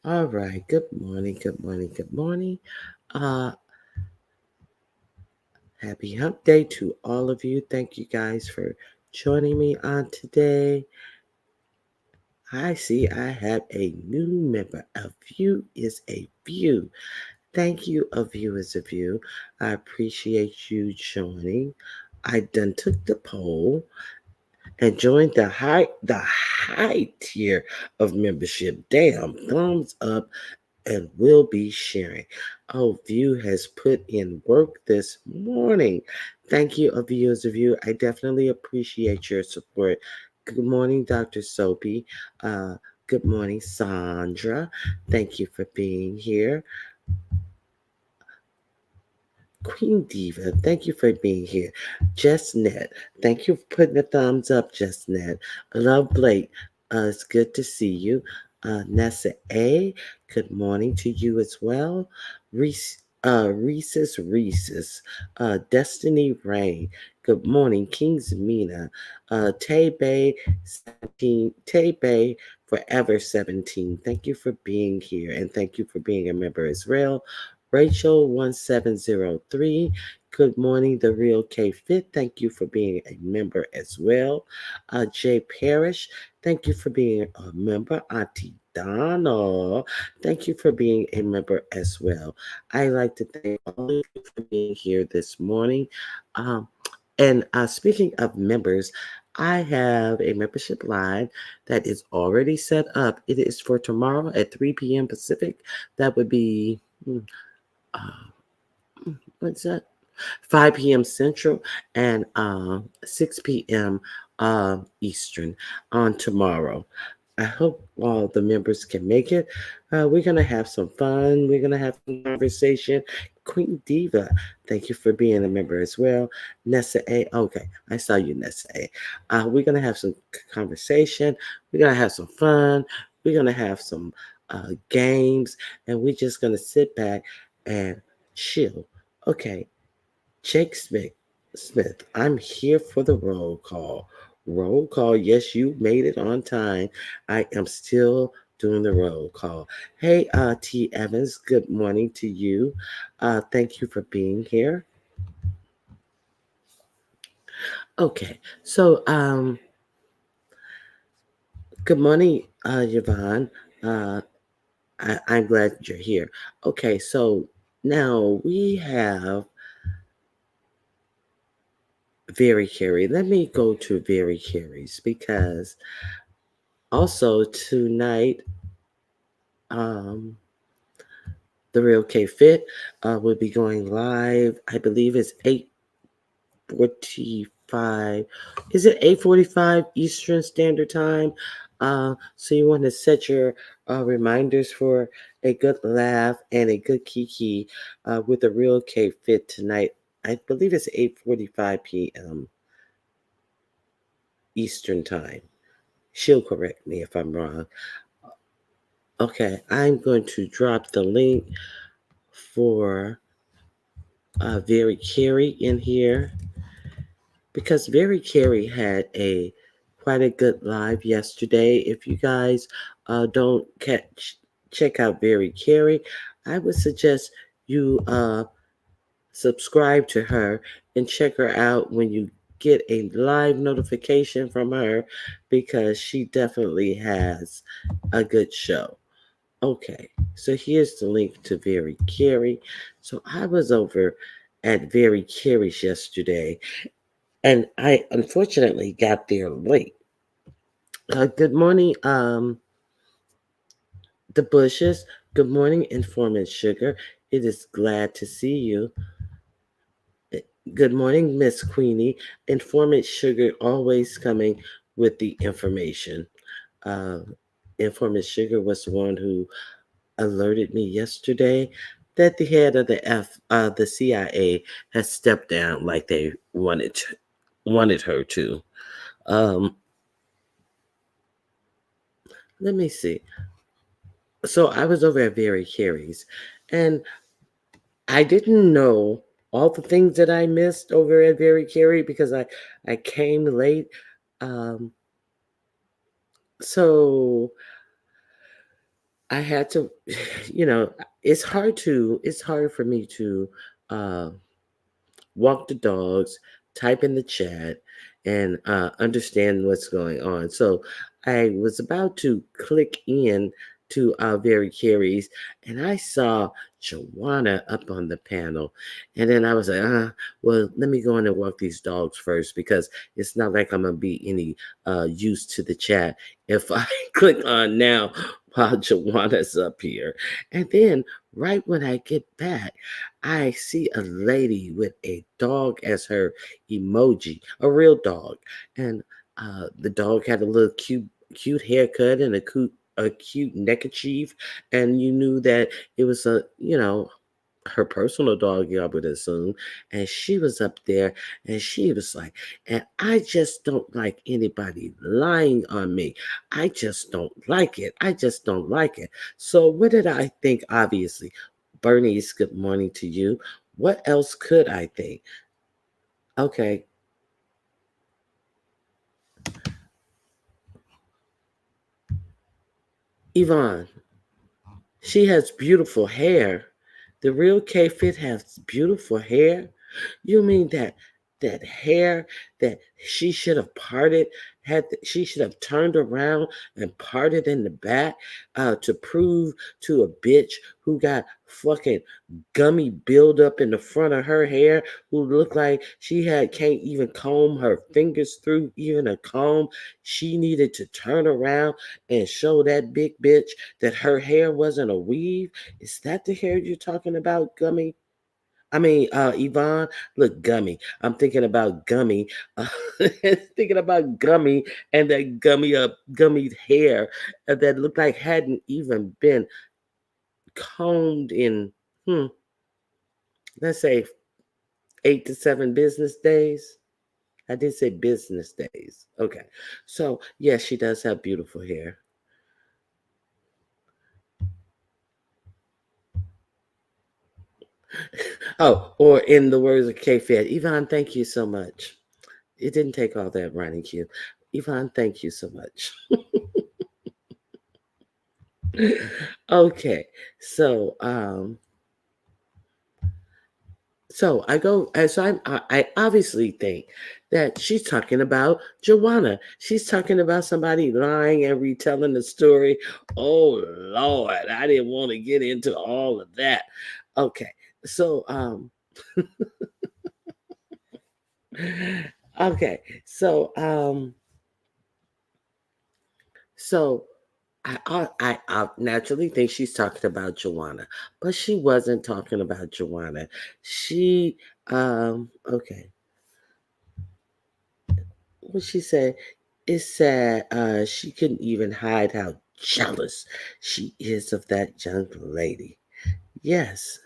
All right. Good morning. Good morning. Good morning. Uh, Happy Hump Day to all of you. Thank you guys for joining me on today. I see I have a new member. A view is a view. Thank you, a view is a view. I appreciate you joining. I done took the poll and joined the high tier of membership. Damn, thumbs up and will be sharing. Oh, View has put in work this morning. Thank you, of viewers of you. I definitely appreciate your support. Good morning, Dr. Soapy. Uh, Good morning, Sandra. Thank you for being here. Queen Diva, thank you for being here. JessNet, thank you for putting the thumbs up, JessNet. Love Blake, it's good to see you. Nessa A, good morning to you as well. Reese's, Destiny Rain, good morning. Kings Mina, Tay Bay 17, Tay Bay Forever 17. Thank you for being here and thank you for being a member as well. Rachel 1703. Good morning, The Real K Fit. Thank you for being a member as well. Jay Parrish, thank you for being a member. Auntie Donna, thank you for being a member as well. I like to thank all of you for being here this morning. Um, and speaking of members, I have a membership line that is already set up. It is for tomorrow at 3 p.m. Pacific. That would be what's that? 5 p.m. Central and 6 p.m. Eastern on tomorrow. I hope all the members can make it. We're going to have some fun. We're going to have some conversation. Queen Diva, thank you for being a member as well. Nessa A, okay, I saw you, Nessa A. We're going to have some conversation. We're going to have some fun. We're going to have some games. And we're just going to sit back and chill. Okay, Jake Smith, I'm here for the roll call. Roll call. Yes, you made it on time. I am still doing the roll call. Hey, T. Evans, good morning to you. Thank you for being here. Okay, so good morning, Yvonne. Uh, I'm glad you're here. Okay, so now we have Very Carey. Let me go to Very Carey's because also tonight, um, the Real K Fit will be going live. I believe it's 8:45. Is it 8:45 Eastern Standard Time? So you want to set your reminders for a good laugh and a good kiki with the Real K Fit tonight. I believe it's 8:45 p.m. Eastern Time. She'll correct me if I'm wrong. Okay, I'm going to drop the link for Very Carey in here because Very Carey had a quite a good live yesterday. If you guys don't check out Very Carey, I would suggest you subscribe to her and check her out when you get a live notification from her because she definitely has a good show. Okay, so here's the link to Very Carey. So I was over at Very Carey's yesterday, and I unfortunately got there late. Good morning, the Bushes. Good morning, Informant Sugar. It is glad to see you. Good morning, Miss Queenie. Informant Sugar always coming with the information. Uh, Informant Sugar was the one who alerted me yesterday that the head of the CIA has stepped down like they wanted her to. Um, Let me see. So I was over at Very Carey's, and I didn't know all the things that I missed over at Very Carey because I came late. Um, so I had to, it's hard for me to uh, walk the dogs, type in the chat, and understand what's going on. So I was about to click in to Very Carey's, and I saw Joanna up on the panel. And then I was like, well, let me go in and walk these dogs first because it's not like I'm going to be any use to the chat if I click on now while Joanna's up here. And then right when I get back, I see a lady with a dog as her emoji, a real dog, and the dog had a little cute haircut and a cute neckerchief, and you knew that it was her personal dog, I would assume, and she was up there, and she was like, and I just don't like anybody lying on me. I just don't like it. I just don't like it. So what did I think? Obviously, Bernice, good morning to you. What else could I think? Okay, Yvonne, she has beautiful hair. The real K Fit has beautiful hair. You mean that hair that she should have parted, she should have turned around and parted in the back to prove to a bitch who got fucking gummy buildup in the front of her hair, who looked like she had can't even comb her fingers through even a comb. She needed to turn around and show that big bitch that her hair wasn't a weave. Is that the hair you're talking about, Gummy? I mean, Yvonne, look, Gummy. I'm thinking about Gummy. Uh, thinking about Gummy and that gummy hair that looked like hadn't even been combed in, hmm, let's say 8 to 7 business days. I did say business days. Okay. So, yes, she does have beautiful hair. Oh, or in the words of K Fed, Yvonne, thank you so much. It didn't take all that running cue. Yvonne, thank you so much. Okay, so I obviously think that she's talking about Joanna. She's talking about somebody lying and retelling the story. Oh Lord, I didn't want to get into all of that. Okay, so okay, so so I naturally think she's talking about Joanna, but she wasn't talking about Joanna. She okay. What she said, it said she couldn't even hide how jealous she is of that young lady. Yes.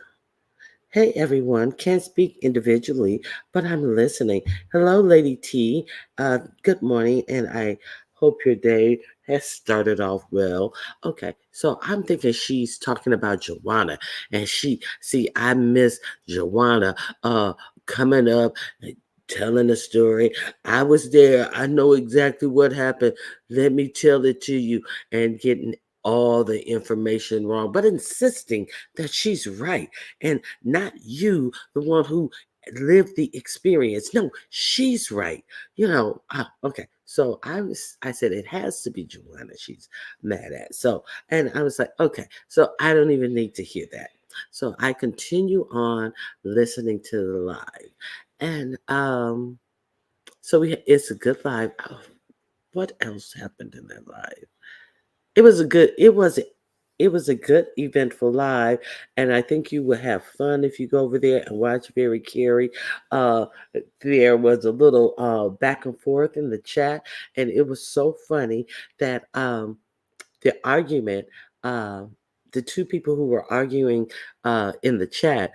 Hey everyone, can't speak individually, but I'm listening. Hello, Lady T. Good morning, and I hope your day has started off well. Okay, so I'm thinking she's talking about Joanna, and I miss Joanna coming up, telling a story. I was there, I know exactly what happened. Let me tell it to you, and getting all the information wrong, but insisting that she's right and not you, the one who lived the experience. No, she's right. Okay. So I said it has to be Joanna she's mad at. So, and I was like, okay, so I don't even need to hear that. So I continue on listening to the live. And it's a good live. Oh, what else happened in that live? It was a good it was a good eventful live, and I think you will have fun if you go over there and watch Very Carey. Uh, there was a little back and forth in the chat, and it was so funny that the argument. Uh, the two people who were arguing in the chat,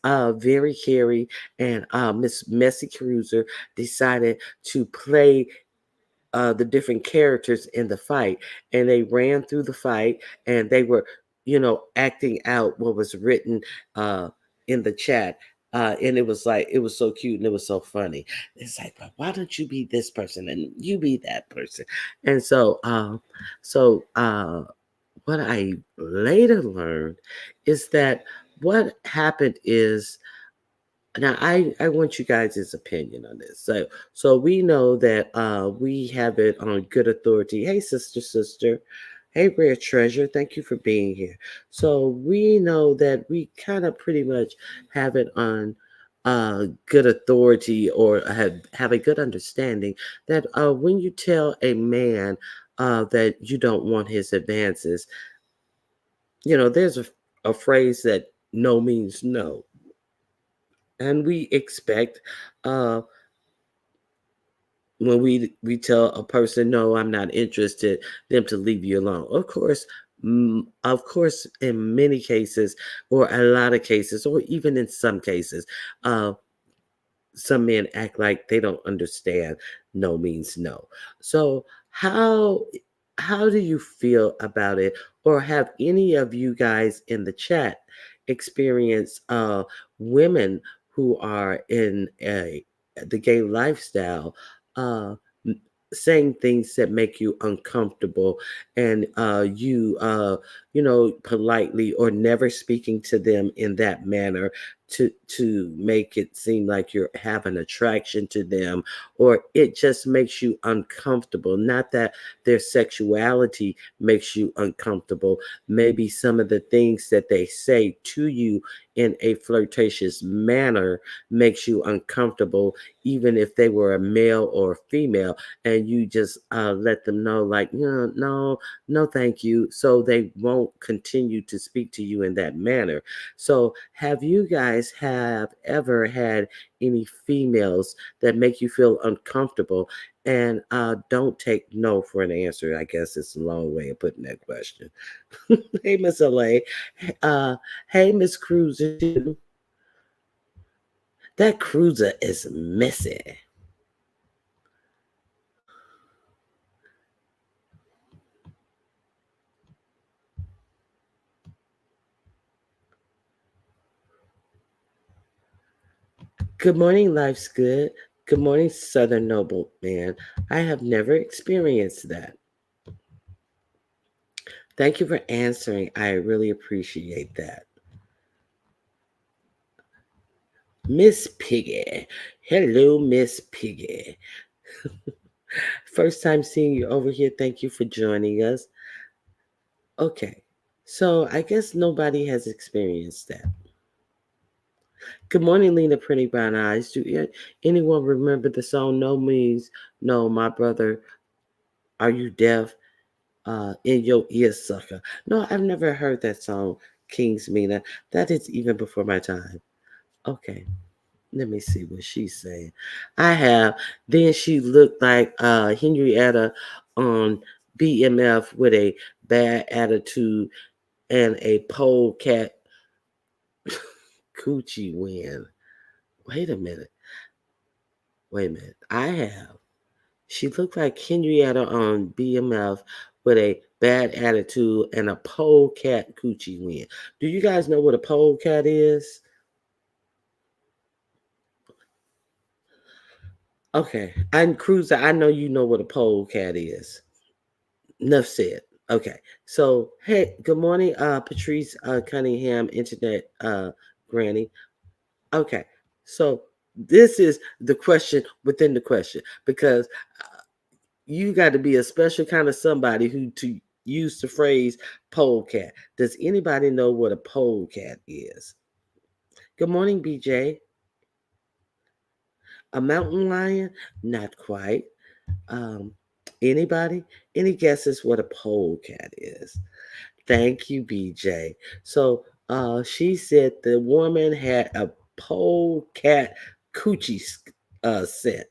Very Carey and Miss Messy Cruiser, decided to play the different characters in the fight, and they ran through the fight, and they were, acting out what was written uh, in the chat. And it was like it was so cute and it was so funny. It's like, but why don't you be this person and you be that person? And so what I later learned is that what happened is now I want you guys' opinion on this. So we know that we have it on good authority. Hey sister. Hey rare treasure, thank you for being here. So we know that we kind of pretty much have it on good authority or have a good understanding that when you tell a man that you don't want his advances, there's a phrase that no means no, and we expect uh when we tell a person no, I'm not interested, them to leave you alone. Of course, in many cases or a lot of cases or even in some cases, uh some men act like they don't understand no means no. So how do you feel about it, or have any of you guys in the chat experienced women who are in the gay lifestyle uh m- saying things that make you uncomfortable, and politely or never speaking to them in that manner to make it seem like you have an attraction to them, or it just makes you uncomfortable? Not that their sexuality makes you uncomfortable, maybe some of the things that they say to you in a flirtatious manner makes you uncomfortable, even if they were a male or a female, and you just let them know, like, no, no, thank you, so they won't continue to speak to you in that manner. So, have you guys have ever had any females that make you feel uncomfortable and don't take no for an answer? I guess it's a long way of putting that question. Hey, Miss LA. Uh, hey, Miss Cruiser. That cruiser is messy. Good morning, Life's Good. Good morning, Southern Noble Man. I have never experienced that. Thank you for answering. I really appreciate that. Miss Piggy. Hello, Miss Piggy. First time seeing you over here. Thank you for joining us. Okay. So I guess nobody has experienced that. Good morning, Lena Pretty Brown Eyes. Anyone remember the song No Means No, My Brother? Are You Deaf? In Your Ear Sucker. No, I've never heard that song, King's Mina. That is even before my time. Okay. Let me see what she's saying. I have. Then she looked like Henrietta on BMF with a bad attitude and a polecat coochie win. Wait a minute. Wait a minute. I have. She looked like Henrietta on BMF with a bad attitude and a polecat coochie win. Do you guys know what a polecat is? Okay. I'm Cruiser. I know you know what a polecat is. Enough said. Okay. So, hey, good morning, Patrice Cunningham, Internet Granny. Okay. So, this is the question within the question because you got to be a special kind of somebody who to use the phrase polecat. Does anybody know what a polecat is? Good morning, BJ. A mountain lion? Not quite. Um, anybody? Any guesses what a polecat is? Thank you, BJ. So she said the woman had a polecat coochie scent.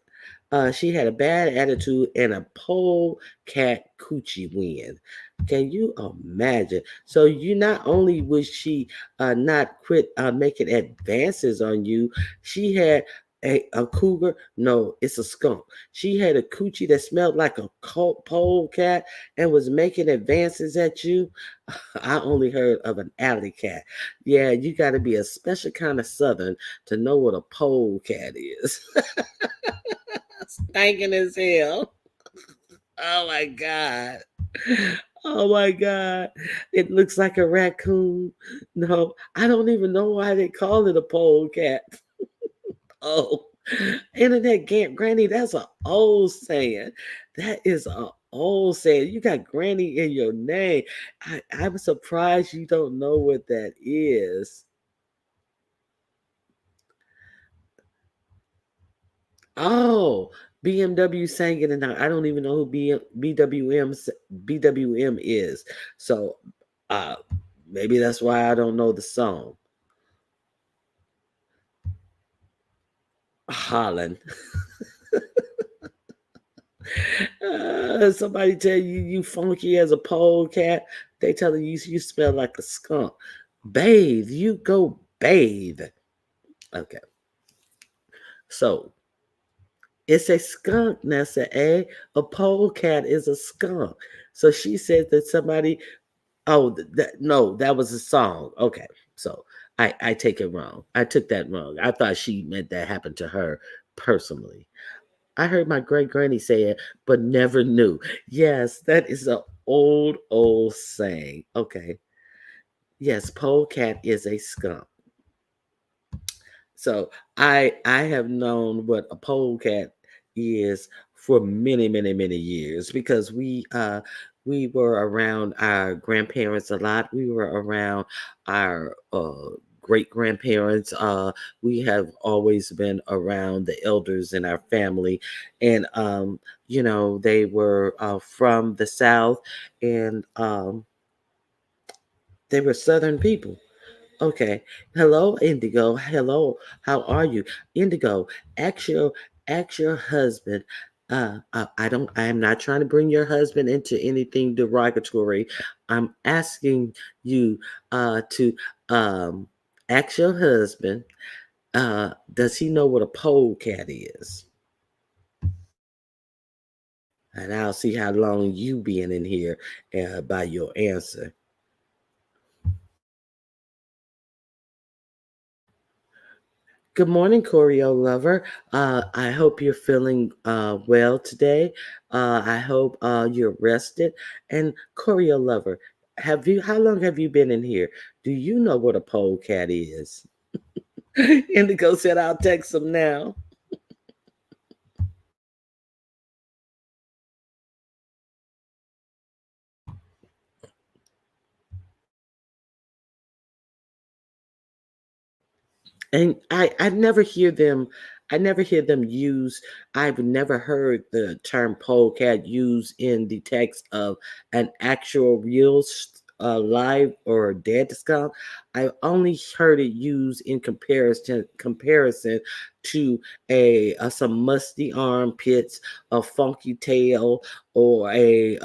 She had a bad attitude and a polecat coochie win. Can you imagine? So you not only would she not quit making advances on you, she had a cougar. No, it's a skunk. She had a coochie that smelled like a polecat and was making advances at you. I only heard of an alley cat. Yeah, you got to be a special kind of Southern to know what a polecat is. Stinking as hell. Oh my God. Oh my God. It looks like a raccoon. No, I don't even know why they call it a polecat. Oh, internet granny, that's an old saying. That is a old saying. You got granny in your name. I'm surprised you don't know what that is. Oh, BMW sang it, and I don't even know who BWM is. So, uh, maybe that's why I don't know the song. Holland. Somebody tell you funky as a polecat. They telling you smell like a skunk. Bathe. You go bathe. Okay. So it's a skunk, Nessa. A polecat is a skunk. So she said that somebody. Oh, no, that was a song. Okay, so I take it wrong. I took that wrong. I thought she meant that happened to her personally. I heard my great granny say it, but never knew. Yes, that is an old saying. Okay. Yes, polecat is a skunk. So I have known what a polecat is for many years because we were around our grandparents a lot. We were around our great grandparents. We have always been around the elders in our family, and they were from the South, and they were Southern people. Okay. Hello, Indigo. Hello. How are you? Indigo, ask your ask your husband. I am not trying to bring your husband into anything derogatory. I'm asking you to um ask your husband, does he know what a polecat is? And I'll see how long you been in here by your answer. Good morning, Choreo lover. I hope you're feeling well today. I hope you're rested. And Choreo lover, have you? How long have you been in here? Do you know what a polecat is? Indigo said, "I'll text them now." And I never hear them. I never hear them use. I've never heard the term polecat used in the text of an actual real live or dead skunk. I only heard it used in comparison to some musty armpits, a funky tail, or a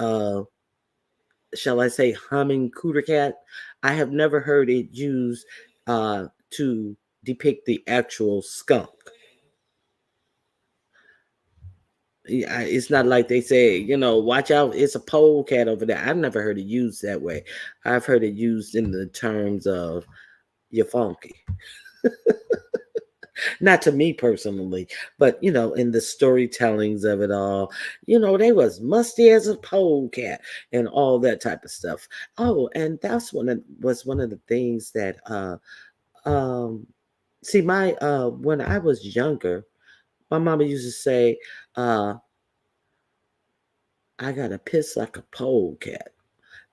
shall I say, humming cooter cat. I have never heard it used to depict the actual skunk. Yeah, it's not like they say, watch out, it's a polecat over there. I've never heard it used that way. I've heard it used in the terms of you're funky. Not to me personally, but in the storytellings of it all, they was musty as a polecat and all that type of stuff. Oh, and was one of the things that um see my when I was younger, my mama used to say, I gotta piss like a polecat.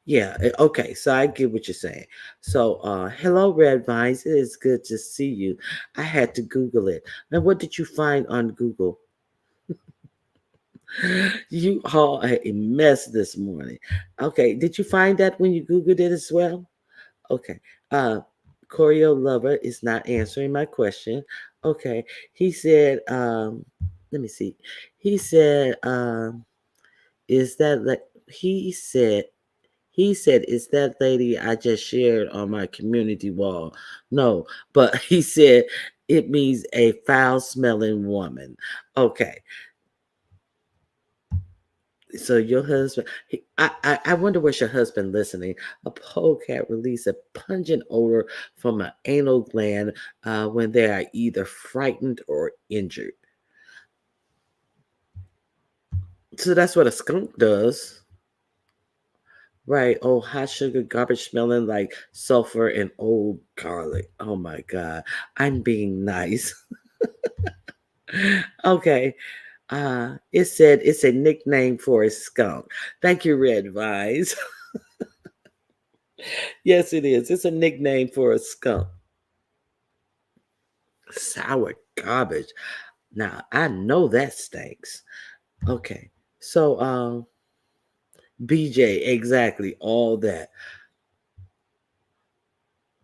Yeah, okay, so I get what you're saying. So hello Red Vines, it is good to see you. I had to Google it. Now what did you find on Google? You are a mess this morning. Okay, did you find that when you Googled it as well? Okay. Uh Choreo Lover is not answering my question. Okay. He said, let me see. He said, is that like he said, is that lady I just shared on my community wall? No, but he said it means a foul smelling woman. Okay. So your husband, I wonder was your husband listening? A polecat release a pungent odor from an anal gland when they are either frightened or injured. So that's what a skunk does, right? Oh, hot sugar, garbage smelling like sulfur and old garlic. Oh my God, I'm being nice. Okay, it said it's a nickname for a skunk. Thank you, Red Vines. Yes, it is. It's a nickname for a skunk. Sour garbage. Now I know that stinks. Okay. So BJ, exactly, all that.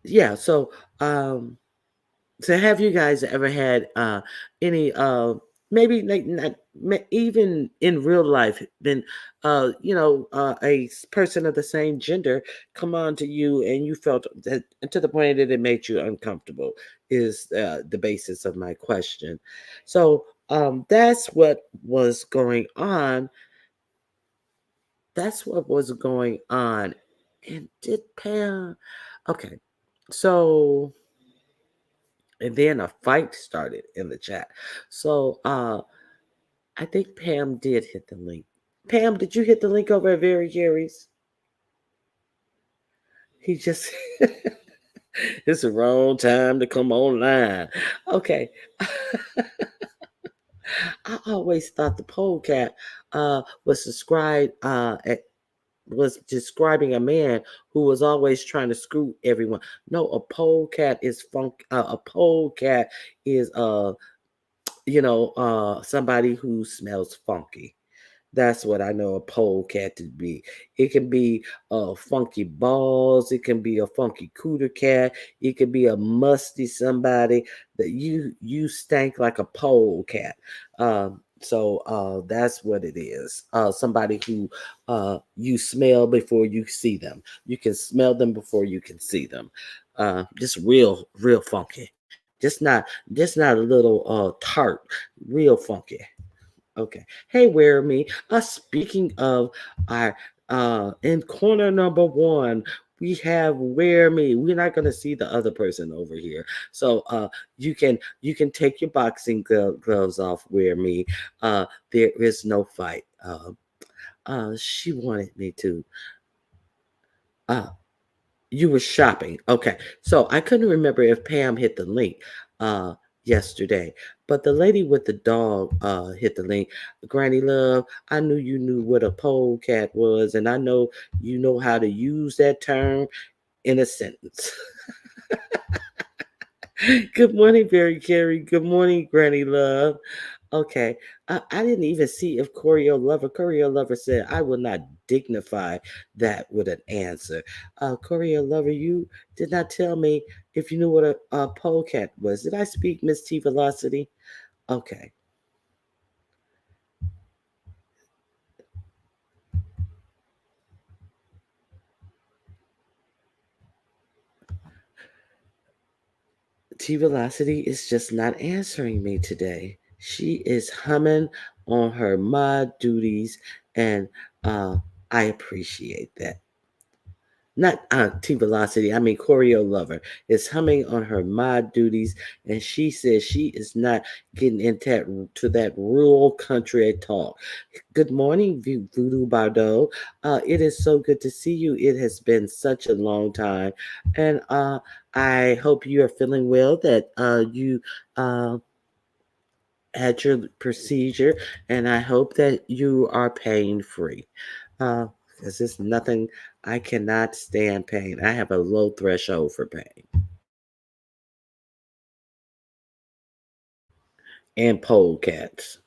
Yeah, so have you guys ever had any maybe like not even in real life been person of the same gender come on to you and you felt that to the point that it made you uncomfortable is the basis of my question. So that's what was going on. That's what was going on. And did Pam okay. So and then a fight started in the chat. So I think Pam did hit the link. Pam, did you hit the link over at Very Gary's? He just it's the wrong time to come online. Okay. I always thought the polecat was described was describing a man who was always trying to screw everyone. No, a polecat is funk. A polecat is somebody who smells funky. That's what I know a polecat to be. It can be funky balls. It can be a funky cooter cat. It could be a musty somebody that you stank like a polecat. So that's what it is. Somebody who you smell before you see them. You can smell them before you can see them. Just real funky. Just not a little tart. Real funky. Okay. Hey, where me? Speaking of our in corner number one, we have wear me. We're not gonna see the other person over here. So you can take your boxing gloves off, wear me. There is no fight. She wanted me to. Uh, you were shopping. Okay. So I couldn't remember if Pam hit the link uh yesterday. But the lady with the dog hit the link. Granny Love, I knew you knew what a polecat was, and I know you know how to use that term in a sentence. Good morning, Barry Carey. Good morning, Granny Love. Okay. I didn't even see if Choreo Lover. Choreo Lover said, I will not dignify that with an answer. Choreo Lover, you did not tell me if you knew what a polecat was. Did I speak Miss T Velocity? Okay. T Velocity is just not answering me today. She is humming on her mod duties, and uh, I appreciate that. Not T Velocity, I mean Choreo Lover is humming on her mod duties, and she says she is not getting into that rural country at all. Good morning, Voodoo Bardot. It is so good to see you. It has been such a long time, and I hope you are feeling well. That you had your procedure, and I hope that you are pain free. Because there's nothing I cannot stand pain. I have a low threshold for pain and polecats.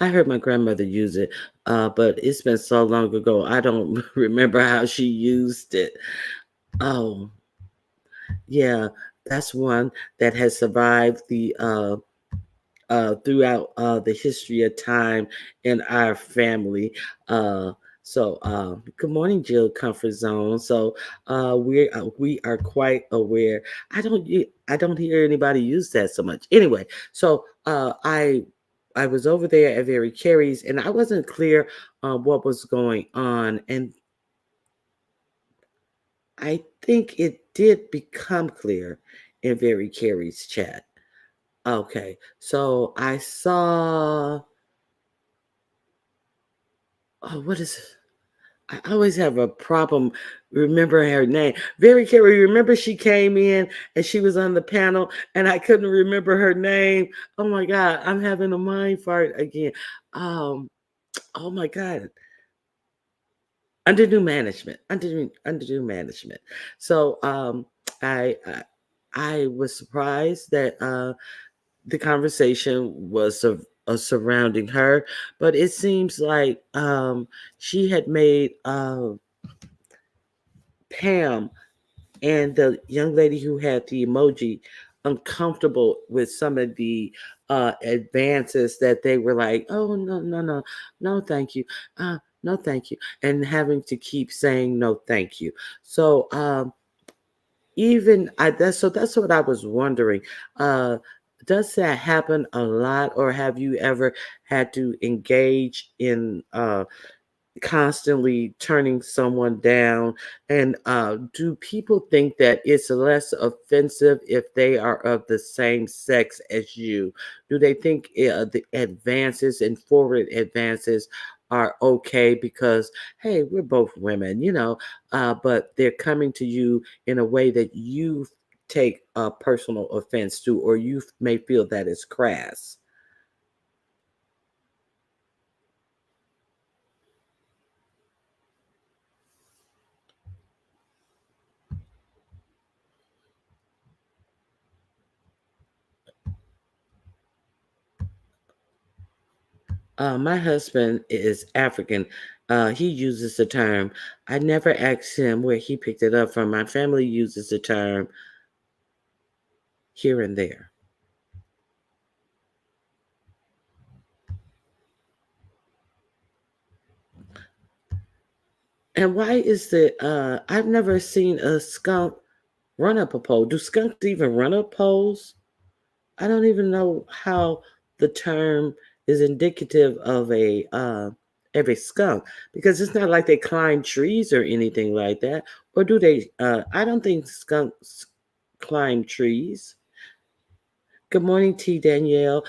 I heard my grandmother use it, but it's been so long ago. I don't remember how she used it. Oh, yeah, that's one that has survived the throughout the history of time in our family. Good morning, Jill Comfort Zone. So we are quite aware. I don't hear anybody use that so much. Anyway, so I was over there at Very Carey's, and I wasn't clear on what was going on, and I think it did become clear in Very Carey's chat. Okay, so I saw. Oh, what is I always have a problem remembering her name. Very Carey, remember she came in and she was on the panel and I couldn't remember her name. Oh my God, I'm having a mind fart again. Um, oh my God. Under new management. Under new management. So I I, I was surprised that the conversation was surrounding her, but it seems like she had made Pam and the young lady who had the emoji uncomfortable with some of the advances that they were like, oh no, no, no, no, thank you. No, thank you. And having to keep saying no, thank you. So even I that's what I was wondering. Does that happen a lot, or have you ever had to engage in constantly turning someone down? And do people think that it's less offensive if they are of the same sex as you? Do they think the advances and forward advances are okay because, hey, we're both women, but they're coming to you in a way that you take personal offense to, or you may feel that it's crass? My husband is African. He uses the term. I never asked him where he picked it up from. My family uses the term here and there. And why is the I've never seen a skunk run up a pole. Do skunks even run up poles? I don't even know how. the term is indicative of a skunk because it's not like they climb trees or anything like that. Or do they? I don't think skunks climb trees. Good morning, T. Danielle.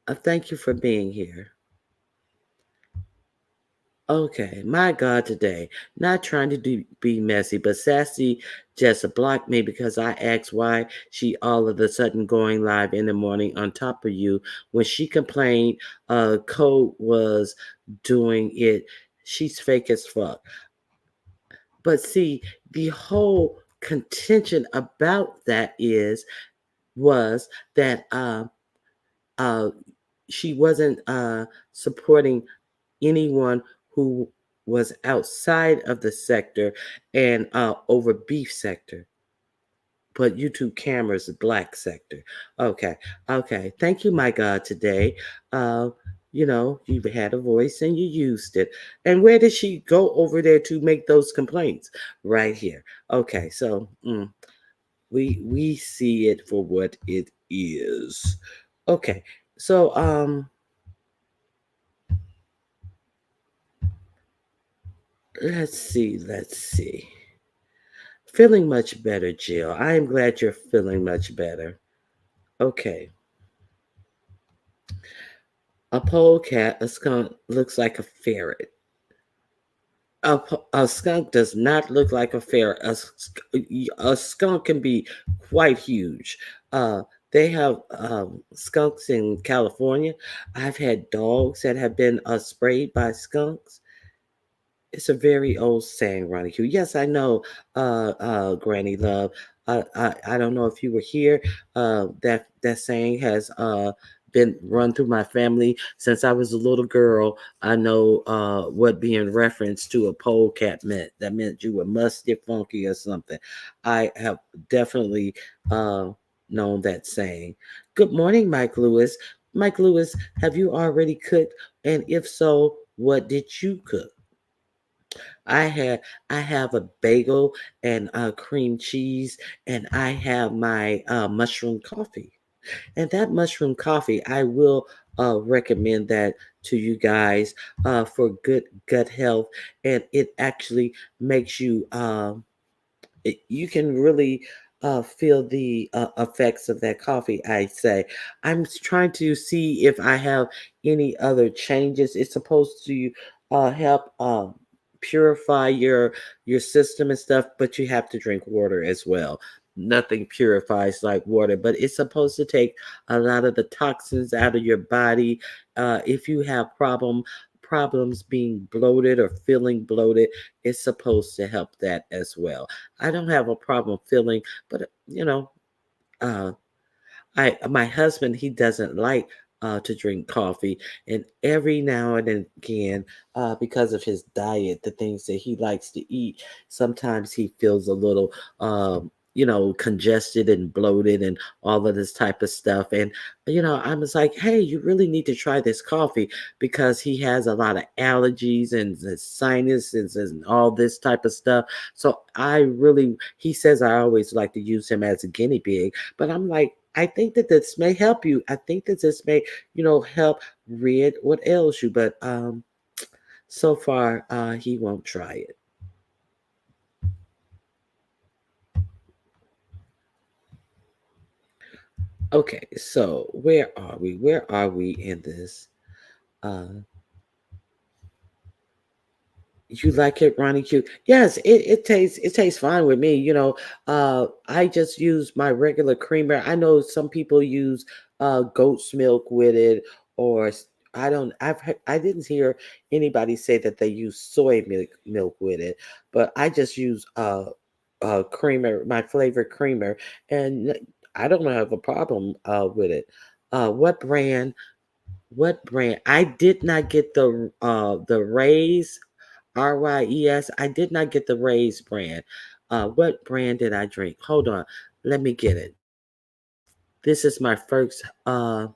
Thank you for being here. Okay, my God, today. Not trying to be messy, but Sassy just blocked me because I asked why she all of a sudden going live in the morning on top of you when she complained Code was doing it. She's fake as fuck. But see, the whole contention about that was that uh, she wasn't supporting anyone who was outside of the sector and over beef sector. But YouTube cameras, black sector. Okay, okay. Thank you, my God, today. Uh, you had a voice and you used it. And where did she go over there to make those complaints? Right here. Okay, so we see it for what it is. Okay, so let's see. Feeling much better, Jill. I am glad you're feeling much better. Okay. A polecat, a skunk looks like a ferret. A skunk does not look like a ferret. A skunk can be quite huge. Uh, they have skunks in California. I've had dogs that have been sprayed by skunks. It's a very old saying, Ronnie Q. Yes, I know, Granny Love. I don't know if you were here. That saying has been run through my family since I was a little girl. I know what being referenced to a polecat meant. That meant you were musty, funky, or something. I have definitely known that saying. Good morning, Mike Lewis. Mike Lewis, have you already cooked? And if so, what did you cook? I had I have a bagel and cream cheese, and I have my mushroom coffee. And that mushroom coffee, I will recommend that to you guys for good gut health, and it actually makes you you can really feel the effects of that coffee. I say I'm trying to see if I have any other changes. It's supposed to help purify your system and stuff, but you have to drink water as well. Nothing purifies like water, but it's supposed to take a lot of the toxins out of your body. If you have problems being bloated or feeling bloated, it's supposed to help that as well. I don't have a problem feeling, but uh, I my husband, he doesn't like to drink coffee, and every now and again, because of his diet, the things that he likes to eat, sometimes he feels a little congested and bloated and all of this type of stuff. And I was like, hey, you really need to try this coffee because he has a lot of allergies and the sinuses and all this type of stuff. So he says I always like to use him as a guinea pig, but I'm like, I think that this may help you. I think that this may, help rid what ails you. But so far, he won't try it. Okay, so where are we? Where are we in this? Uh, You like it, Ronnie Q? Yes, it tastes fine with me. I just use my regular creamer. I know some people use goat's milk with it, or I don't. I didn't hear anybody say that they use soy milk with it, but I just use creamer, my flavored creamer, and I don't have a problem with it. What brand? What brand? I did not get the Rays Ryes. I did not get the Rays brand. What brand did I drink? Hold on. Let me get it. This is my first uh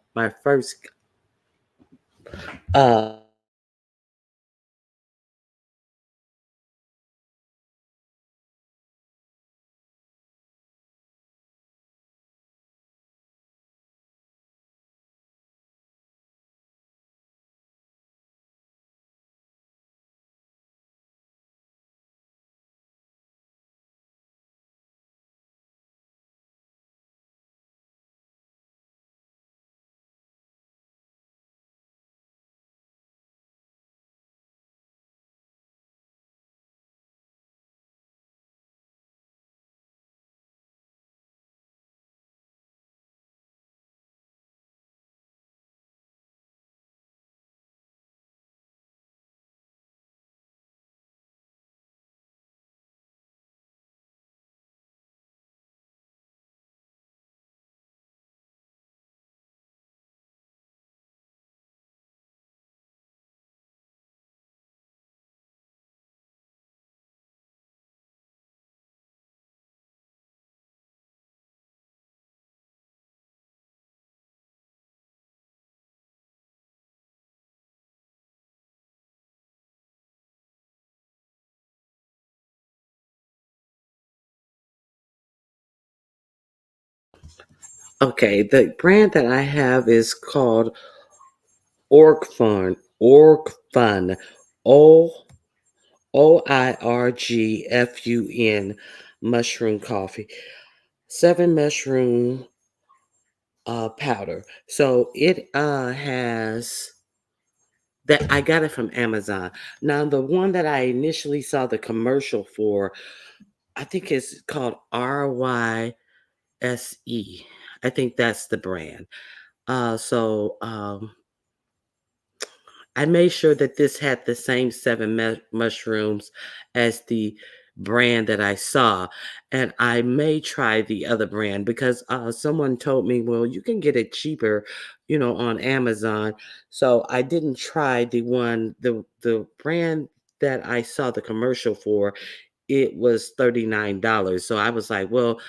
Okay, the brand that I have is called Org Fun. Org Fun. OIRGFUN mushroom coffee. Seven mushroom powder. So it has that I got it from Amazon. Now the one that I initially saw the commercial for, I think it's called RYSE. I think that's the brand. I made sure that this had the same seven mushrooms as the brand that I saw, and I may try the other brand because someone told me, well, you can get it cheaper, on Amazon. So I didn't try the brand that I saw the commercial for. It was $39. So I was like, well,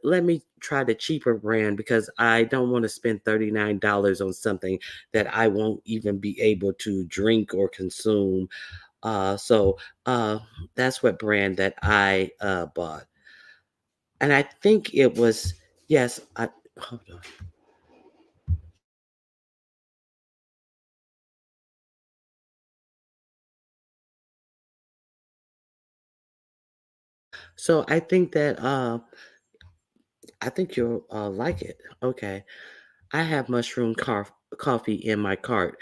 let me try the cheaper brand because I don't want to spend $39 on something that I won't even be able to drink or consume. So that's what brand that I bought. And I think it was, yes, hold on. So I think you'll like it. Okay. I have coffee in my cart.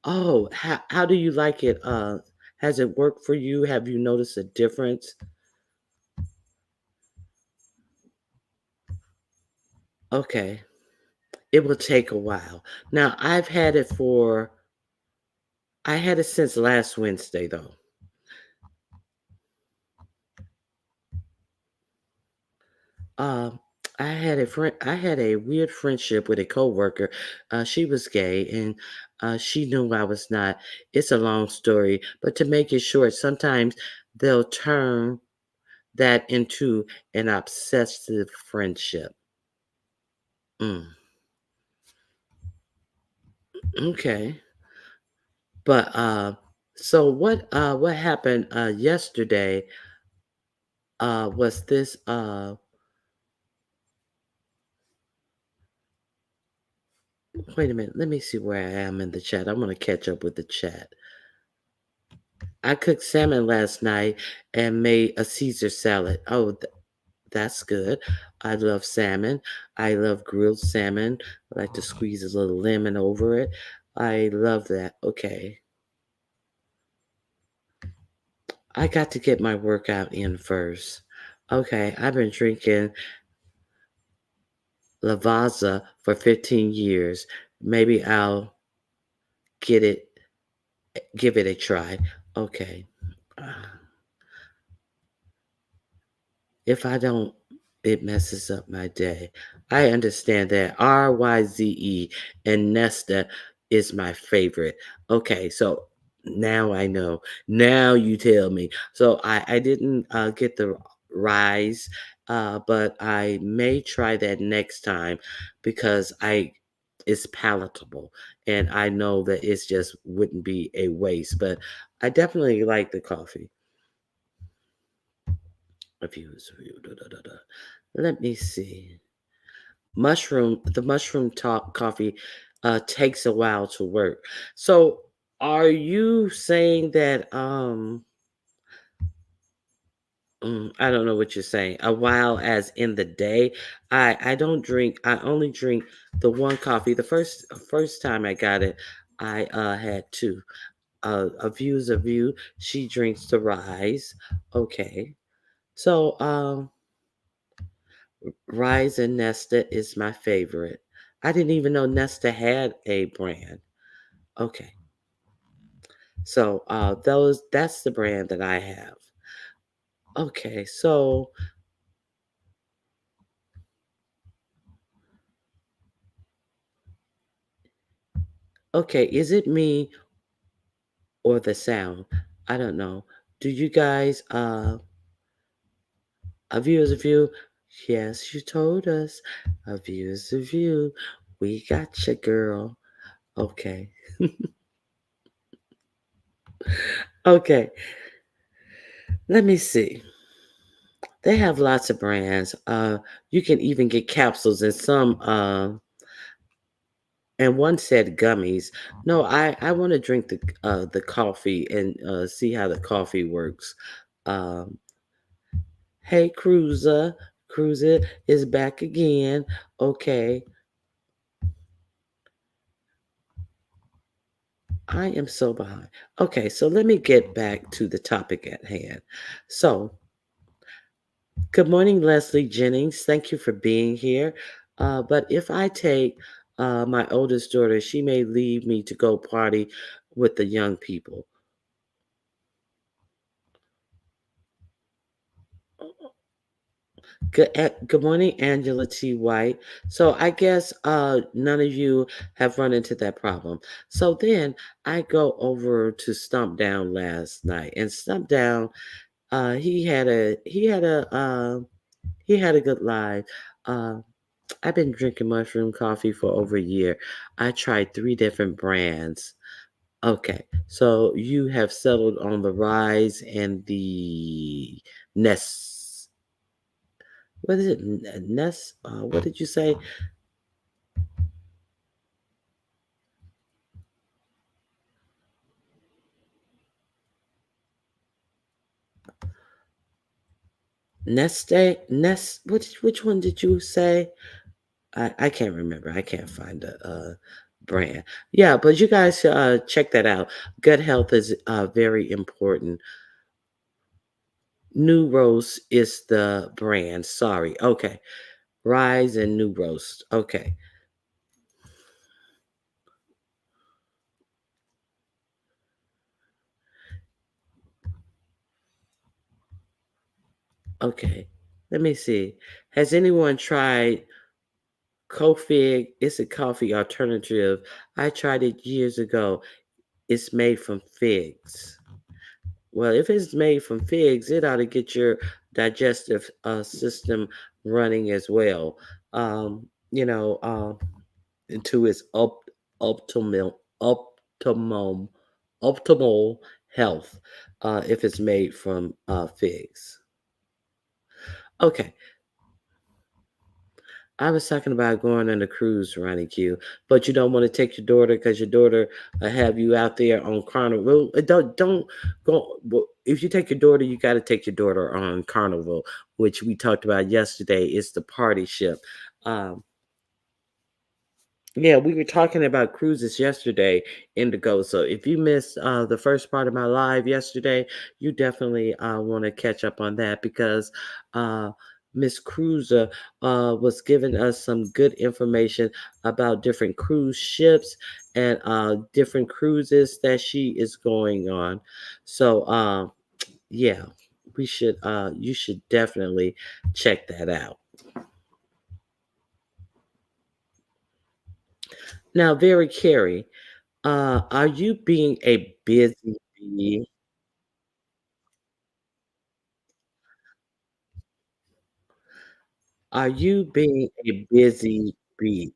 Oh, how do you like it? Has it worked for you? Have you noticed a difference? Okay. It will take a while. Now, I had it since last Wednesday though. Um, I had a weird friendship with a coworker. She was gay and she knew I was not. It's a long story, but to make it short, sometimes they'll turn that into an obsessive friendship. Mm, okay. But so what happened yesterday was this wait a minute, let me see where I am in the chat. I want to catch up with the chat. I cooked salmon last night and made a Caesar salad. Oh, that's good. I love salmon. I love grilled salmon. I like to squeeze a little lemon over it. I love that. Okay. I got to get my workout in first. Okay, I've been drinking Lavazza for 15 years. Maybe I'll get it, give it a try. Okay. Uh, If I don't, it messes up my day. I understand that RYZE and Nesta is my favorite. Okay, so now I know. Now you tell me. So I didn't get the rise, but I may try that next time because I it's palatable and I know that it's just wouldn't be a waste. But I definitely like the coffee. Reviews, review, da, da, da, da. Let me see. The mushroom top coffee takes a while to work. So are you saying that I don't know what you're saying. A while as in the day. I don't drink I only drink the one coffee. The first time I got it, I had two. A view's a view. She drinks the rise. Okay. So Rise and Nesta is my favorite. I didn't even know Nesta had a brand. Okay. So that's the brand that I have. Okay. So okay, is it me or the sound? I don't know. Do you guys a view is a view? Yes, you told us. A view is a view. We got you, girl. Okay. Okay. Let me see. They have lots of brands. You can even get capsules and some and one said gummies. No, I want to drink the coffee and see how the coffee works. Um, hey, Cruiser is back again. Okay, I am so behind. Okay, so let me get back to the topic at hand. So, good morning, Leslie Jennings. Thank you for being here. But if I take my oldest daughter, she may leave me to go party with the young people. Good morning, Angela T. White. So I guess none of you have run into that problem. So then I go over to Stump Down last night, and Stump Down, he had a good live. Uh, I've been drinking mushroom coffee for over a year. I tried three different brands. Okay, so you have settled on the Rise and the Nest. What is it? Nest? What did you say? Neste? Nest? Which one did you say? I can't remember. I can't find the brand. Yeah, but you guys check that out. Gut health is very important. New Roast is the brand. Sorry. Okay. Rise and New Roast. Okay. Okay. Let me see. Has anyone tried Kofig? It's a coffee alternative. I tried it years ago. It's made from figs. Well, if it's made from figs, it ought to get your digestive system running as well. You know, into its optimal optimum optimal health if it's made from figs. Okay, I was talking about going on a cruise, Ronnie Q, but you don't want to take your daughter because your daughter have you out there on Carnival. Don't go. Well, if you take your daughter, you got to take your daughter on Carnival, which we talked about yesterday. It's the party ship. Um, Yeah, we were talking about cruises yesterday, Indigo. So if you missed the first part of my live yesterday, you definitely want to catch up on that because uh, Miss Cruiser was giving us some good information about different cruise ships and different cruises that she is going on. So yeah, you should definitely check that out. Now, Very Carrie. Are you being a busy bee? Are you being a busy bee?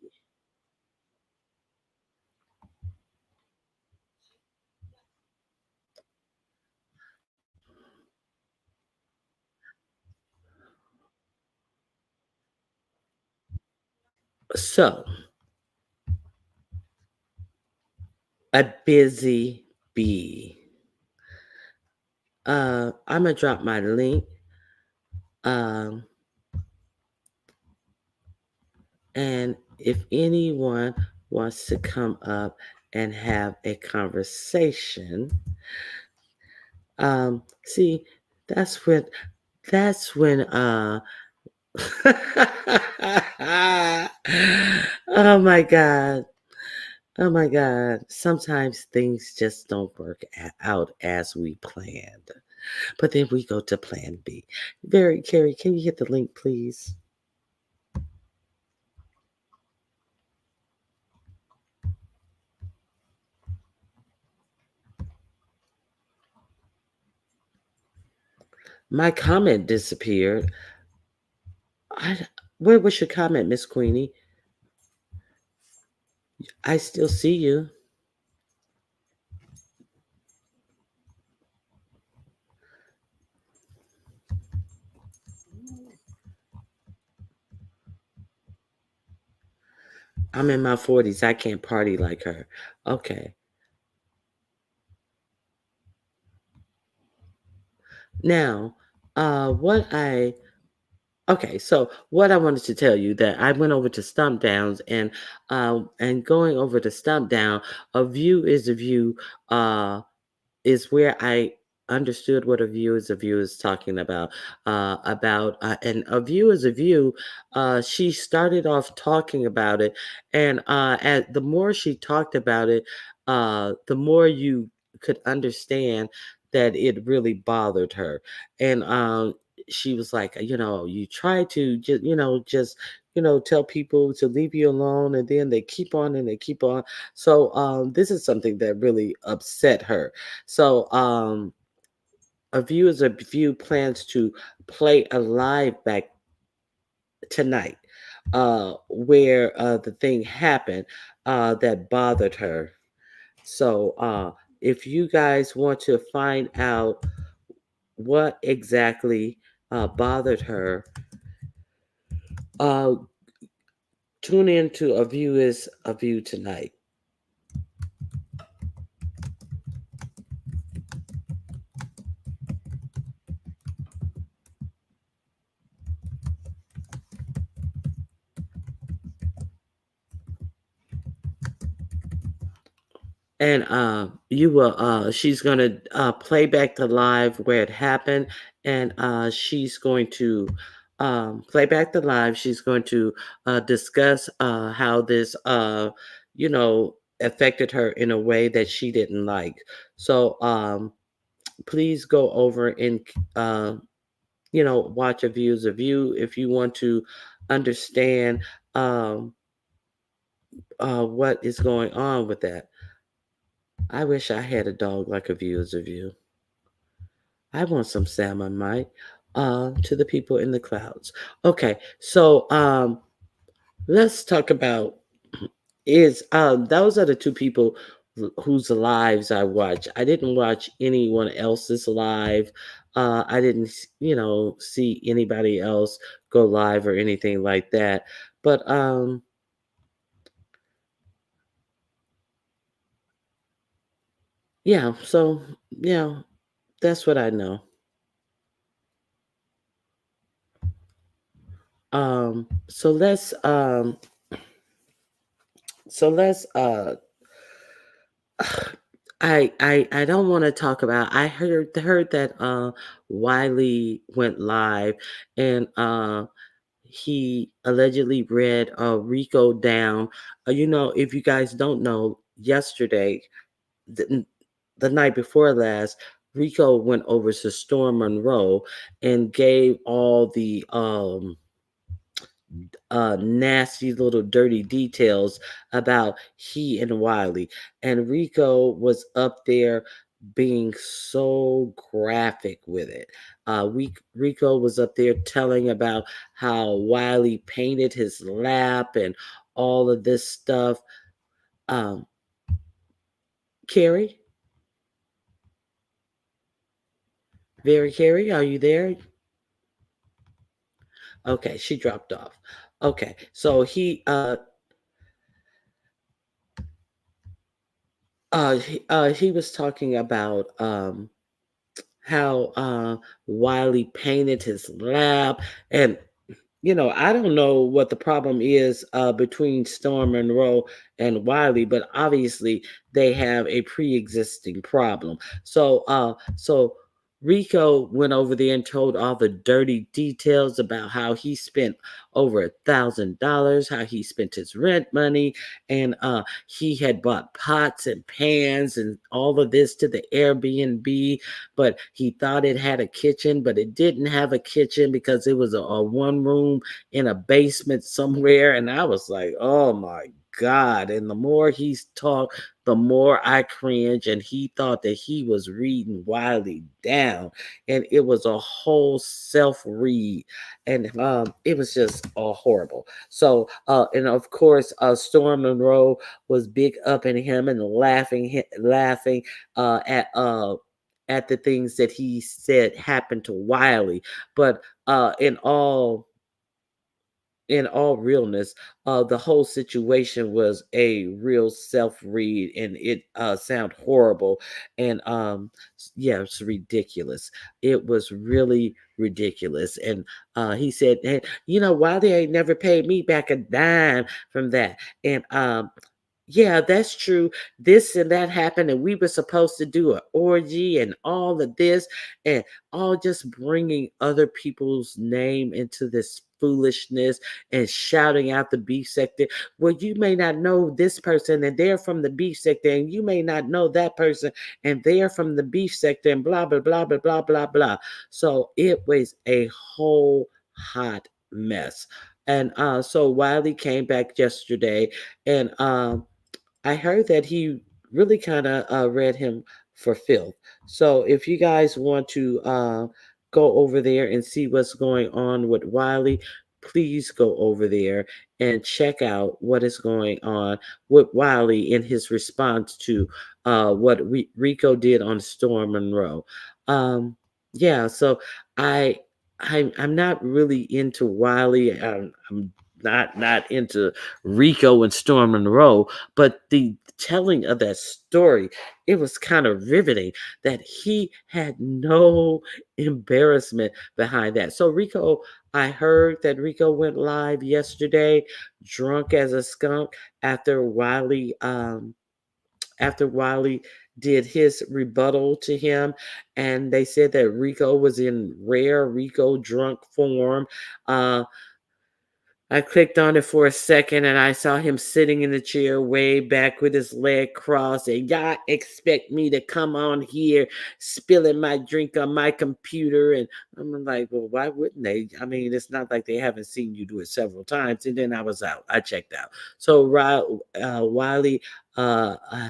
So, a busy bee. I'm gonna drop my link. Um, and if anyone wants to come up and have a conversation, see, that's when that's when oh my god. Oh my God. Sometimes things just don't work out as we planned. But then we go to plan B. Very, Carrie, can you hit the link, please? My comment disappeared. I, where was your comment, Miss Queenie? I still see you. I'm in my 40s. I can't party like her. Okay. Now, what I okay, so what I wanted to tell you that I went over to Stump Downs and going over to Stump Down, a view is a view. Is where I understood what a view is talking and a view is a view. She started off talking about it, and the more she talked about it, the more you could understand that it really bothered her. And she was like, you try to just tell people to leave you alone, and then they keep on and they keep on. So this is something that really upset her. So, A View is a View plans to play a live back tonight, where the thing happened that bothered her. So, if you guys want to find out what exactly bothered her, uh, tune in to A View is a View tonight. And you will she's going to play back the live where it happened, and she's going to play back the live. She's going to discuss how this affected her in a way that she didn't like. So please go over and watch A View's a View if you want to understand what is going on with that. I wish I had a dog like A View is a View. I want some salmon, Mike. To the people in the clouds. Okay, so let's talk about is those are the two people whose lives I watch. I didn't watch anyone else's live. I didn't, see anybody else go live or anything like that. But yeah, so yeah, that's what I know. Um, so let's um, so let's I don't want to talk about. I heard that Wiley went live, and he allegedly read Rico down. If you guys don't know, yesterday, the, the night before last, Rico went over to Storm Monroe and gave all the nasty little dirty details about he and Wiley. And Rico was up there being so graphic with it. Rico was up there telling about how Wiley painted his lap and all of this stuff. Um, Carrie, Very Carrie, are you there? Okay, she dropped off. Okay, so he was talking about how Wiley painted his lab. And I don't know what the problem is between Storm Monroe and Wiley, but obviously they have a pre-existing problem. So Rico went over there and told all the dirty details about how he spent over $1,000, how he spent his rent money, and he had bought pots and pans and all of this to the Airbnb, but he thought it had a kitchen, but it didn't have a kitchen because it was a one room in a basement somewhere. And I was like, oh my God. And the more he's talked, the more I cringe. And he thought that he was reading Wiley down. And it was a whole self read. And it was just horrible. So, and of course, Storm Monroe was big up in him and laughing uh, at uh, at the things that he said happened to Wiley. But in all in all realness, the whole situation was a real self read, and it sound horrible, and yeah, it's ridiculous. It was really ridiculous, and he said, "Hey, you know, why they ain't never paid me back a dime from that?" And yeah, that's true. This and that happened, and we were supposed to do an orgy and all of this, and all just bringing other people's name into this foolishness and shouting out the beef sector. Well, you may not know this person, and they're from the beef sector, and you may not know that person, and they're from the beef sector, and blah, blah, blah, blah, blah, blah, blah. So it was a whole hot mess. And so Wiley came back yesterday, and I heard that he really kind of read him for filth. So if you guys want to go over there and see what's going on with Wiley, please go over there and check out what is going on with Wiley in his response to what Rico did on Storm Monroe. Um, yeah, so I. I'm not really into Wiley. I'm not into Rico and Storm Monroe, but the telling of that story, it was kind of riveting that he had no embarrassment behind that. So Rico, I heard that Rico went live yesterday, drunk as a skunk after Wiley did his rebuttal to him, and they said that Rico was in rare Rico drunk form. I clicked on it for a second and I saw him sitting in the chair way back with his leg crossed. And y'all expect me to come on here spilling my drink on my computer. And I'm like, well, why wouldn't they? I mean, it's not like they haven't seen you do it several times. And then I was out. I checked out. So Wiley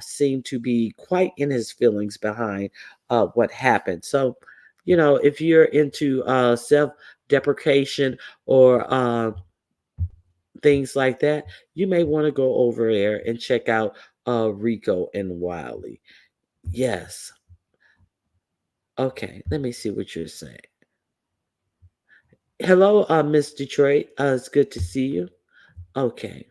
seemed to be quite in his feelings behind what happened. So, you know, if you're into self deprecation or things like that, you may want to go over there and check out Rico and Wiley. Yes. Okay, let me see what you're saying. Hello, Miss Detroit. It's good to see you. Okay.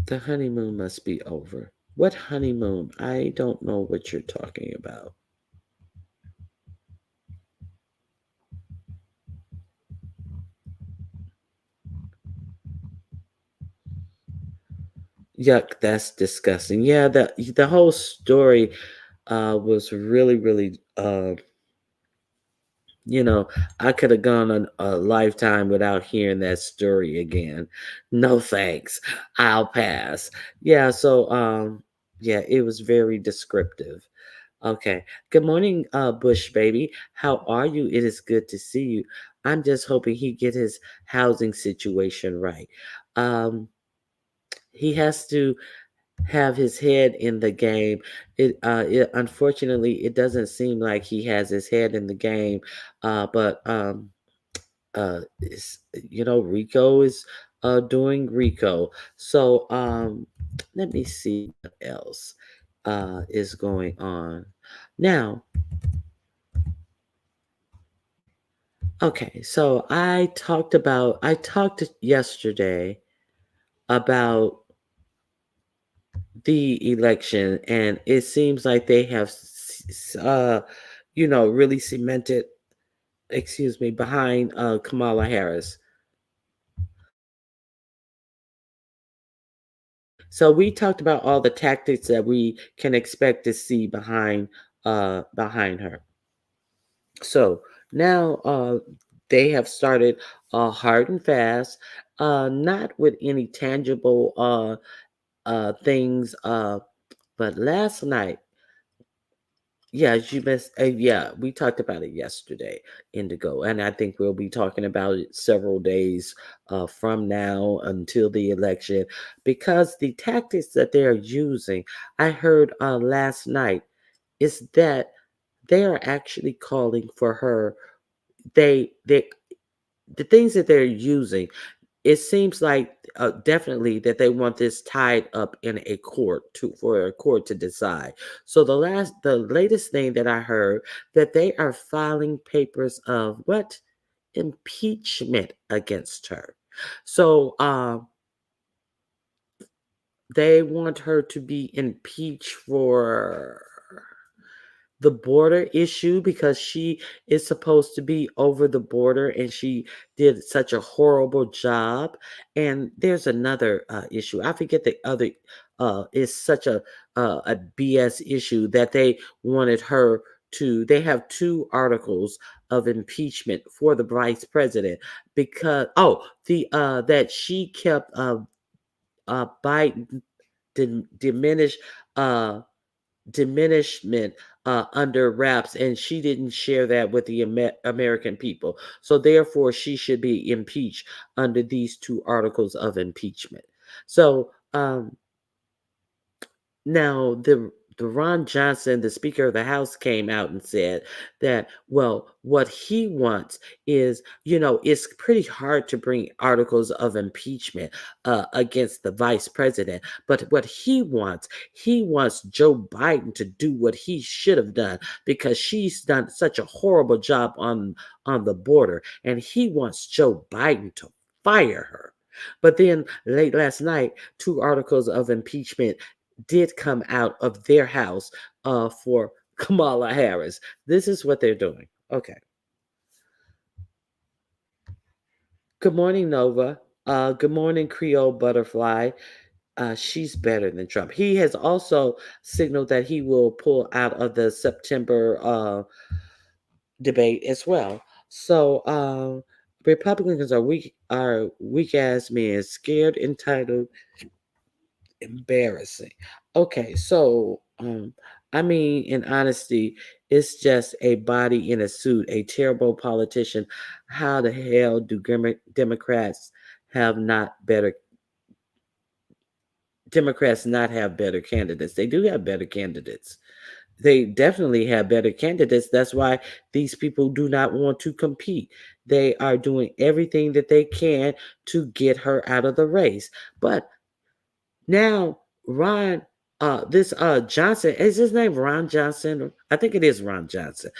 The honeymoon must be over. What honeymoon? I don't know what you're talking about. Yuck, that's disgusting. Yeah, the whole story was really, really you know, I could have gone a lifetime without hearing that story again. No thanks. I'll pass. Yeah, so yeah, it was very descriptive. Okay. Good morning, Bush baby. How are you? It is good to see you. I'm just hoping he get his housing situation right. He has to have his head in the game. It unfortunately it doesn't seem like he has his head in the game. But it's, you know, Rico is doing Rico. So let me see what else is going on. Now, okay, so I talked yesterday about the election, and it seems like they have you know, really cemented, excuse me, behind Kamala Harris. So we talked about all the tactics that we can expect to see behind her. So now they have started hard and fast, not with any tangible things. But last night, yeah, you missed. Yeah, we talked about it yesterday, Indigo, and I think we'll be talking about it several days from now until the election, because the tactics that they are using, I heard last night, is that they are actually calling for her. They the things that they're using. it seems like definitely that they want this tied up in a court for a court to decide. So the latest thing that I heard that they are filing papers of what impeachment against her. So they want her to be impeached for the border issue because she is supposed to be over the border and she did such a horrible job. And there's another issue. I forget the other. Is such a BS issue that they wanted her to. They have two articles of impeachment for the vice president because the that she kept Biden diminish uh diminishment under wraps, and she didn't share that with the American people. So therefore, she should be impeached under these two articles of impeachment. So now, the Ron Johnson, the Speaker of the House, came out and said that, well, what he wants is, it's pretty hard to bring articles of impeachment against the vice president. But what he wants Joe Biden to do what he should have done because she's done such a horrible job on the border, and he wants Joe Biden to fire her. But then late last night, two articles of impeachment did come out of their house for Kamala Harris. This is what they're doing. Okay. Good morning, Nova. Good morning, Creole Butterfly. She's better than Trump. He has also signaled that he will pull out of the September debate as well. So Republicans are weak ass men, scared, entitled, embarrassing. Okay, so I mean, in honesty, it's just a body in a suit, a terrible politician. How the hell do Democrats have not better Democrats not have better candidates? They do have better candidates. They definitely have better candidates. That's why these people do not want to compete. They are doing everything that they can to get her out of the race. But now, Ron, this Johnson, is his name Ron Johnson? I think it is Ron Johnson.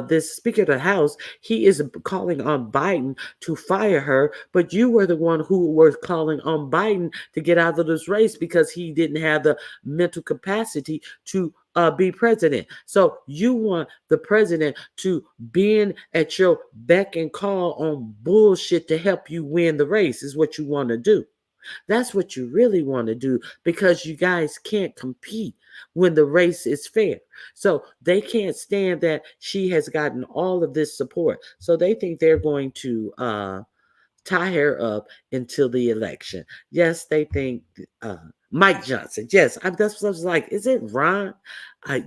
This Speaker of the House, he is calling on Biden to fire her, but you were the one who was calling on Biden to get out of this race because he didn't have the mental capacity to be president. So you want the president to bend at your beck and call on bullshit to help you win the race, is what you want to do. That's what you really want to do because you guys can't compete when the race is fair. So they can't stand that she has gotten all of this support. So they think they're going to tie her up until the election. Yes, they think Mike Johnson. Yes, that's what I was like. Is it Ron?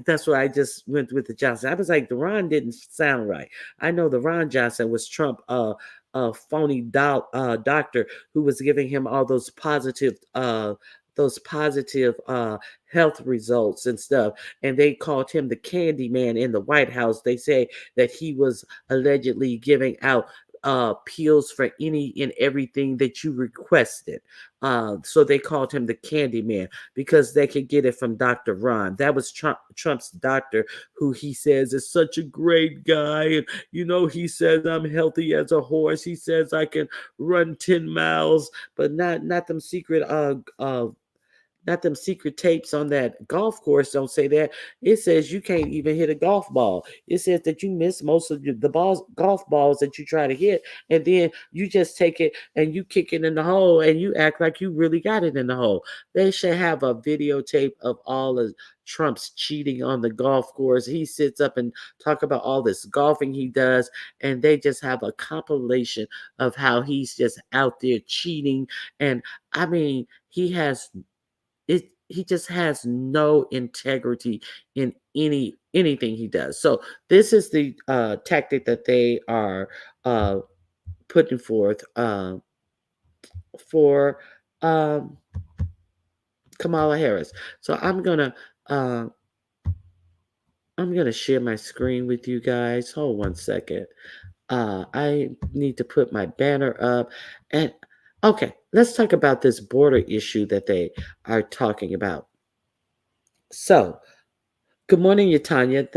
That's why I just went with the Johnson. I was like, the Ron didn't sound right. I know the Ron Johnson was Trump, phony doctor who was giving him all those positive health results and stuff, and they called him the candy man in the White House. They say that he was allegedly giving out pills for any and everything that you requested. So they called him the Candy Man because they could get it from Dr. Ron. That was Trump's doctor, who he says is such a great guy. And, he says I'm healthy as a horse. He says I can run 10 miles, but not them secret not them secret tapes on that golf course don't say that. It says you can't even hit a golf ball. It says that you miss most of the golf balls that you try to hit, and then you just take it and you kick it in the hole and you act like you really got it in the hole. They should have a videotape of all of Trump's cheating on the golf course. He sits up and talk about all this golfing he does, and they just have a compilation of how he's just out there cheating. And I mean, he just has no integrity in anything he does. So this is the tactic that they are uh, putting forth for um, Kamala Harris. So uh, I'm gonna share my screen with you guys. Hold one second. I need to put my banner up, and Okay, let's talk about this border issue that they are talking about. So, good morning, Yatanya.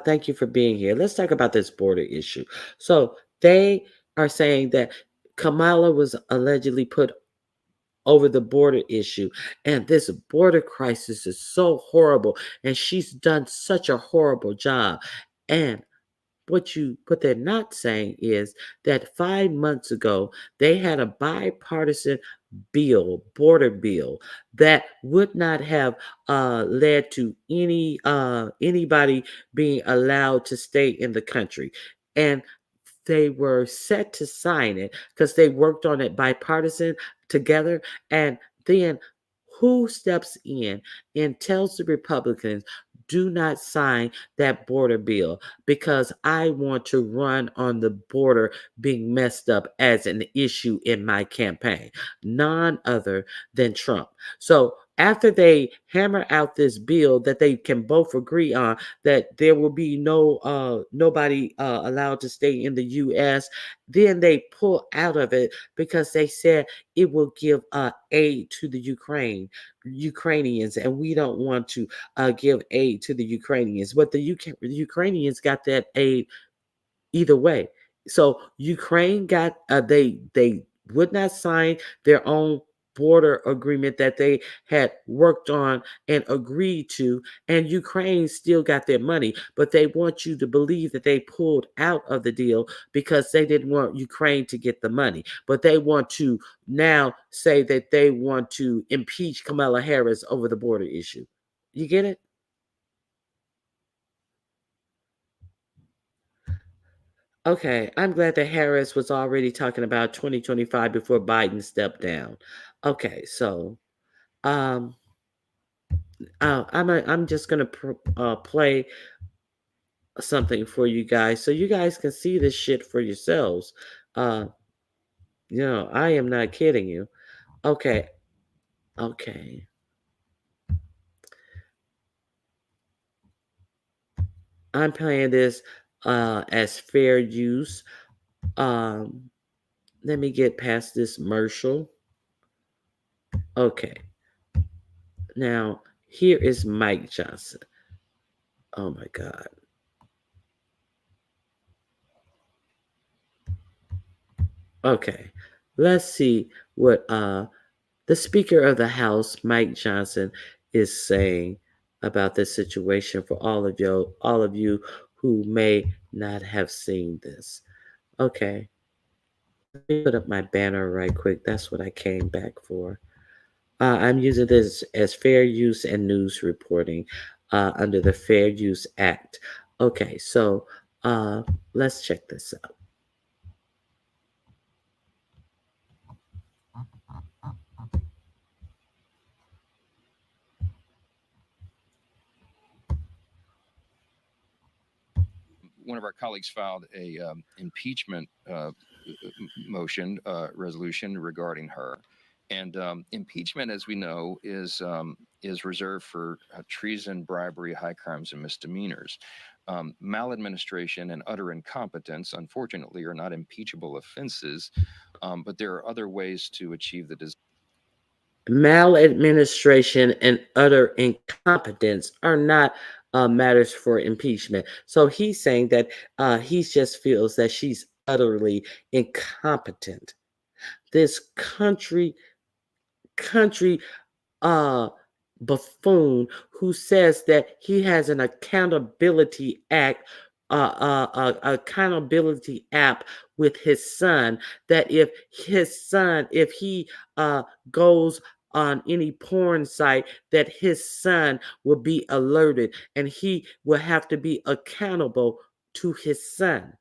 Thank you for being here. Let's talk about this border issue. So, they are saying that Kamala was allegedly put over the border issue, and this border crisis is so horrible, and she's done such a horrible job. And what they're not saying is that 5 months ago they had a bipartisan border bill, that would not have led to anybody being allowed to stay in the country, and they were set to sign it because they worked on it bipartisan together. And then who steps in and tells the Republicans, do not sign that border bill because I want to run on the border being messed up as an issue in my campaign? None other than Trump. So after they hammer out this bill that they can both agree on, that there will be nobody allowed to stay in the U.S., then they pull out of it because they said it will give aid to the Ukrainians, and we don't want to give aid to the Ukrainians. But the Ukrainians got that aid either way. So Ukraine got they would not sign their own border agreement that they had worked on and agreed to, and Ukraine still got their money, but they want you to believe that they pulled out of the deal because they didn't want Ukraine to get the money. But they want to now say that they want to impeach Kamala Harris over the border issue. You get it? Okay, I'm glad that Harris was already talking about 2025 before Biden stepped down. Okay, so um, I'm just gonna play something for you guys so you guys can see this shit for yourselves. Uh, I am not kidding you. Okay, okay, I'm playing this as fair use. Um, Let me get past this commercial. Okay, now here is Mike Johnson. Oh my God. Okay, let's see what the Speaker of the House, Mike Johnson, is saying about this situation for all of you who may not have seen this. Okay, let me put up my banner right quick. That's what I came back for. I'm using this as fair use and news reporting under the Fair Use Act. Okay, so let's check this out. One of our colleagues filed a impeachment motion resolution regarding her. And impeachment, as we know, is reserved for treason, bribery, high crimes, and misdemeanors. Maladministration and utter incompetence, unfortunately, are not impeachable offenses, but there are other ways to achieve the desired. Maladministration and utter incompetence are not matters for impeachment. So he's saying that he just feels that she's utterly incompetent. This country uh, buffoon who says that he has an accountability app with his son, that if he goes on any porn site, that his son will be alerted and he will have to be accountable to his son.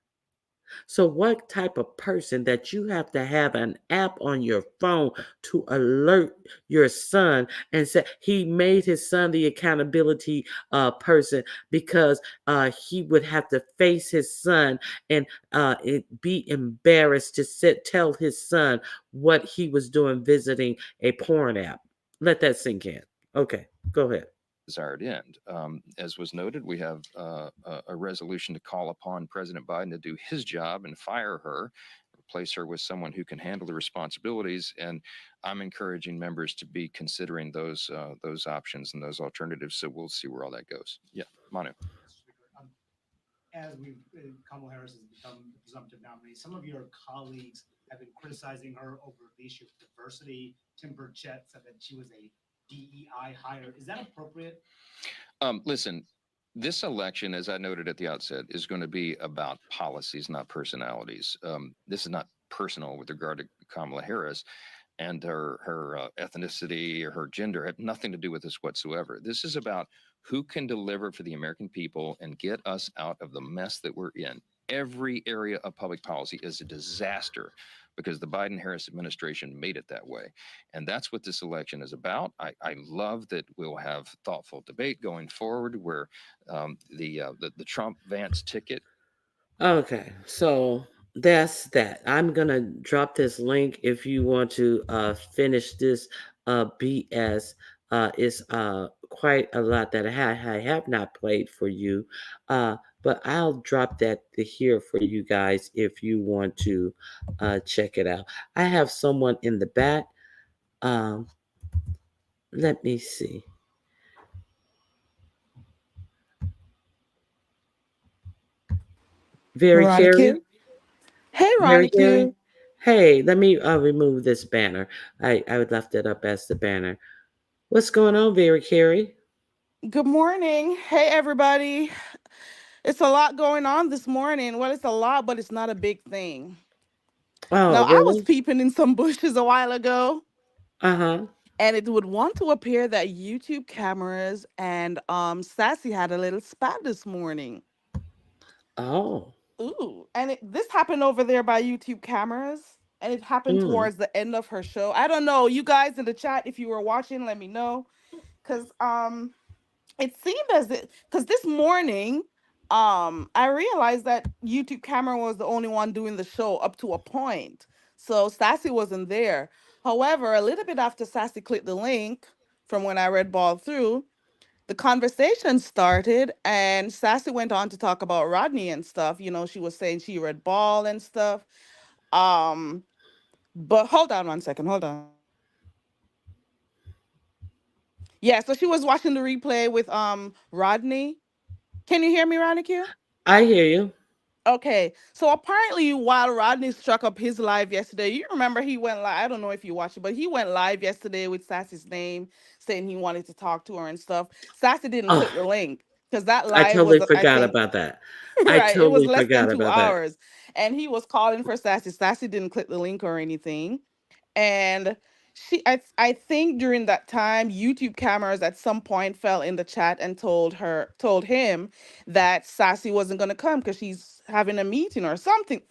So, what type of person that you have to have an app on your phone to alert your son and say he made his son the accountability person because he would have to face his son and be embarrassed to tell his son what he was doing visiting a porn app? Let that sink in. Okay, go ahead. Desired end. As was noted, we have a resolution to call upon President Biden to do his job and fire her, replace her with someone who can handle the responsibilities. And I'm encouraging members to be considering those options and those alternatives. So we'll see where all that goes. Yeah, Manu. Speaker. As Kamala Harris has become the presumptive nominee, some of your colleagues have been criticizing her over the issue of diversity. Tim Burchett said that she was a DEI hire. Is that appropriate? Listen, this election, as I noted at the outset, is going to be about policies, not personalities. This is not personal with regard to Kamala Harris and her ethnicity or her gender. Had nothing to do with this whatsoever. This is about who can deliver for the American people and get us out of the mess that we're in. Every area of public policy is a disaster because the Biden Harris administration made it that way. And that's what this election is about. I love that we'll have thoughtful debate going forward where the Trump Vance ticket. Okay, so that's that. I'm gonna drop this link if you want to finish this BS. It's quite a lot that I have not played for you, but I'll drop that to here for you guys if you want to check it out. I have someone in the back. Um, Let me see. Very Ronnie Carey. Q. Hey, Very Ronnie Carey. Q. Hey, let me remove this banner. I would left it up as the banner. What's going on, Very Carey? Good morning. Hey, everybody. It's a lot going on this morning. Well, it's a lot, but it's not a big thing. Oh, Now, I was really? peeping in some bushes a while ago, Uh-huh. and it would want to appear that YouTube cameras and Sassy had a little spat this morning. Oh. Ooh, and this happened over there by YouTube cameras, and it happened Mm. towards the end of her show. I don't know. You guys in the chat, if you were watching, let me know, because it seemed as it because this morning I realized that YouTube camera was the only one doing the show up to a point, so Sassy wasn't there. However, a little bit after Sassy clicked the link, from when I read ball through, the conversation started and Sassy went on to talk about Rodney and stuff. She was saying she read ball and stuff. Um but hold on one second, hold on. Yeah, so she was watching the replay with Rodney. Can you hear me, Rodney Q? I hear you. Okay, so apparently, while Rodney struck up his live yesterday, you remember he went live. I don't know if you watched it, but he went live yesterday with Sassy's name, saying he wanted to talk to her and stuff. Sassy didn't Oh, click the link because that I live was, totally I forgot think, about that. I right, it was totally less than forgot two about that. hours, and he was calling for Sassy. Sassy didn't click the link or anything. And I think during that time YouTube cameras at some point fell in the chat and told him that Sassy wasn't going to come because she's having a meeting or something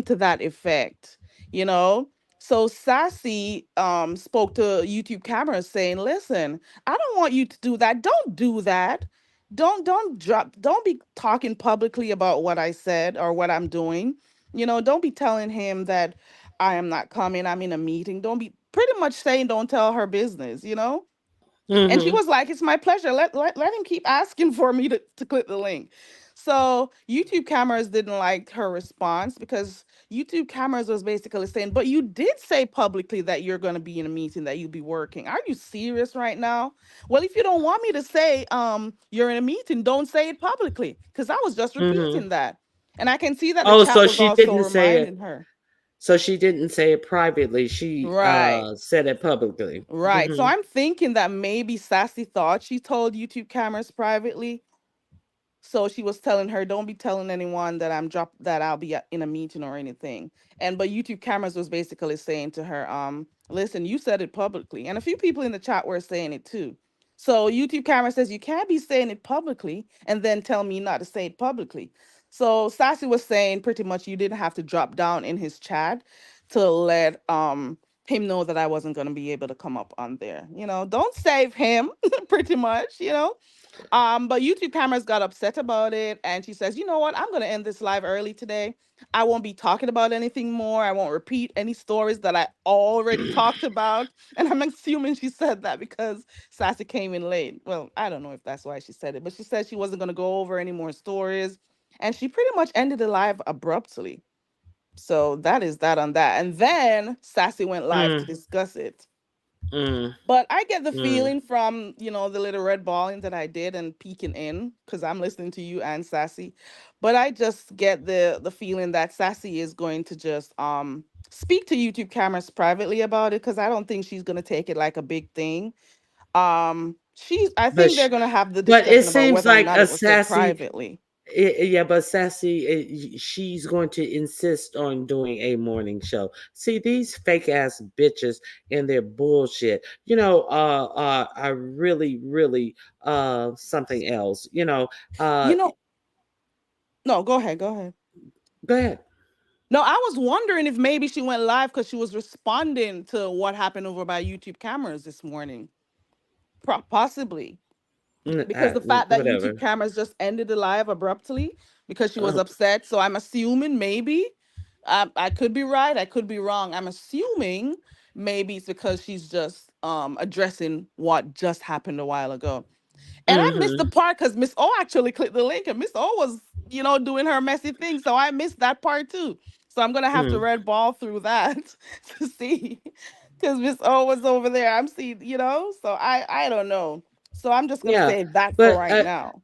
to that effect, you know. So Sassy spoke to YouTube cameras saying, listen, I don't want you to do that. Don't do that. Don't be talking publicly about what I said or what I'm doing. Don't be telling him that I am not coming, I'm in a meeting. Don't be pretty much saying don't tell her business. And she Mm-hmm. was like, it's my pleasure. Let him keep asking for me to click the link. So YouTube cameras didn't like her response because YouTube cameras was basically saying, but you did say publicly that you're going to be in a meeting, that you'll be working. Are you serious right now? Well, if you don't want me to say you're in a meeting, don't say it publicly, because I was just Mm-hmm. repeating that. And I can see that the Oh, chat so was she also didn't say it. reminding her. So she didn't say it privately. She Right. said it publicly. Right. So Mm-hmm. I'm thinking that maybe Sassy thought she told YouTube cameras privately. So she was telling her, don't be telling anyone that that I'll be in a meeting or anything. But YouTube cameras was basically saying to her, listen, you said it publicly. And a few people in the chat were saying it too. So YouTube camera says you can't be saying it publicly and then tell me not to say it publicly. So Sassy was saying pretty much you didn't have to drop down in his chat to let him know that I wasn't gonna be able to come up on there. Don't save him, pretty much. But YouTube cameras got upset about it, and she says, "You know what? I'm gonna end this live early today. I won't be talking about anything more. I won't repeat any stories that I already talked about." And I'm assuming she said that because Sassy came in late. Well, I don't know if that's why she said it, but she said she wasn't gonna go over any more stories, and she pretty much ended the live abruptly. So that is that on that. And then Sassy went live to Mm, discuss it. mm, But I get the mm. feeling from, the little red balling that I did and peeking in, because I'm listening to you and Sassy. But I just get the feeling that Sassy is going to just speak to YouTube cameras privately about it, because I don't think she's gonna take it like a big thing. I But think they're gonna have the but it discussion about seems whether or like not a it was said sassy. privately. Yeah, but sassy, she's going to insist on doing a morning show. See, these fake ass bitches and their bullshit. Are really, really something else. You know, no, go ahead, go ahead. Go ahead. No, I was wondering if maybe she went live because she was responding to what happened over by YouTube cameras this morning. Possibly. Because the fact that Whatever. YouTube cameras just ended the live abruptly because she was Uh, upset. So I'm assuming maybe, I could be right, I could be wrong. I'm assuming maybe it's because she's just addressing what just happened a while ago. And I missed the mm-hmm, part because Miss O actually clicked the link and Miss O was, doing her messy thing. So I missed that part too. So I'm gonna have to mm, red ball through that to see, because Miss O was over there. I'm seeing, so I don't know. So I'm just gonna yeah, say that for but right now.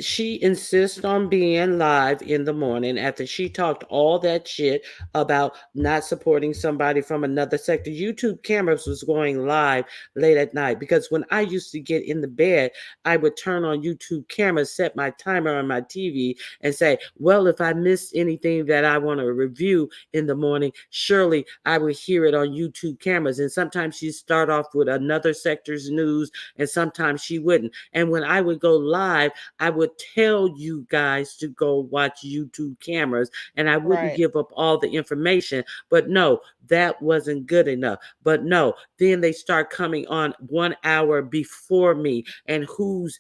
she insists on being live in the morning after she talked all that shit about not supporting somebody from another sector. YouTube cameras was going live late at night because when I used to get in the bed, I would turn on YouTube cameras, set my timer on my TV, and say, well, if I missed anything that I want to review in the morning, surely I would hear it on YouTube cameras. And sometimes she'd start off with another sector's news, and sometimes she wouldn't. And when I would go live, I would tell you guys to go watch YouTube cameras and I wouldn't Right. give up all the information. But no, that wasn't good enough. But no, then they start coming on 1 hour before me. And who's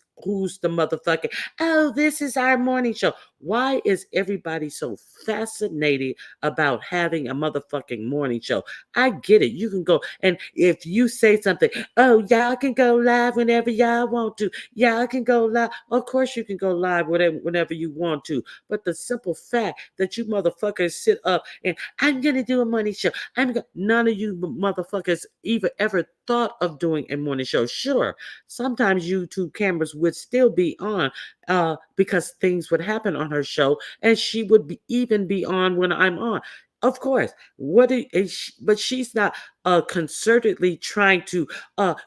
the motherfucker? Oh, this is our morning show. Why is everybody so fascinated about having a motherfucking morning show? I get it. You can go, and if you say something, oh, y'all can go live whenever y'all want to. Y'all can go live. Of course, you can go live whenever you want to. But the simple fact that you motherfuckers sit up and I'm gonna do a morning show. None of you motherfuckers even ever thought of doing a morning show. Sure, sometimes YouTube cameras would still be on because things would happen on her show, and she would even be on when I'm on. Of course, but she's not concertedly trying to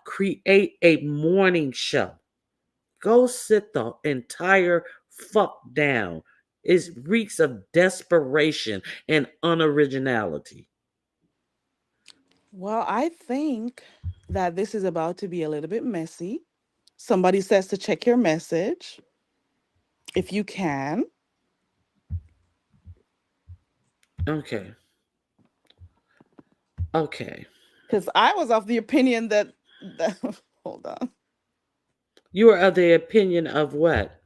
create a morning show. Go sit the entire fuck down. It reeks of desperation and unoriginality. Well, I think that this is about to be a little bit messy. Somebody says to check your message if you can. Okay. Okay. Because I was of the opinion that hold on. You are of the opinion of what?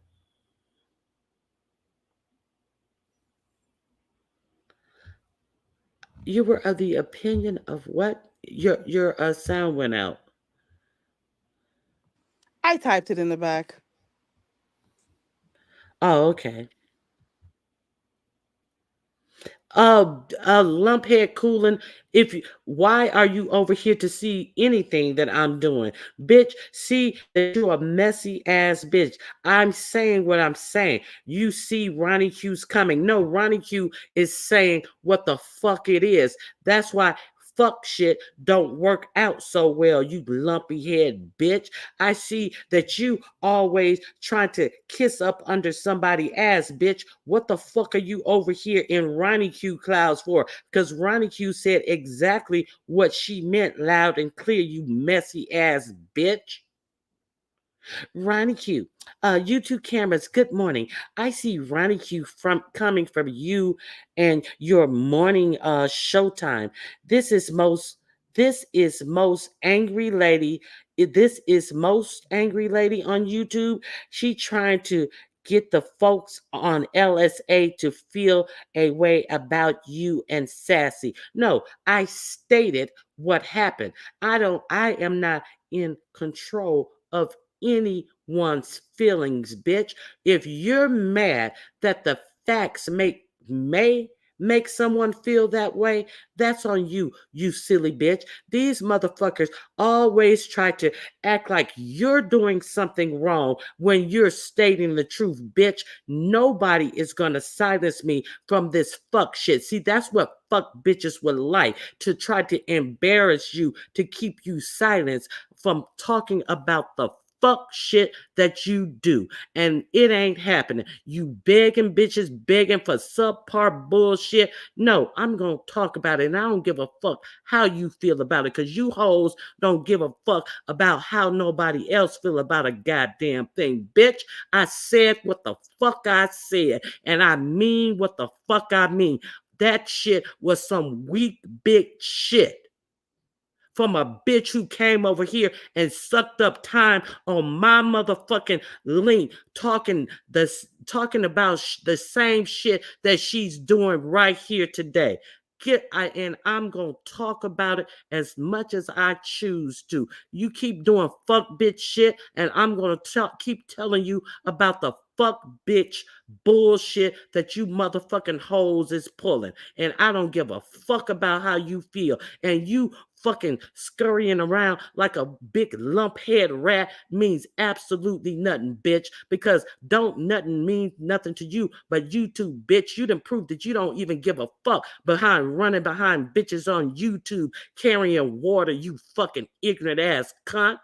You were of the opinion of what? Your sound went out. I typed it in the back. Oh, okay. Lumphead cooling. Why are you over here to see anything that I'm doing, bitch? See that you're a messy ass bitch. I'm saying what I'm saying. You see Ronnie Q's coming. No, Ronnie Q is saying what the fuck it is. That's why fuck shit don't work out so well, you lumpy head bitch. I see that you always trying to kiss up under somebody's ass, bitch. What the fuck are you over here in Ronnie Q clouds for? Because Ronnie Q said exactly what she meant loud and clear, you messy ass bitch. Ronnie Q, YouTube cameras, good morning. I see Ronnie Q from coming from you and your morning showtime. This is most this is most angry lady. This is most angry lady on YouTube. She trying to get the folks on LSA to feel a way about you and Sassy. No, I stated what happened. I am not in control of anyone's feelings, bitch. If you're mad that the facts may make someone feel that way, that's on you, you silly bitch. These motherfuckers always try to act like you're doing something wrong when you're stating the truth, bitch. Nobody is gonna silence me from this fuck shit. See, that's what fuck bitches would like, to try to embarrass you, to keep you silenced from talking about the fuck shit that you do. And it ain't happening. You begging bitches, begging for subpar bullshit. No, I'm gonna talk about it, and I don't give a fuck how you feel about it, because you hoes don't give a fuck about how nobody else feel about a goddamn thing. Bitch, I said what the fuck I said, and I mean what the fuck I mean. That shit was some weak big shit from a bitch who came over here and sucked up time on my motherfucking link, talking about the same shit that she's doing right here today. And I'm gonna talk about it as much as I choose to. You keep doing fuck bitch shit, and I'm gonna keep telling you about the fuck bitch bullshit that you motherfucking hoes is pulling. And I don't give a fuck about how you feel. And you fucking scurrying around like a big lump head rat means absolutely nothing, bitch, because don't nothing mean nothing to you but you too, bitch. You done proved that you don't even give a fuck behind running behind bitches on YouTube carrying water, you fucking ignorant ass cunt.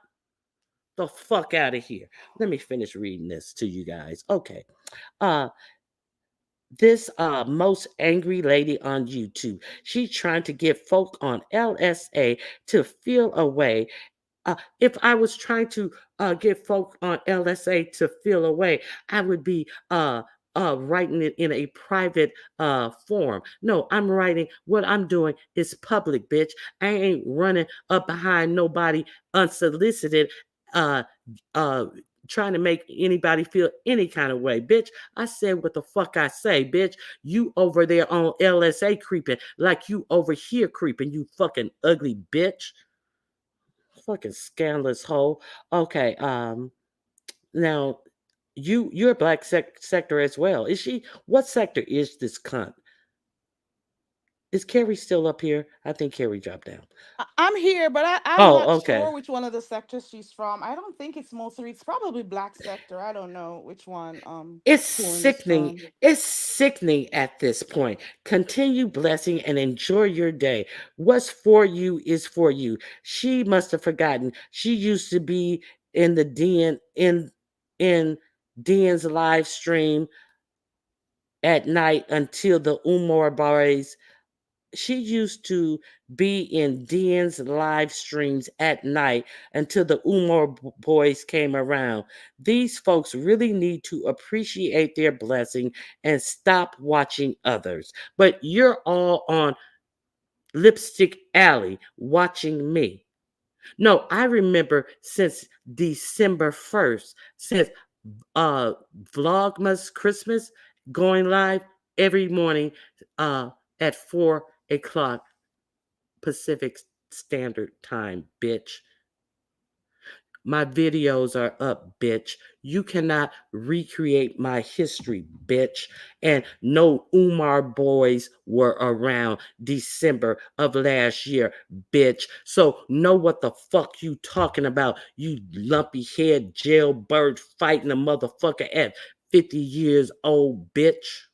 The fuck out of here. Let me finish reading this to you guys. Okay. This most angry lady on YouTube, she's trying to get folk on LSA to feel a way. If I was trying to get folk on LSA to feel a way, I would be writing it in a private form. No, I'm writing, what I'm doing is public, bitch. I ain't running up behind nobody unsolicited, uh, uh, trying to make anybody feel any kind of way, bitch. I said what the fuck I say, bitch. You over there on LSA creeping like you over here creeping, you fucking ugly bitch. Fucking scandalous hole. Okay, now you're a black sector as well. Is she? What sector is this cunt? Is Carrie still up here? I think Carrie dropped down. I'm here, but I'm Oh, not okay. sure which one of the sectors she's from. I don't think it's Mosul. It's probably Black Sector. I don't know which one It's Coon is sickening. from. It's sickening at this point. Continue blessing and enjoy your day. What's for you is for you. She must have forgotten. She used to be in the DN in DN's live stream at night until the Umar Boys. She used to be in DN's live streams at night until the Umar boys came around. These folks really need to appreciate their blessing and stop watching others. But you're all on Lipstick Alley watching me. No, I remember since December 1st, since uh Vlogmas Christmas, going live every morning at 4 o'clock Pacific Standard Time, bitch. My videos are up, bitch. You cannot recreate my history, bitch. And no Umar boys were around December of last year, bitch. So know what the fuck you talking about, you lumpy head jailbird fighting a motherfucker at 50 years old, bitch.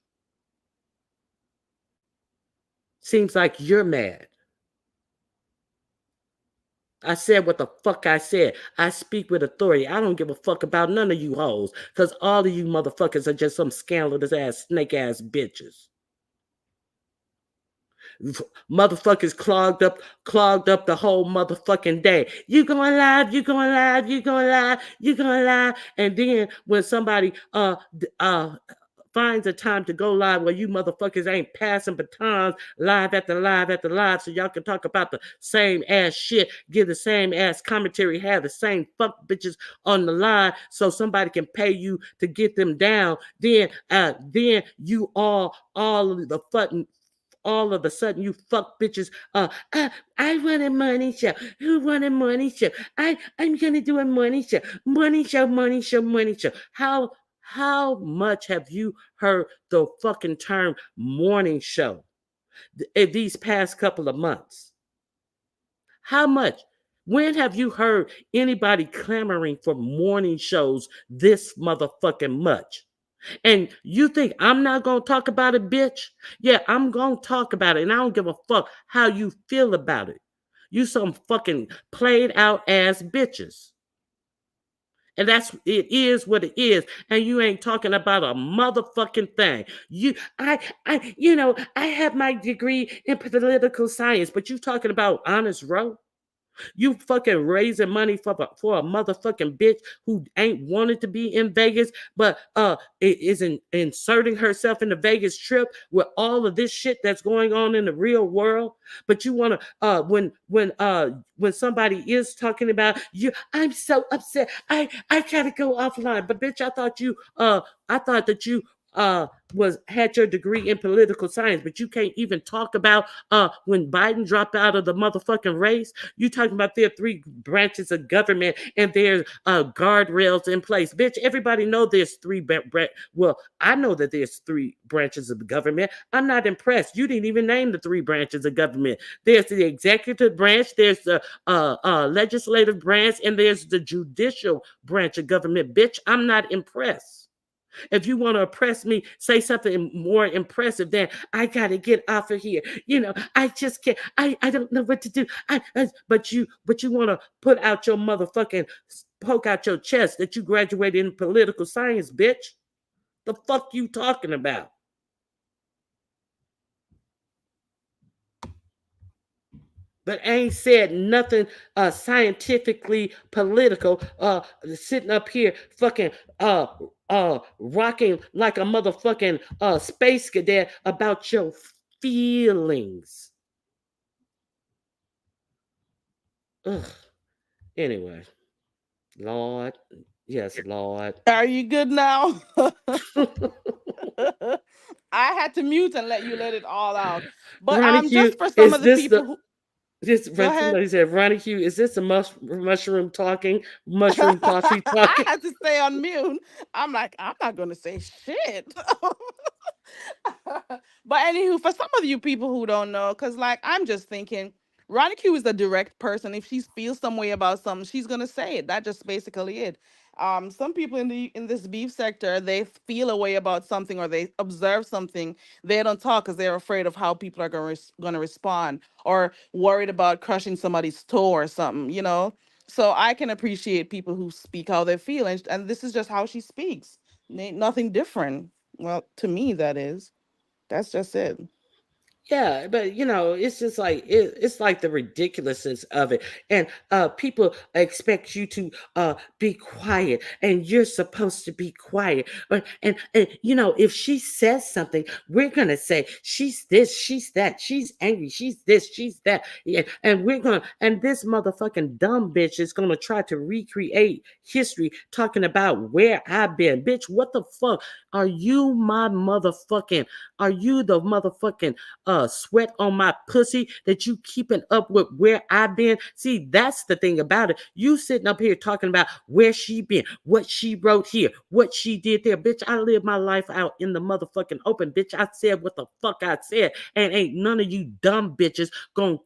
Seems like you're mad. I said what the fuck I said. I speak with authority. I don't give a fuck about none of you hoes, because all of you motherfuckers are just some scandalous ass, snake ass bitches. Motherfuckers clogged up the whole motherfucking day. You going live, you going live, you going live, you going live. And then when somebody finds a time to go live where you motherfuckers ain't passing batons live after live after live, so y'all can talk about the same ass shit, give the same ass commentary, have the same fuck bitches on the line, so somebody can pay you to get them down. Then you all of the fucking all of a sudden you fuck bitches. I want a money show. Who want a money show? I'm gonna do a money show. Money show, money show, money show. How much have you heard the fucking term morning show? in these past couple of months? How much? When have you heard anybody clamoring for morning shows this motherfucking much? And you think I'm not gonna talk about it, bitch? Yeah, I'm gonna talk about it, and I don't give a fuck how you feel about it. You some fucking played out ass bitches. And that's it is what it is. And you ain't talking about a motherfucking thing. I have my degree in political science, but you talking about honest row? You fucking raising money for a motherfucking bitch who ain't wanted to be in Vegas, but inserting herself in the Vegas trip with all of this shit that's going on in the real world. But you want to when somebody is talking about you, I'm so upset. I gotta go offline. But bitch, I thought that you was had your degree in political science, but you can't even talk about when Biden dropped out of the motherfucking race. You talking about there are three branches of government and there's guardrails in place. Bitch, everybody know there's well, I know that there's three branches of the government. I'm not impressed. You didn't even name the three branches of government. There's the executive branch, there's the legislative branch, and there's the judicial branch of government. Bitch, I'm not impressed. If you want to oppress me, say something more impressive than I gotta get off of here. I just can't. I don't know what to do. But you want to put out your motherfucking poke out your chest that you graduated in political science, bitch. The fuck you talking about? But ain't said nothing scientifically political. Sitting up here fucking rocking like a motherfucking space cadet about your feelings. Ugh. Anyway, Lord, yes, Lord. Are you good now? I had to mute and let you let it all out. But Ronnie Q, just for some is of the this people the who this go ahead. somebody said Ronnie Q, is this a mushroom talking, mushroom coffee I talking? had to stay on mute. I'm like, I'm not gonna say shit. But anywho, for some of you people who don't know, because like I'm just thinking, Ronnie Q is a direct person. If she feels some way about something, she's gonna say it. That's just basically it. Some people in this beef sector, they feel a way about something or they observe something. They don't talk because they're afraid of how people are gonna respond or worried about crushing somebody's toe or something. So I can appreciate people who speak how they feel, and this is just how she speaks. Ain't nothing different. Well, to me, that is. That's just it. Yeah, but it's just like it's like the ridiculousness of it, and people expect you to be quiet, and you're supposed to be quiet. And if she says something, we're gonna say she's this, she's that, she's angry, she's this, she's that, yeah, and this motherfucking dumb bitch is gonna try to recreate history, talking about where I've been, bitch. What the fuck are you, Are you the motherfucking sweat on my pussy that you keeping up with where I've been? See, that's the thing about it. You sitting up here talking about where she been, what she wrote here, what she did there. Bitch, I live my life out in the motherfucking open. Bitch, I said what the fuck I said. And ain't none of you dumb bitches gonna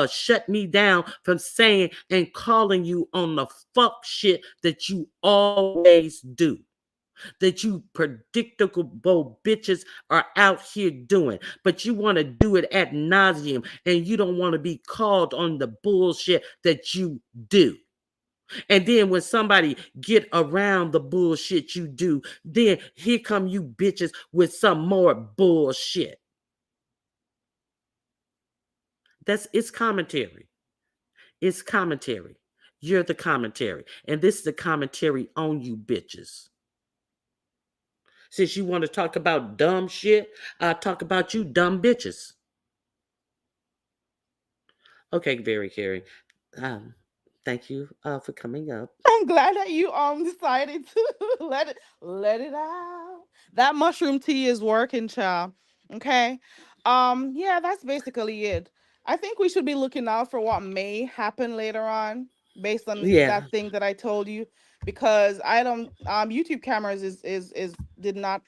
shut me down from saying and calling you on the fuck shit that you always do, that you predictable bitches are out here doing. But you want to do it ad nauseum, and you don't want to be called on the bullshit that you do. And then when somebody get around the bullshit you do, then here come you bitches with some more bullshit. It's commentary. It's commentary. You're the commentary. And this is the commentary on you bitches. Since you want to talk about dumb shit, I'll talk about you dumb bitches. Okay, very caring. Um, Thank you for coming up. I'm glad that you decided to let it out. That mushroom tea is working, child. Okay. Yeah, that's basically it. I think we should be looking out for what may happen later on based on Yeah, that thing that I told you, because I don't YouTube cameras is did not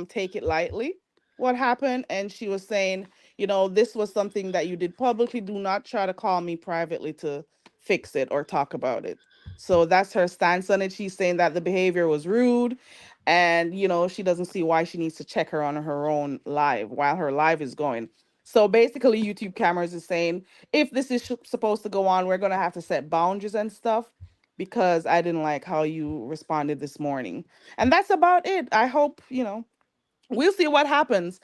take it lightly what happened, and she was saying this was something that you did publicly. Do not try to call me privately to fix it or talk about it. So that's her stance on it. She's saying that the behavior was rude, and she doesn't see why she needs to check her on her own live while her live is going. So basically, YouTube Cameras is saying, if this is supposed to go on, we're going to have to set boundaries and stuff, because I didn't like how you responded this morning. And that's about it. I hope, we'll see what happens.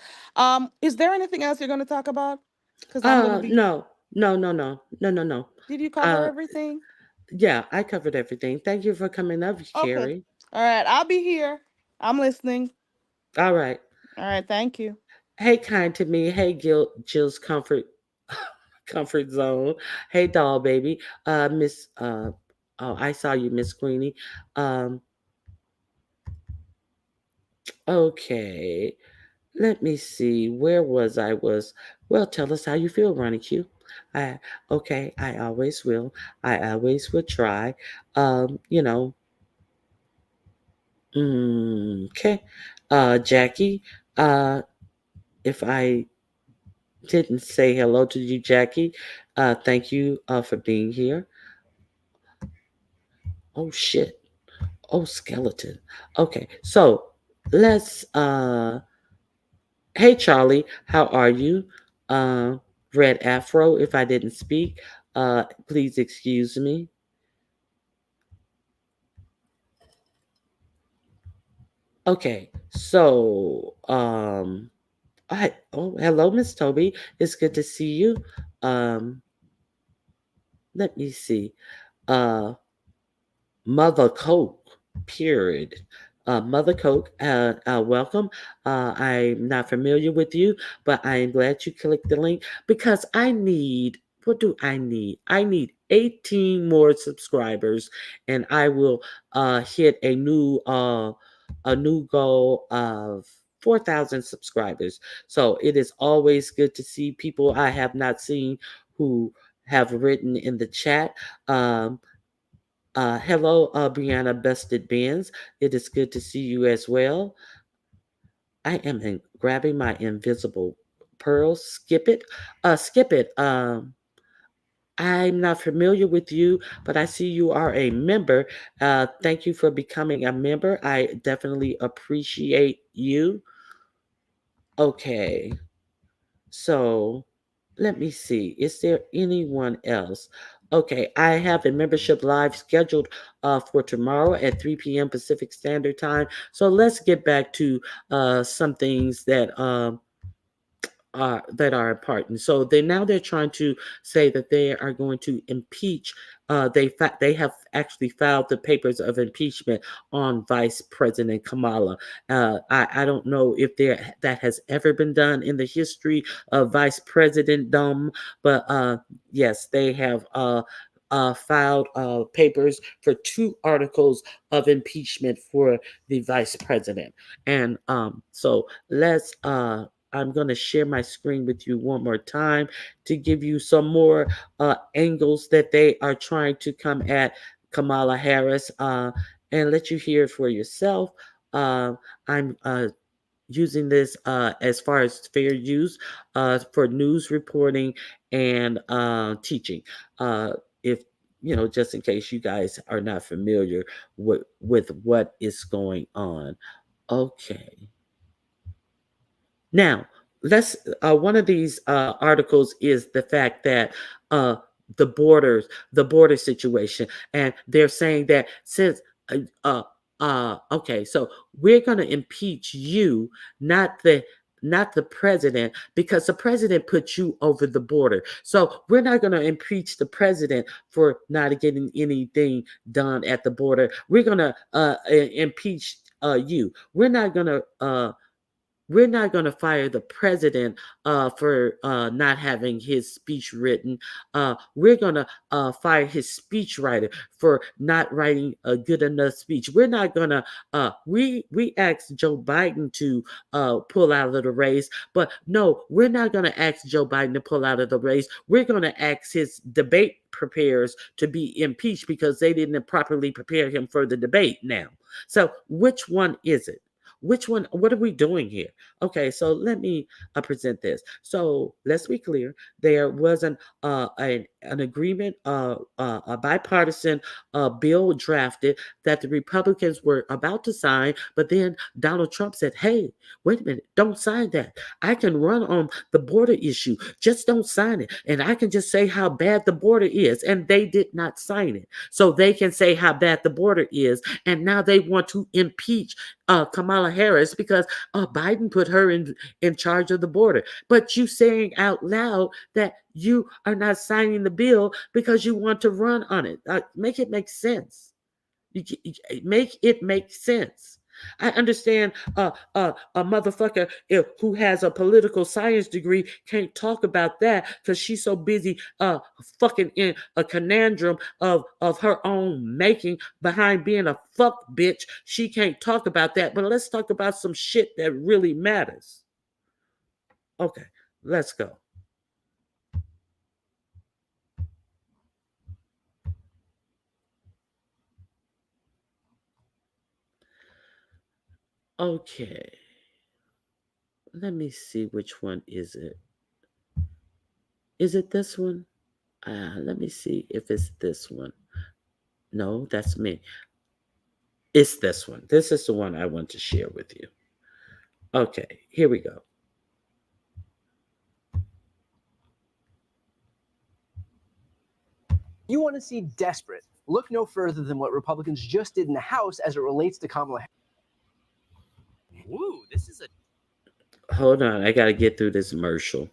Is there anything else you're going to talk about? Because I'm going to be. No, no, no, no, no, no, no. Did you cover Uh, everything? yeah, I covered everything. Thank you for coming up, Okay. Carrie. All right. I'll be here. I'm listening. All right. All right. Thank you. Hey, kind to me. Hey, Jill's comfort zone. Hey, doll baby. Miss. Oh, I saw you, Miss Queenie. Um. Okay. Let me see. Where was I? Well, tell us how you feel, Ronnie Q. I okay. I always will. I always will try. You know. Okay. Jackie. If I didn't say hello to you, Jackie, thank you for being here. Oh shit. Oh skeleton. Okay. So let's hey Charlie, how are you? Uh Red Afro, if I didn't speak, please excuse me. Okay. So hello Miss Toby. It's good to see you. Um let me see. Uh Mother Coke, period. Mother Coke, welcome. I'm not familiar with you, but I am glad you clicked the link because I need, what do I need? I need 18 more subscribers and I will hit a new goal of 4,000 subscribers. So it is always good to see people I have not seen who have written in the chat. Hello, Brianna Busted Benz. It is good to see you as well. I am grabbing my invisible pearl. Skip it. Skip it. I'm not familiar with you, but I see you are a member. Thank you for becoming a member. I definitely appreciate you. Okay. So let me see. Is there anyone else? Okay, I have a membership live scheduled for tomorrow at 3 p.m. Pacific Standard Time. So let's get back to some things that are important. So they're trying to say that they are going to impeach. They have actually filed the papers of impeachment on Vice President Kamala. I don't know if that has ever been done in the history of Vice President but yes, they have. Filed papers for 2 articles of impeachment for the vice president, and so let's I'm going to share my screen with you one more time to give you some more angles that they are trying to come at Kamala Harris and let you hear it for yourself. I'm using this as far as fair use for news reporting and teaching. If just in case you guys are not familiar with what is going on. Okay. Now, let's. One of these articles is the fact that uh, the border situation, and they're saying that since okay, so we're going to impeach you, not the president, because the president put you over the border. So we're not going to impeach the president for not getting anything done at the border. We're going to impeach you. We're not going to fire the president for not having his speech written. We're going to fire his speechwriter for not writing a good enough speech. We're not going to. We asked Joe Biden to pull out of the race, but no, we're not going to ask Joe Biden to pull out of the race. We're going to ask his debate preparers to be impeached because they didn't properly prepare him for the debate. Now, so which one is it? Which one? What are we doing here? Okay, so let me present this. So let's be clear. There was an agreement, a bipartisan bill drafted that the Republicans were about to sign, but then Donald Trump said, "Hey, wait a minute, don't sign that. I can run on the border issue. Just don't sign it, and I can just say how bad the border is." And they did not sign it, so they can say how bad the border is, and now they want to impeach Kamala Harris because Biden put her in charge of the border. But you saying out loud that you are not signing the bill because you want to run on it. Make it make sense. Make it make sense. I understand a motherfucker who has a political science degree can't talk about that because she's so busy fucking in a conundrum of her own making behind being a fuck bitch. She can't talk about that. But let's talk about some shit that really matters. Okay, let's go. Okay. Let me see, which one is it? Is it this one? Let me see if it's this one. No, that's me. It's this one. This is the one I want to share with you. Okay, here we go. You want to see desperate? Look no further than what Republicans just did in the House as it relates to Kamala Harris. Woo, this is a Hold on, I gotta get through this commercial.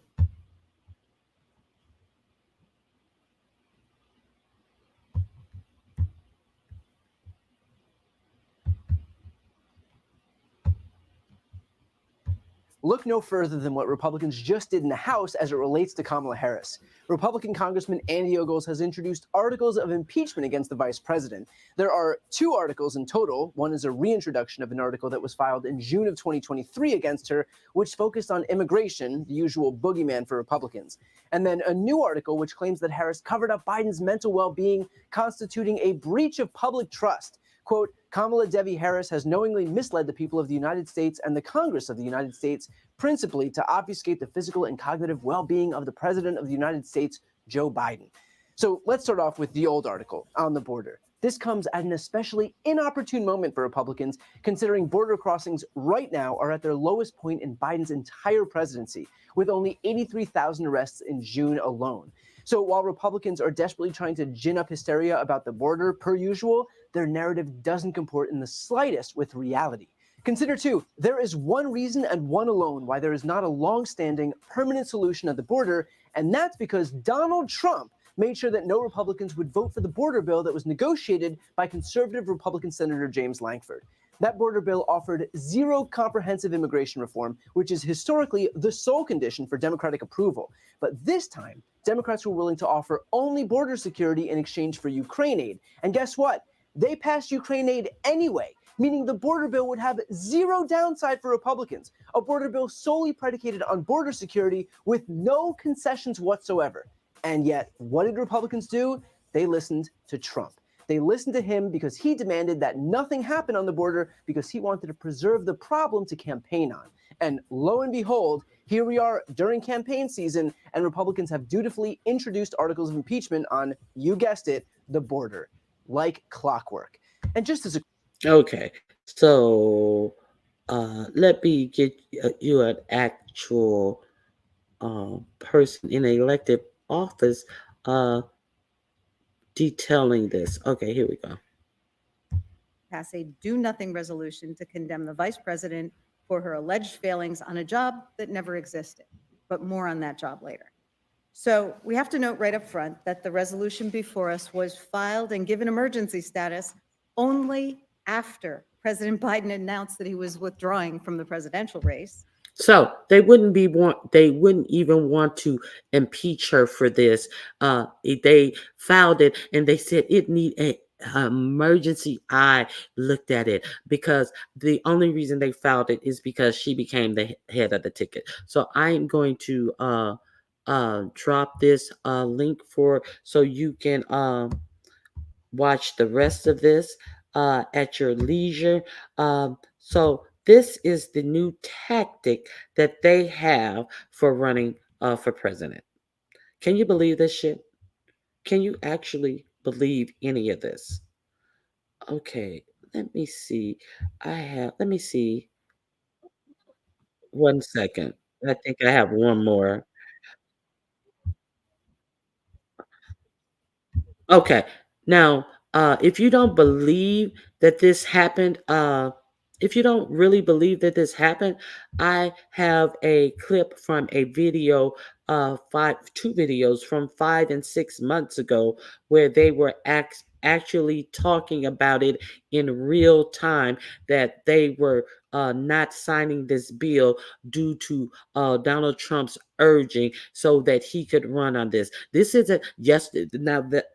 Look no further than what Republicans just did in the House as it relates to Kamala Harris. Republican Congressman Andy Ogles has introduced articles of impeachment against the vice president. There are 2 articles in total. One is a reintroduction of an article that was filed in June of 2023 against her, which focused on immigration, the usual boogeyman for Republicans. And then a new article which claims that Harris covered up Biden's mental well-being, constituting a breach of public trust. Quote, Kamala Devi Harris has knowingly misled the people of the United States and the Congress of the United States, principally to obfuscate the physical and cognitive well-being of the President of the United States, Joe Biden. So let's start off with the old article on the border. This comes at an especially inopportune moment for Republicans, considering border crossings right now are at their lowest point in Biden's entire presidency, with only 83,000 arrests in June alone. So while Republicans are desperately trying to gin up hysteria about the border per usual, their narrative doesn't comport in the slightest with reality. Consider, too, there is one reason and one alone why there is not a long-standing permanent solution at the border, and that's because Donald Trump made sure that no Republicans would vote for the border bill that was negotiated by conservative Republican Senator James Lankford. That border bill offered 0 comprehensive immigration reform, which is historically the sole condition for Democratic approval. But this time, Democrats were willing to offer only border security in exchange for Ukraine aid. And guess what? They passed Ukraine aid anyway, meaning the border bill would have 0 downside for Republicans, a border bill solely predicated on border security with no concessions whatsoever. And yet, what did Republicans do? They listened to Trump. They listened to him because he demanded that nothing happen on the border because he wanted to preserve the problem to campaign on. And lo and behold, here we are during campaign season, and Republicans have dutifully introduced articles of impeachment on, you guessed it, the border, like clockwork. And just as a Okay, so let me get you an actual person in an elected office detailing this. Okay, here we go. Pass a do-nothing resolution to condemn the vice president for her alleged failings on a job that never existed. But more on that job later. So we have to note right up front that the resolution before us was filed and given emergency status only after President Biden announced that he was withdrawing from the presidential race. So they wouldn't even want to impeach her for this. They filed it and they said it need an emergency eye looked at it because the only reason they filed it is because she became the head of the ticket. So I'm going to drop this link so you can watch the rest of this at your leisure. So This is the new tactic that they have for running for president. Can you believe this shit? Can you actually believe any of this? Okay, let me see. Let me see. 1 second. I think I have one more. Okay. Now, if you don't believe that this happened, if you don't really believe that this happened, I have a clip from a video, two videos from 5 and 6 months ago, where they were actually talking about it in real time, that they were not signing this bill due to Donald Trump's urging so that he could run on this. This isn't yes. Now the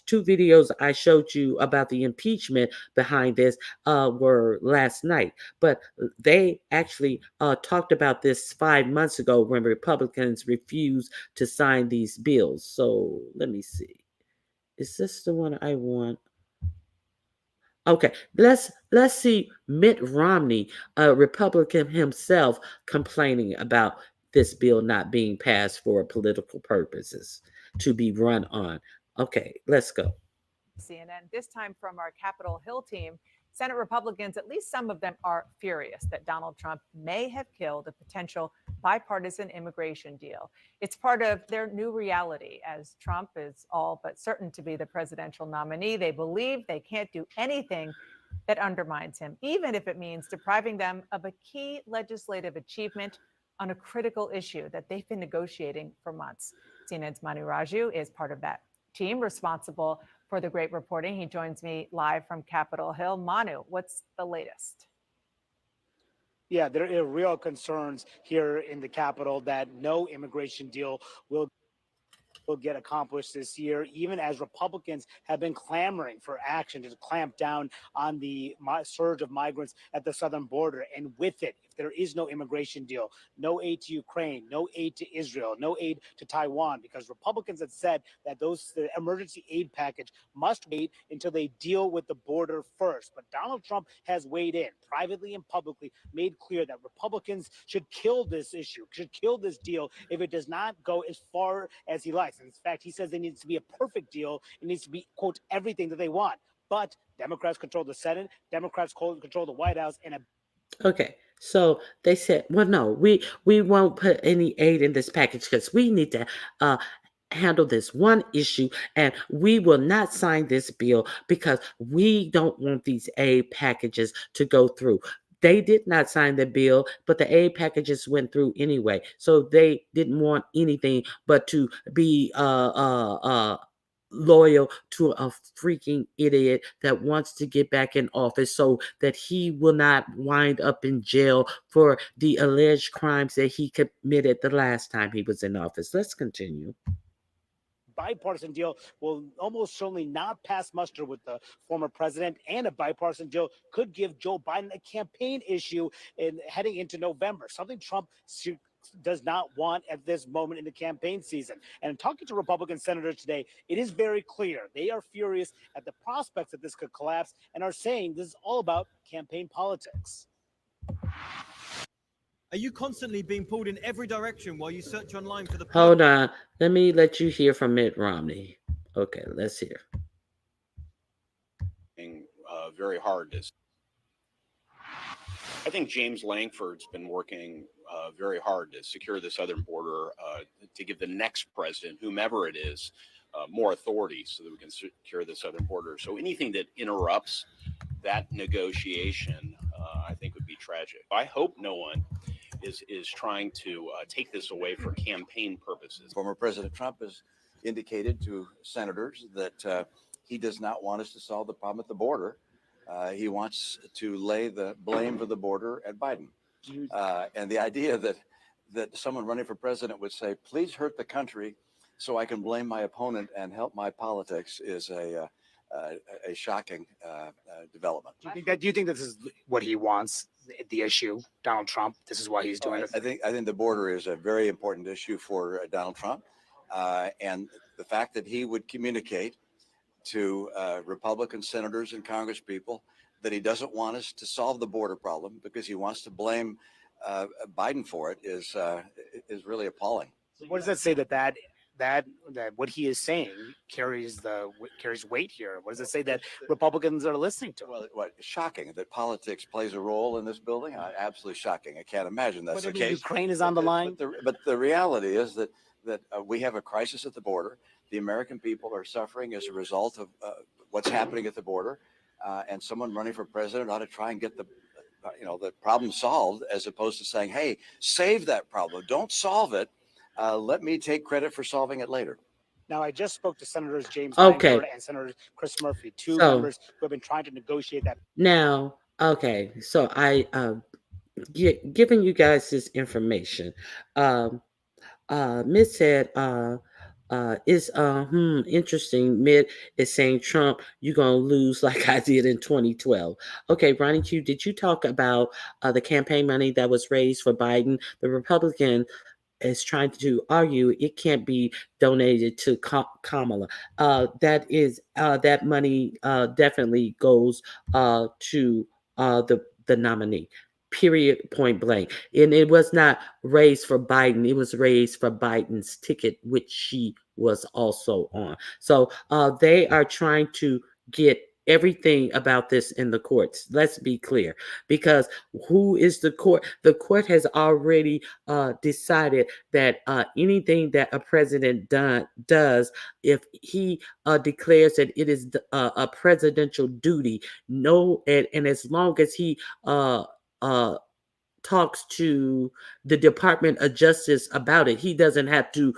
two videos I showed you about the impeachment behind this were last night, but they actually talked about this 5 months ago when Republicans refused to sign these bills. So let me see. Is this the one I want? Okay, let's see Mitt Romney, a Republican himself, complaining about this bill not being passed for political purposes to be run on. Okay, let's go. CNN, this time from our Capitol Hill team. Senate Republicans, at least some of them, are furious that Donald Trump may have killed a potential bipartisan immigration deal. It's part of their new reality. As Trump is all but certain to be the presidential nominee, they believe they can't do anything that undermines him, even if it means depriving them of a key legislative achievement on a critical issue that they've been negotiating for months. CNN's Manu Raju is part of that team responsible for the great reporting. He joins me live from Capitol Hill. Manu, what's the latest? Yeah, there are real concerns here in the Capitol that no immigration deal will get accomplished this year, even as Republicans have been clamoring for action to clamp down on the surge of migrants at the southern border. And with it, if there is no immigration deal, no aid to Ukraine, no aid to Israel, no aid to Taiwan, because Republicans have said that the emergency aid package must wait until they deal with the border first. But Donald Trump has weighed in privately and publicly, made clear that Republicans should kill this issue, should kill this deal if it does not go as far as he likes. In fact, he says there needs to be a perfect deal. It needs to be, quote, everything that they want. But Democrats control the Senate, Democrats control the White House, and Okay, so they said, well, no, we won't put any aid in this package because we need to uh, handle this one issue, and we will not sign this bill because we don't want these aid packages to go through. They did not sign the bill, but the aid packages went through anyway. So they didn't want anything but to be loyal to a freaking idiot that wants to get back in office so that he will not wind up in jail for the alleged crimes that he committed the last time he was in office. Let's continue. bipartisan deal will almost certainly not pass muster with the former president, and a bipartisan deal could give Joe Biden a campaign issue in heading into November, something Trump does not want at this moment in the campaign season. And in talking to Republican senators today, it is very clear they are furious at the prospects that this could collapse and are saying this is all about campaign politics. Are you constantly being pulled in every direction while you search online for the... Hold on. Let me let you hear from Mitt Romney. Okay, let's hear. Very hard to... I think James Lankford's been working very hard to secure the southern border, to give the next president, whomever it is, more authority so that we can secure the southern border. So anything that interrupts that negotiation, I think would be tragic. I hope no one is trying to take this away for campaign purposes. Former President Trump has indicated to senators that he does not want us to solve the problem at the border. He wants to lay the blame for the border at Biden. And the idea that someone running for president would say, please hurt the country so I can blame my opponent and help my politics is a shocking development. Do you think this is what he wants, the issue, Donald Trump? This is why he's doing it? I think the border is a very important issue for Donald Trump. And the fact that he would communicate to Republican senators and congresspeople that he doesn't want us to solve the border problem because he wants to blame Biden for it is really appalling. What does that say that what he is saying carries weight here? What does it say that Republicans are listening to? Well, what shocking that politics plays a role in this building? Absolutely shocking. I can't imagine that's the case. Ukraine is on the line. But the reality is that we have a crisis at the border. The American people are suffering as a result of what's happening at the border, and someone running for president ought to try and get the problem solved, as opposed to saying, "Hey, save that problem. Don't solve it. Let me take credit for solving it later." Now, I just spoke to Senators James Okay. Lankford and Senator Chris Murphy, two So- members who have been trying to negotiate that. Now, okay, so I giving you guys this information. Miss said, it's interesting. Mitt is saying, Trump, you're gonna lose like I did in 2012. Okay, Ronnie Q, did you talk about the campaign money that was raised for Biden? The Republican is trying to argue it can't be donated to Kamala. That money definitely goes to the nominee. Period, point blank. And it was not raised for Biden. It was raised for Biden's ticket, which she was also on. So they are trying to get everything about this in the courts. Let's be clear, because who is the court? The court has already decided that anything that a president does, if he declares that it is a presidential duty, and as long as he talks to the Department of Justice about it, he doesn't have to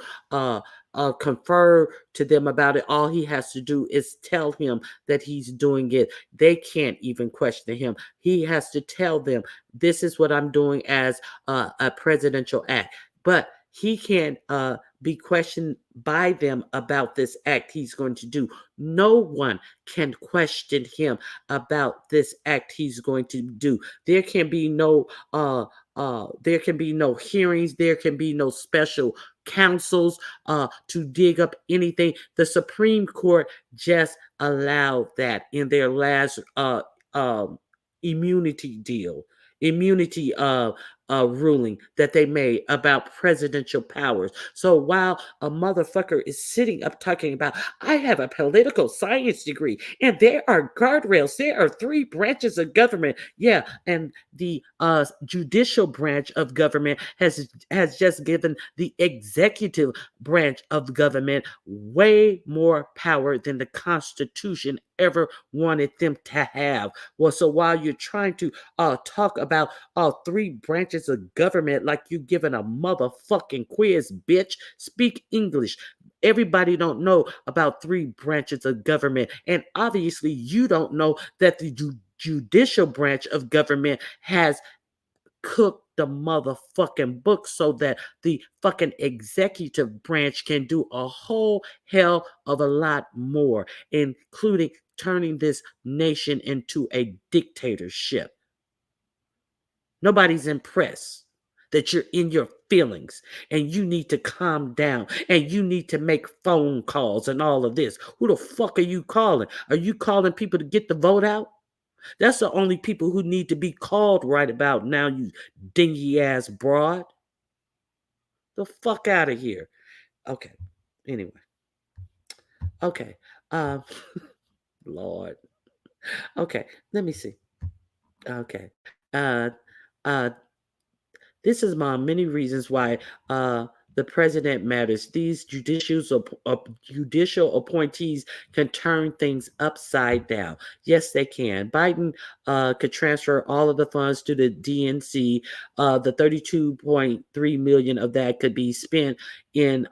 confer to them about it. All he has to do is tell him that he's doing it. They can't even question him. He has to tell them, this is what I'm doing as a presidential act. But he can't be questioned by them about this act he's going to do. No one can question him about this act he's going to do. There can be no hearings. There can be no special counsels to dig up anything. The Supreme Court just allowed that in their last immunity ruling that they made about presidential powers. So while a motherfucker is sitting up talking about, I have a political science degree and there are guardrails, there are 3 branches of government. Yeah, and the judicial branch of government has just given the executive branch of government way more power than the Constitution ever wanted them to have. Well, so while you're trying to talk about 3 branches of government like you giving a motherfucking quiz, bitch, speak English. Everybody don't know about 3 branches of government, and obviously you don't know that the judicial branch of government has cooked the motherfucking book so that the fucking executive branch can do a whole hell of a lot more, including turning this nation into a dictatorship. Nobody's impressed that you're in your feelings and you need to calm down and you need to make phone calls and all of this. Who the fuck are you calling? Are you calling people to get the vote out? That's the only people who need to be called right about now, you dingy ass broad. The fuck out of here. Okay. Anyway. Okay. Lord. Okay. Let me see. Okay. This is my many reasons why the president matters. These judicial appointees can turn things upside down. Yes, they can. Biden could transfer all of the funds to the DNC. The $32.3 million of that could be spent in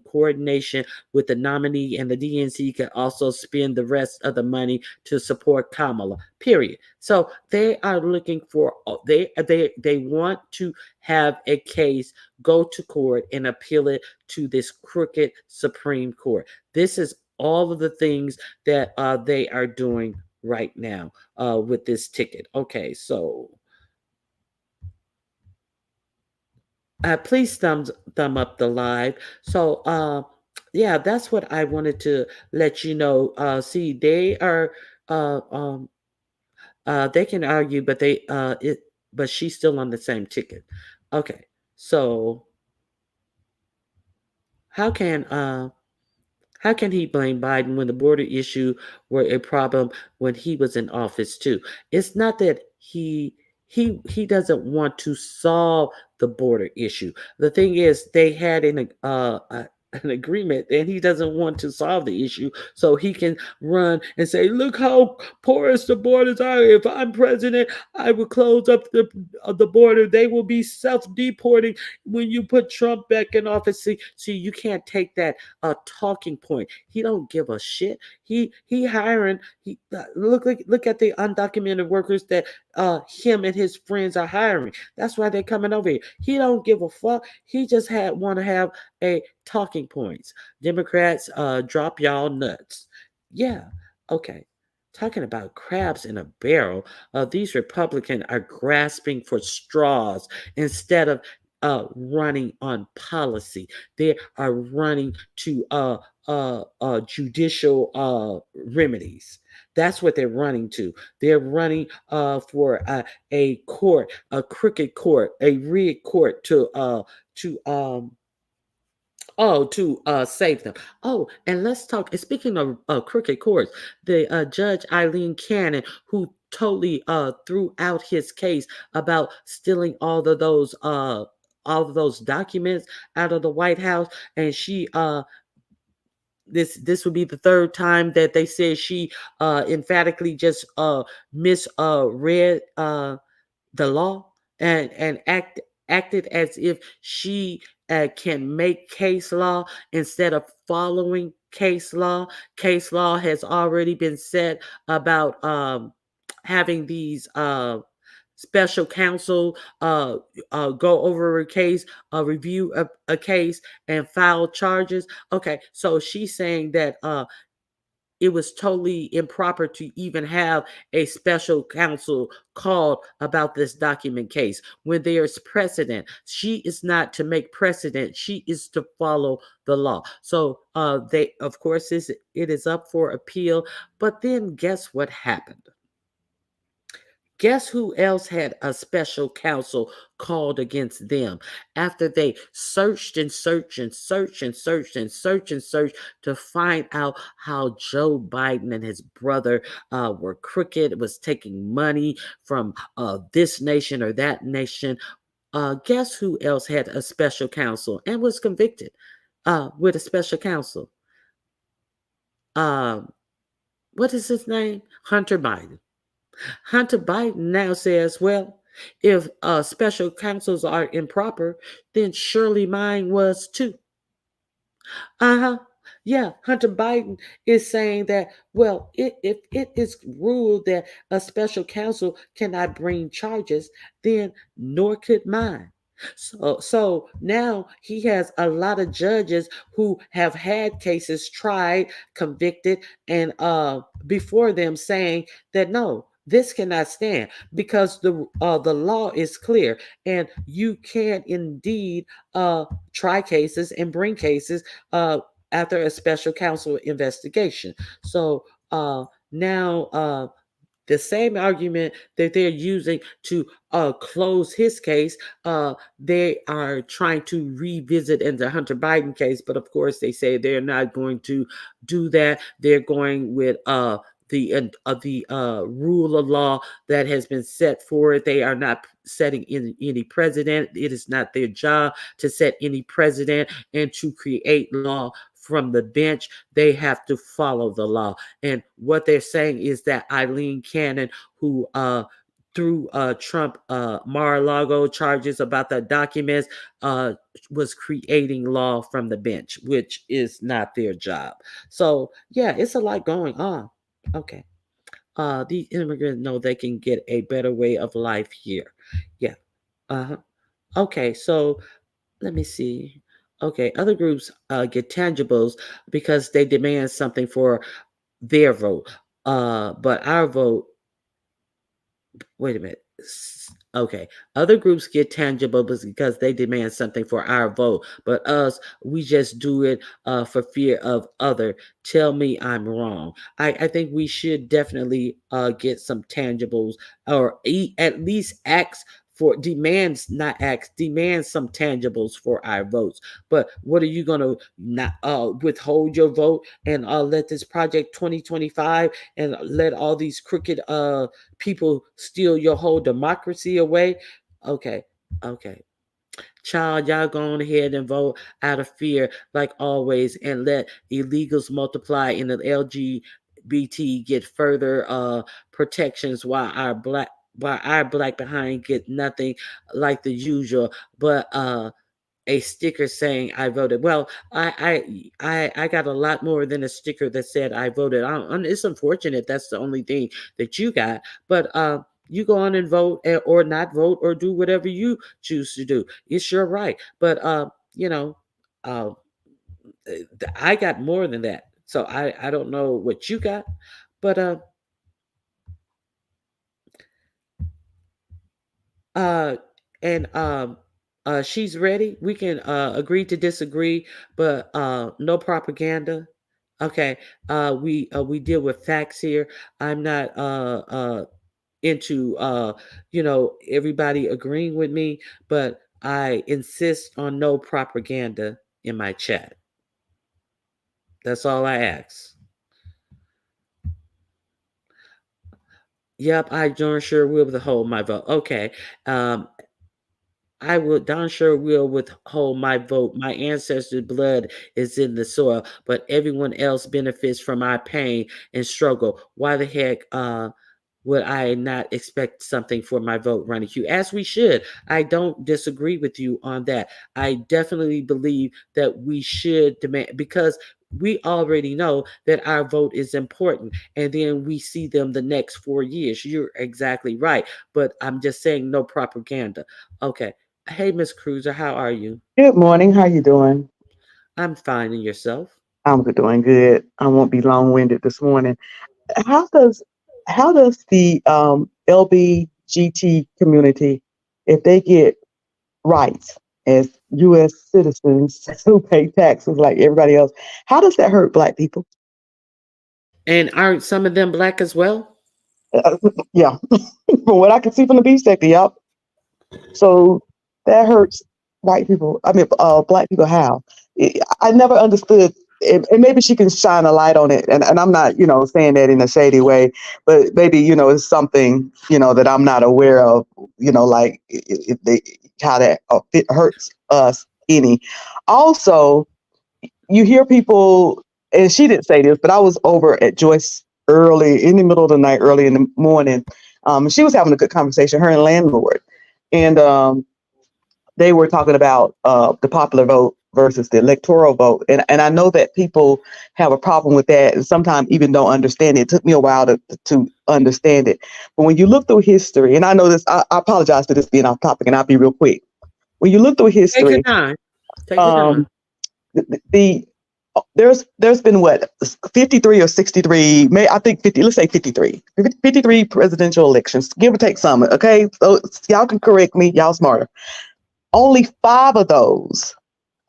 coordination with the nominee, and the DNC can also spend the rest of the money to support Kamala. Period. So they are looking for they want to have a case go to court and appeal it to this crooked Supreme Court. This is all of the things that they are doing right now with this ticket. Okay, so please thumb up the live. So yeah, that's what I wanted to let you know. See, they are They can argue, but but she's still on the same ticket. Okay, so how can uh how can he blame Biden when the border issue were a problem when he was in office too? It's not that he doesn't want to solve the border issue. The thing is, they had an agreement, and he doesn't want to solve the issue, so he can run and say, "Look how porous the borders are. If I'm president, I will close up the border. They will be self-deporting when you put Trump back in office." See, you can't take that a talking point. He don't give a shit. He hiring. He look at the undocumented workers that him and his friends are hiring. That's why they're coming over here. He don't give a fuck. He just want to have a talking points. Democrats, drop y'all nuts. Yeah, okay. Talking about crabs in a barrel, these Republicans are grasping for straws instead of running on policy. They are running to judicial remedies. That's what they're running to. They're running for a court, a crooked court, a rigged court to save them. Oh, and let's talk. Speaking of crooked courts, the Judge Eileen Cannon, who totally threw out his case about stealing all of those documents out of the White House, and she this would be the third time that they said she emphatically just misread the law and acted as if she can make case law instead of following case law. Case law has already been set about having these special counsel go over a case, review a case, and file charges. Okay, so she's saying that it was totally improper to even have a special counsel called about this document case when there's precedent. She is not to make precedent. She is to follow the law. So they, of course, it is up for appeal. But then guess what happened? Guess who else had a special counsel called against them after they searched and searched and searched and searched and searched and searched to find out how Joe Biden and his brother were crooked, was taking money from this nation or that nation. Guess who else had a special counsel and was convicted with a special counsel? What is his name? Hunter Biden. Hunter Biden now says, well, if special counsels are improper, then surely mine was too. Yeah, Hunter Biden is saying that, well, if it is ruled that a special counsel cannot bring charges, then nor could mine. So now he has a lot of judges who have had cases tried, convicted, and before them saying that no, this cannot stand because the law is clear, and you can indeed try cases and bring cases after a special counsel investigation. So now the same argument that they're using to close his case, they are trying to revisit in the Hunter Biden case. But of course, they say they're not going to do that. They're going with the rule of law that has been set for it. They are not setting any precedent. It is not their job to set any precedent and to create law from the bench. They have to follow the law. And what they're saying is that Eileen Cannon, who through Trump Mar-a-Lago charges about the documents, was creating law from the bench, which is not their job. So yeah, it's a lot going on. Okay. These immigrants know they can get a better way of life here. Yeah. Okay, so let me see. Okay, other groups get tangibles because they demand something for their vote. But our vote, wait a minute. Okay, other groups get tangible because they demand something for our vote, but us, we just do it for fear of other. Tell me I'm wrong. I think we should definitely get some tangibles, or at least acts for demands, not acts, demand some tangibles for our votes. But what are you gonna not withhold your vote and let this project 2025 and let all these crooked people steal your whole democracy away? Okay, okay. Child, y'all go on ahead and vote out of fear, like always, and let illegals multiply and the LGBT get further protections while our black behind get nothing like the usual, but a sticker saying I voted. Well, I got a lot more than a sticker that said I voted. It's unfortunate that's the only thing that you got, but you go on and vote or not vote or do whatever you choose to do. It's your right. But uh, I got more than that. So I don't know what you got, but and she's ready. We can agree to disagree, but no propaganda. Okay. We deal with facts here. I'm not into everybody agreeing with me, but I insist on no propaganda in my chat. That's all I ask. Yep, I darn sure will withhold my vote. Okay. I will darn sure will withhold my vote. My ancestors' blood is in the soil, but everyone else benefits from my pain and struggle. Why the heck would I not expect something for my vote, Ronnie Q? As we should. I don't disagree with you on that. I definitely believe that we should demand, because we already know that our vote is important, and then we see them the next 4 years. You're exactly right, but I'm just saying no propaganda. Okay. Hey, Miss Cruiser, how are you? Good morning. How you doing? I'm fine, and yourself? I'm doing good. I won't be long-winded this morning. How does how does the LBGT community, if they get rights as U.S. citizens who pay taxes like everybody else, how does that hurt Black people? And aren't some of them Black as well? Yeah, from what I can see from the beef sector, yep. So that hurts white people. I mean, Black people. How? I never understood. And maybe she can shine a light on it. And I'm not, saying that in a shady way, but maybe, it's something, that I'm not aware of, like if they, how that it hurts us any. Also, you hear people, and she didn't say this, but I was over at Joyce early in the middle of the night, early in the morning. She was having a good conversation, her and landlord. And they were talking about the popular vote versus the electoral vote. And I know that people have a problem with that and sometimes even don't understand it. It took me a while to understand it. But when you look through history, and I know this, I apologize for this being off topic, and I'll be real quick. When you look through history, Take your time. Take your time. There's been what, 53 or 63, I think 50, let's say 53 presidential elections, give or take some. Okay, so y'all can correct me, y'all smarter. Only 5 of those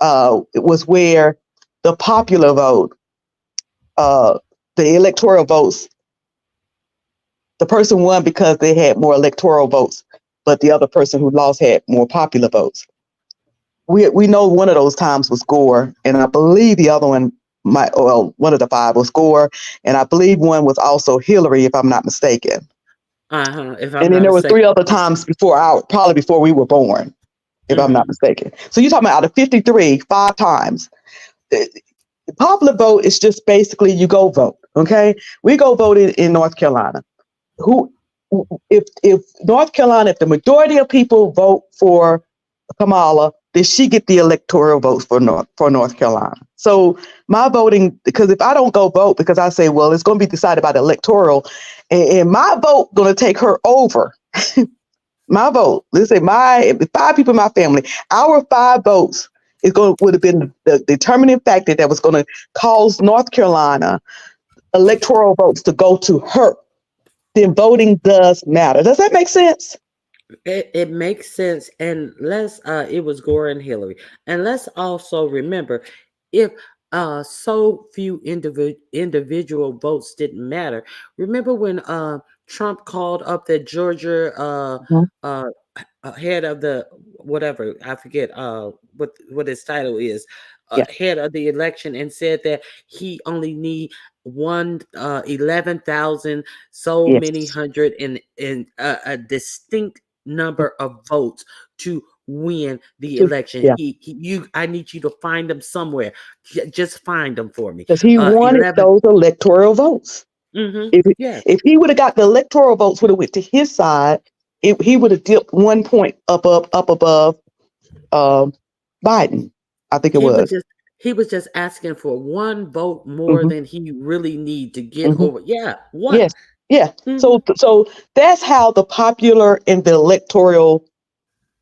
was where the popular vote, the electoral votes, the person won because they had more electoral votes, but the other person who lost had more popular votes. We know one of those times was Gore, and I believe the other one one of the 5 was Gore, and I believe one was also Hillary, if I'm not mistaken. If I'm and then not there were mistaken. 3 other times probably before we were born, if I'm not mistaken. So you're talking about out of 53, 5 times. The popular vote is just basically you go vote. Okay, we go vote in North Carolina. If North Carolina, if the majority of people vote for Kamala, then she get the electoral votes for North Carolina. So my voting, because if I don't go vote, because I say, well, it's going to be decided by the electoral, and my vote going to take her over. My vote, let's say 5 people in my family, our 5 votes would have been the determining factor that was going to cause North Carolina electoral votes to go to her. Then voting does matter. Does that make sense? It makes sense, and let's it was Gore and Hillary, and let's also remember if so few individual votes didn't matter. Remember when Trump called up the Georgia Mhm. head of the whatever I forget what his title is, Yeah. head of the election, and said that he only need 11,000 so many Yes. hundred in a distinct number of votes to win the election. Yeah. I need you to find them somewhere. Just find them for me. Because he wanted 11. those electoral votes. If Yeah. if he would have got the electoral votes, would have went to his side, he would have dipped 1 point up above Biden. I think it He was was. just he was just asking for one vote more Hmm. than he really need to get Hmm. over. Yeah, one. Yes. Yeah. Mhm. So that's how the popular and the electoral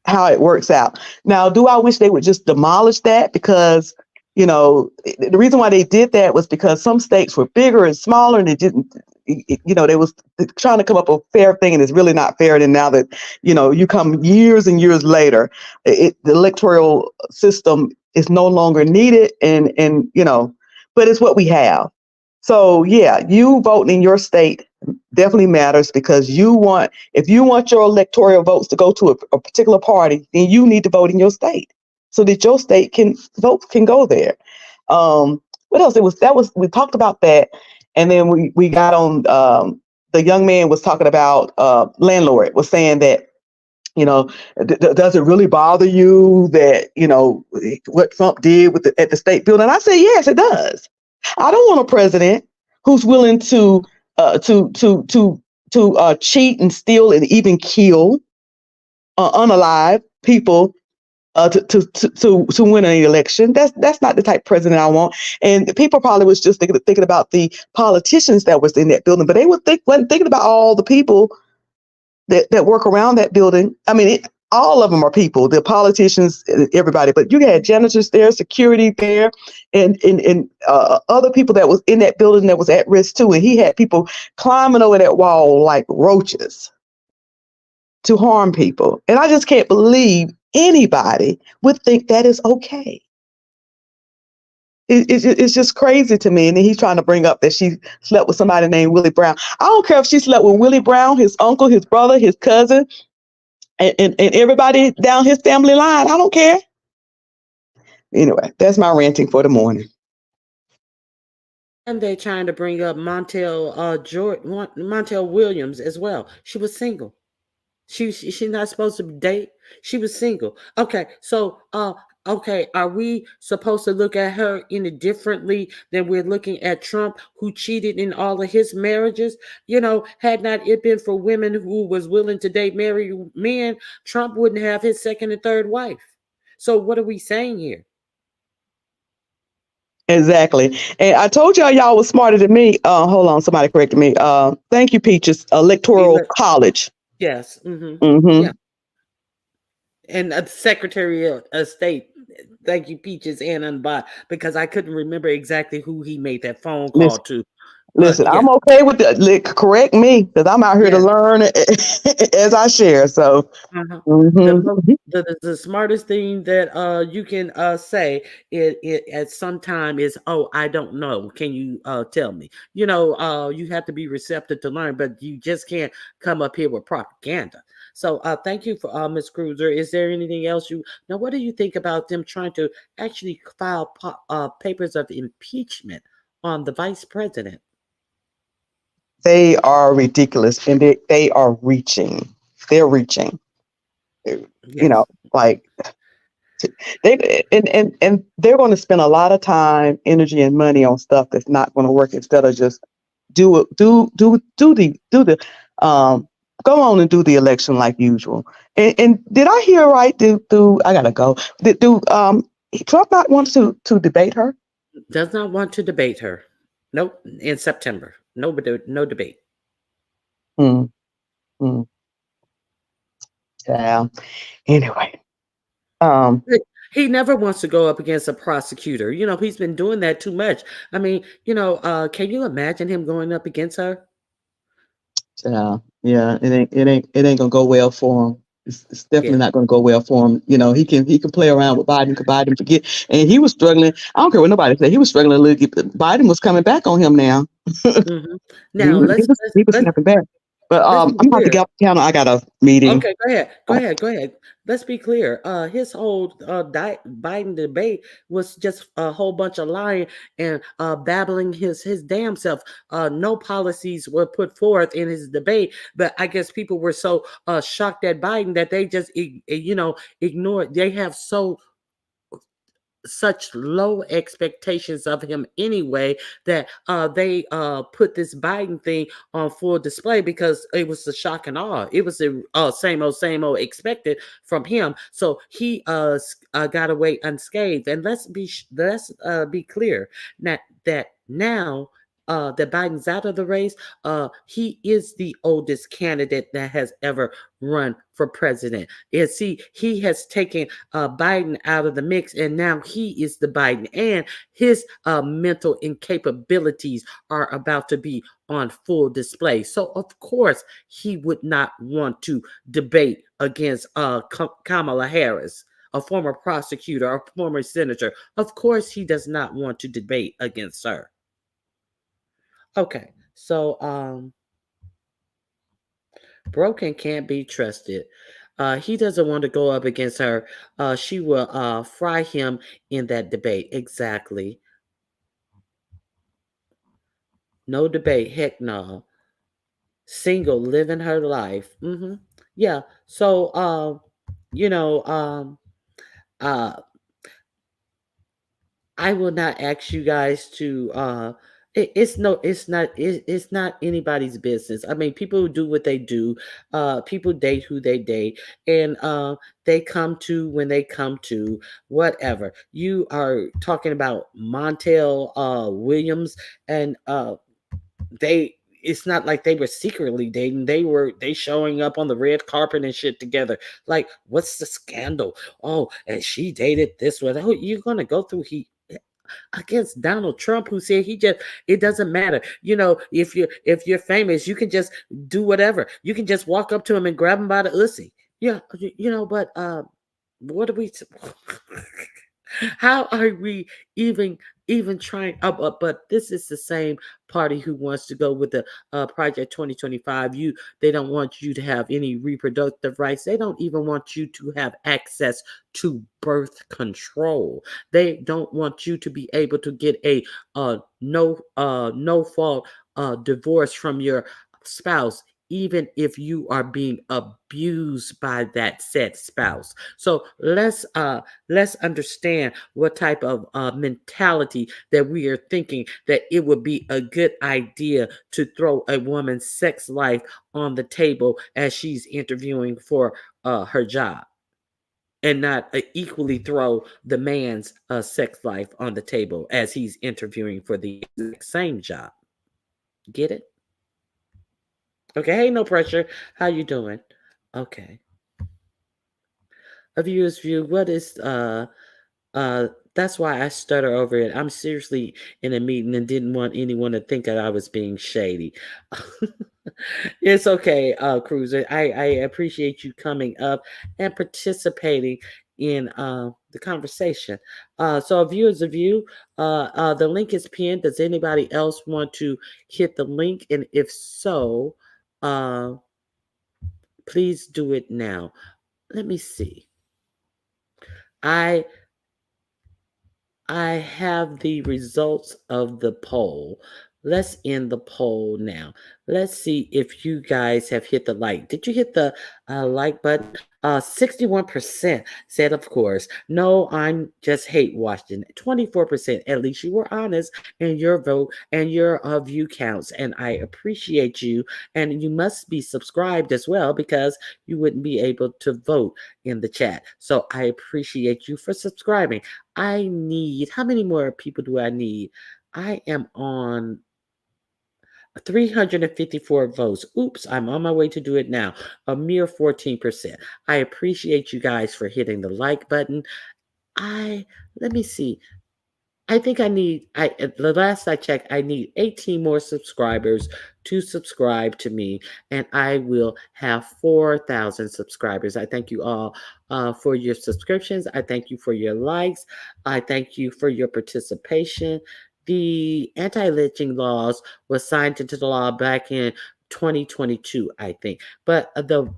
how it works out. Now, do I wish they would just demolish that? Because, the reason why they did that was because some states were bigger and smaller and it didn't, they was trying to come up with a fair thing and it's really not fair. And now that, you come years and years later, the electoral system is no longer needed but it's what we have. So yeah, you voting in your state definitely matters because if you want your electoral votes to go to a particular party, then you need to vote in your state so that your state votes can go there. What else? We talked about that, and then we got on. The young man was talking about landlord was saying that does it really bother you that what Trump did at the state building? I say yes, it does. I don't want a president who's willing to cheat and steal and even kill unalive people to win an election. That's not the type of president I want. And people probably was just thinking about the politicians that was in that building, but they wasn't thinking about all the people that work around that building. I mean, all of them are people, the politicians, everybody, but you had janitors there, security there, and other people that was in that building that was at risk too. And he had people climbing over that wall like roaches to harm people. And I just can't believe anybody would think that is okay. It's just crazy to me. And then he's trying to bring up that she slept with somebody named Willie Brown. I don't care if she slept with Willie Brown, his uncle, his brother, his cousin, and everybody down his family line. I don't care. Anyway, that's my ranting for the morning. And they trying to bring up Montel Williams as well. She was single. She's not supposed to date. She was single. Okay, so okay, are we supposed to look at her any differently than we're looking at Trump, who cheated in all of his marriages? Had not it been for women who was willing to date married men, Trump wouldn't have his second and third wife. So what are we saying here? Exactly. And I told y'all was smarter than me. Hold on, somebody corrected me. Thank you, Peaches. Electoral College. Yes. Mm-hmm. Yeah. And Secretary of State. Thank you, Peaches and Unbot, because I couldn't remember exactly who he made that phone call to. Listen, Yeah. I'm okay with that. Correct me, because I'm out here to learn as I share. So the smartest thing that you can say it at some time is, oh, I don't know. Can you tell me? You have to be receptive to learn, but you just can't come up here with propaganda. So thank you for Ms. Cruiser. Is there anything else now? What do you think about them trying to actually file papers of impeachment on the vice president? They are ridiculous, and they are reaching. They're reaching. Yes. Like they and they're going to spend a lot of time, energy, and money on stuff that's not going to work instead of just do the go on and do the election like usual. And did I hear right? I gotta go. Do Trump not want to debate her? Does not want to debate her. Nope. In September. No debate. Yeah. Anyway. He never wants to go up against a prosecutor. He's been doing that too much. I mean, can you imagine him going up against her? Yeah. It ain't gonna go well for him. It's definitely not going to go well for him. You know, he can play around with Biden, could Biden forget. And he was struggling. I don't care what nobody said. He was struggling a little bit. Biden was coming back on him now. Mhm. Now He was snapping back. But let's be I'm about to clear. get off the counter. I got a meeting. Okay, go ahead. Let's be clear. His whole Biden debate was just a whole bunch of lying and babbling his damn self. No policies were put forth in his debate, but I guess people were so shocked at Biden that they just ignored. They have such low expectations of him anyway that they put this Biden thing on full display because it was a shock and awe. It was the same old expected from him. So he got away unscathed. And let's be clear that now that Biden's out of the race, he is the oldest candidate that has ever run for president. And see, he has taken Biden out of the mix, and now he is the Biden, and his mental incapabilities are about to be on full display. So, of course, he would not want to debate against Kamala Harris, a former prosecutor, a former senator. Of course, he does not want to debate against her. Okay, so Broken can't be trusted. He doesn't want to go up against her. She will fry him in that debate. Exactly. No debate. Heck no. Single, living her life. Yeah. So, I will not ask you guys to it's not anybody's business. I mean, people do what they do. People date who they date, and they come to when they come to, whatever. You are talking about Montel Williams, and it's not like they were secretly dating. They showing up on the red carpet and shit together. Like, what's the scandal? Oh, and she dated this one. Oh, you're gonna go through against Donald Trump, who said it doesn't matter. You know, if you're famous, you can just do whatever. You can just walk up to him and grab him by the ussy. Yeah, but what are we how are we even trying but this is the same party who wants to go with the Project 2025. They don't want you to have any reproductive rights. They don't even want you to have access to birth control. They don't want you to be able to get a no fault divorce from your spouse, even if you are being abused by that said spouse. So let's understand what type of mentality that we are thinking, that it would be a good idea to throw a woman's sex life on the table as she's interviewing for her job, and not equally throw the man's sex life on the table as he's interviewing for the same job. Get it? Okay, hey, no pressure. How you doing? Okay. A viewer's view. What is that's why I stutter over it. I'm seriously in a meeting and didn't want anyone to think that I was being shady. It's okay, Cruiser. I appreciate you coming up and participating in the conversation. So a viewer's view. The link is pinned. Does anybody else want to hit the link? And if so, please do it now. Let me see. I have the results of the poll. Let's end the poll now. Let's see if you guys have hit the like. Did you hit the like button? 61% said, of course. No, I'm just hate watching. 24%. At least you were honest in your vote and your view counts. And I appreciate you. And you must be subscribed as well, because you wouldn't be able to vote in the chat. So I appreciate you for subscribing. I need, how many more people do I need? I am on 354 votes. Oops, I'm on my way to do it now. A mere 14%. I appreciate you guys for hitting the like button. Let me see. I think the last I checked, I need 18 more subscribers to subscribe to me, and I will have 4,000 subscribers. I thank you all for your subscriptions. I thank you for your likes. I thank you for your participation. The anti-lynching laws was signed into the law back in 2022, I think, but the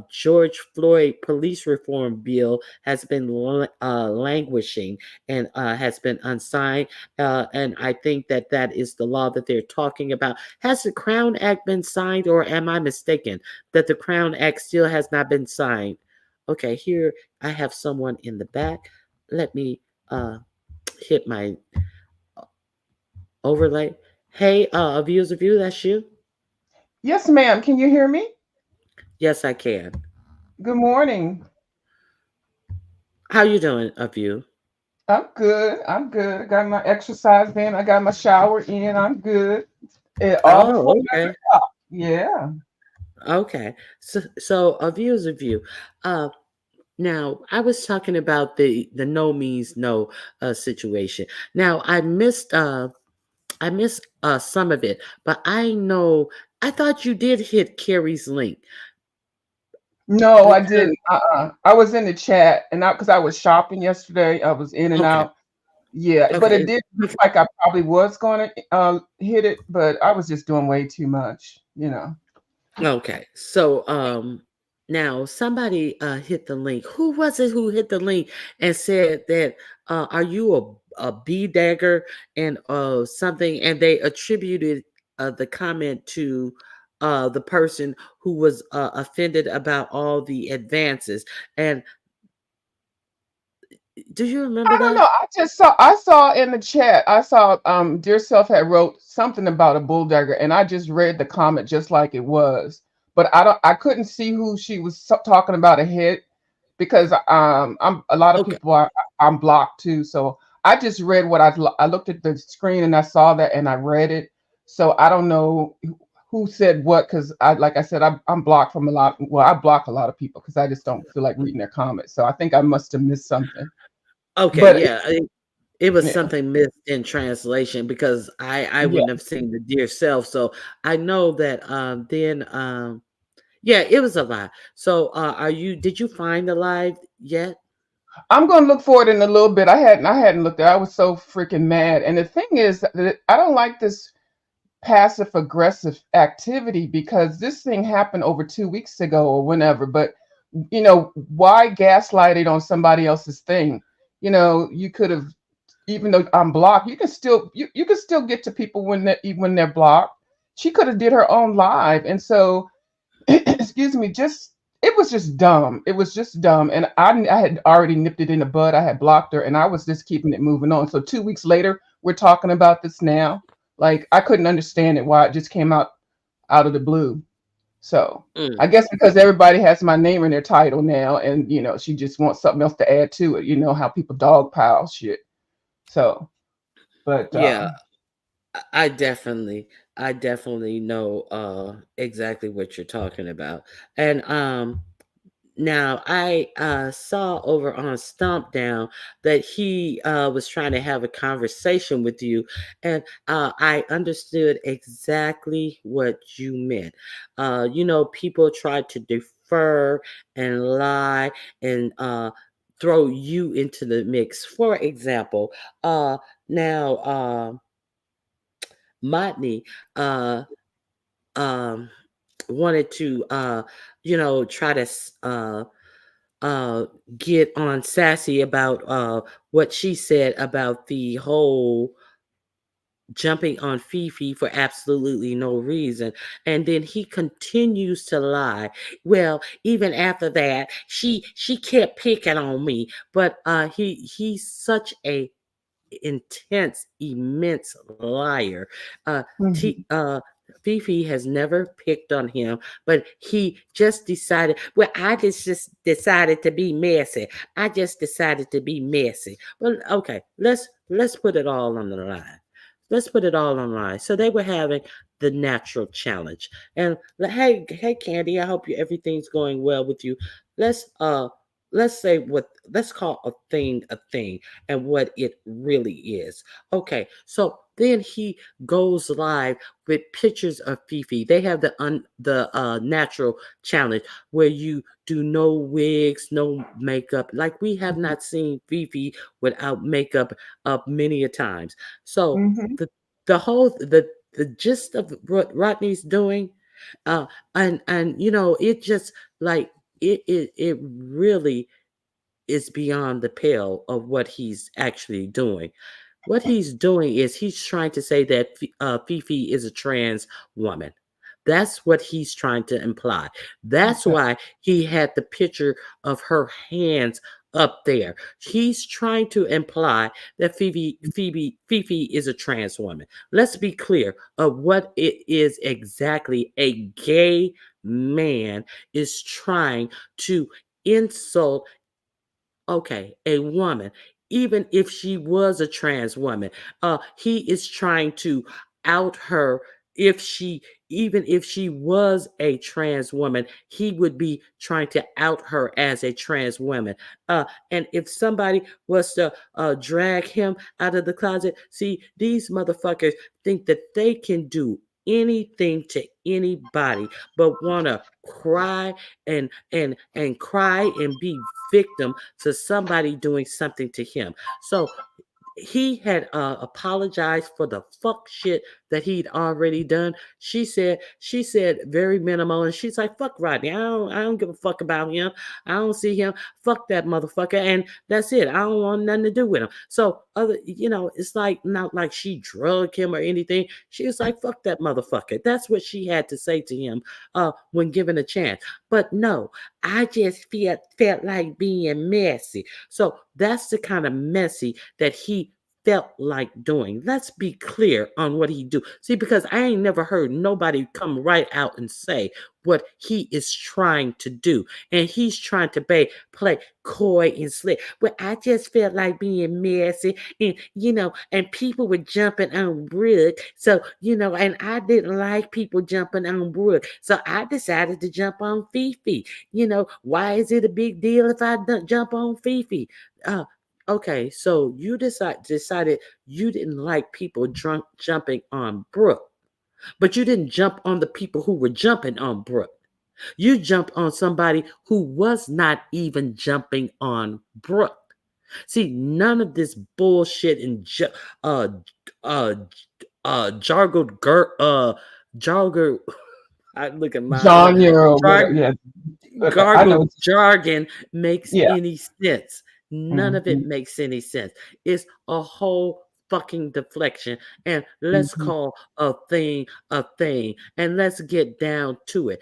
George Floyd police reform bill has been languishing and has been unsigned. And I think that that is the law that they're talking about. Has the Crown Act been signed, or am I mistaken that the Crown Act still has not been signed? Okay, here I have someone in the back. Let me hit my overlay. Hey, Views of You, that's you? Yes, ma'am. Can you hear me? Yes, I can. Good morning. How you doing, View? I'm good. I'm good. I got my exercise in. I got my shower in. I'm good. All before Oh, 11 okay. o'clock. Yeah. Okay. So a view is a view. Now I was talking about the no means no situation. Now I missed some of it, but I thought you did hit Carrie's link No, I because didn't. I was in the chat and because I was shopping yesterday. I was in and okay, out. Yeah, but it okay, did look like I probably was going to hit it, but I was just doing way too much, you know. okay. So now somebody hit the link. Who was it who hit the link and said that are you a B dagger and something, and they attributed the comment to the person who was offended about all the advances. And do you remember I don't that? know. I saw in the chat, I saw Dear Self had wrote something about a bulldagger, and I just read the comment just like it was. But I couldn't see who she was talking about a hit because I'm a lot of Okay. people I'm blocked too. So I just read what I looked at the screen and I saw that and I read it. So I don't know who said what because like I said, I'm blocked from a lot. Well, I block a lot of people because I just don't feel like reading their comments. So I think I must have missed something. Okay, But yeah. It was yeah, something missed in translation because I yeah. wouldn't have seen the dear self. So I know that then yeah, it was a lie. So did you find the live yet? I'm gonna look for it in a little bit. I hadn't looked at it. I was so freaking mad. And the thing is that I don't like this passive aggressive activity because this thing happened over 2 weeks ago or whenever. But why gaslight it on somebody else's thing? You could have, even though I'm blocked, you can still get to people when they're blocked. She could have did her own live, and so excuse me, it was just dumb. It was just dumb. And I had already nipped it in the bud. I had blocked her and I was just keeping it moving on. So 2 weeks later, we're talking about this now. Like I couldn't understand it why it just came out of the blue. So Mm. I guess because everybody has my name in their title now, and she just wants something else to add to it. You know how people dogpile shit. So, but Yeah, I definitely know exactly what you're talking about. And now I saw over on Stomp Down that he was trying to have a conversation with you, and I understood exactly what you meant. People try to defer and lie and throw you into the mix. For example, now Motney uh, um, wanted to try to uh get on Sassy about what she said about the whole jumping on Fifi for absolutely no reason, and then he continues to lie. Well, even after that, she kept picking on me, but he's such a intense, immense liar. mhm. Fifi has never picked on him, but he just decided, well, I just decided to be messy. I just decided to be messy. Well, okay, let's put it all on the line. Let's put it all on the line. So they were having the natural challenge. And hey, Candy, I hope everything's going well with you. Let's let's call a thing and what it really is. Okay, so then he goes live with pictures of Fifi. They have the natural challenge where you do no wigs, no makeup. Like we have not seen Fifi without makeup many a times. So Mm-hmm. the gist of what Rodney's doing, uh and it just like it really is beyond the pale of what he's actually doing. What he's doing is he's trying to say that Fifi is a trans woman. That's what he's trying to imply. That's Okay. why he had the picture of her hands up there. He's trying to imply that Fifi is a trans woman. Let's be clear of what it is exactly a gay man is trying to insult. Okay, a woman, even if she was a trans woman, he is trying to out her. If she, even if she was a trans woman, he would be trying to out her as a trans woman. And if somebody was to drag him out of the closet, see, these motherfuckers think that they can do anything to anybody but want to cry and cry and be victim to somebody doing something to him. So he had apologized for the fuck shit that he'd already done. She said very minimal, and she's like, fuck Rodney. I don't give a fuck about him. I don't see him. Fuck that motherfucker. And that's it. I don't want nothing to do with him. So it's like not like she drugged him or anything. She was like, fuck that motherfucker. That's what she had to say to him when given a chance. But no, I just felt like being messy. So that's the kind of messy that he felt like doing. Let's be clear on what he do. See, because I ain't never heard nobody come right out and say what he is trying to do. And he's trying to play coy and slick. But I just felt like being messy and people were jumping on Brooke. So, and I didn't like people jumping on Brooke. So I decided to jump on Fifi. Why is it a big deal if I don't jump on Fifi? Okay, so you decided you didn't like people jumping on Brooke, but you didn't jump on the people who were jumping on Brooke. You jumped on somebody who was not even jumping on Brooke. See, none of this bullshit and jargon. I look at my John, yeah. Okay, I know. gargled jargon makes Yeah. any sense. None of it Mhm, makes any sense. It's a whole fucking deflection. And let's mhm. call a thing, and let's get down to it.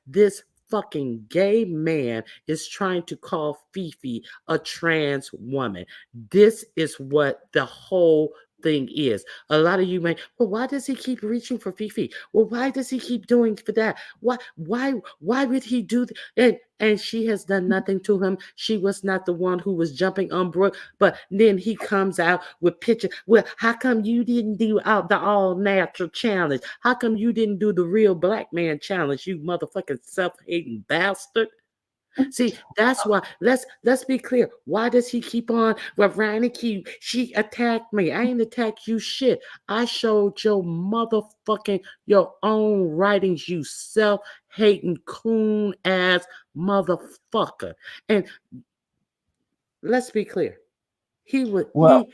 This fucking gay man is trying to call Fifi a trans woman. This is what the whole thing is. A lot of you may, well, why does he keep reaching for Fifi? Well, why does he keep doing for that? Why would he do that? And she has done nothing to him. She was not the one who was jumping on Brooke. But then he comes out with picture. Well, how come you didn't do the all natural challenge? How come you didn't do the real black man challenge? You motherfucking self-hating bastard. See, that's why. Let's be clear. Why does he keep on? Well, Reineke, she attacked me. I ain't attacked you shit. I showed your own writings, you self-hating coon ass motherfucker. And let's be clear. He would Well,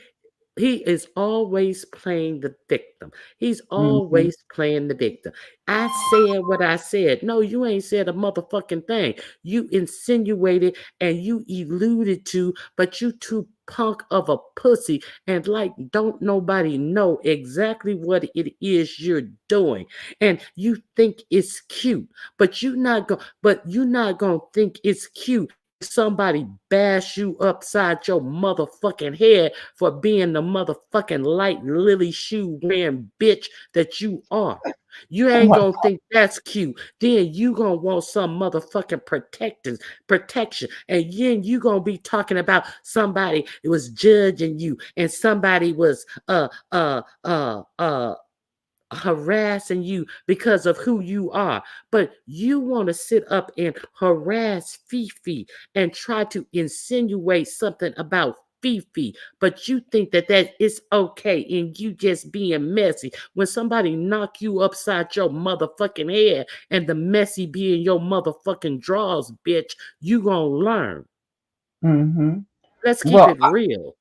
he is always playing the victim. He's mhm. always playing the victim. I said what I said. No, you ain't said a motherfucking thing. You insinuated and you alluded to, but you too punk of a pussy and like don't nobody know exactly what it is you're doing. And you think it's cute, but you're not gonna think it's cute. Somebody bash you upside your motherfucking head for being the motherfucking light lily shoe wearing bitch that you are. You Oh ain't my gonna God. think that's cute. Then you gonna want some motherfucking protection. And then you gonna be talking about somebody was judging you and somebody was harassing you because of who you are. But you want to sit up and harass Fifi and try to insinuate something about Fifi, but you think that that is okay and you just being messy. When somebody knock you upside your motherfucking head and the messy be in your motherfucking drawers, bitch, you gonna learn. Hmm. Let's keep Well, it real.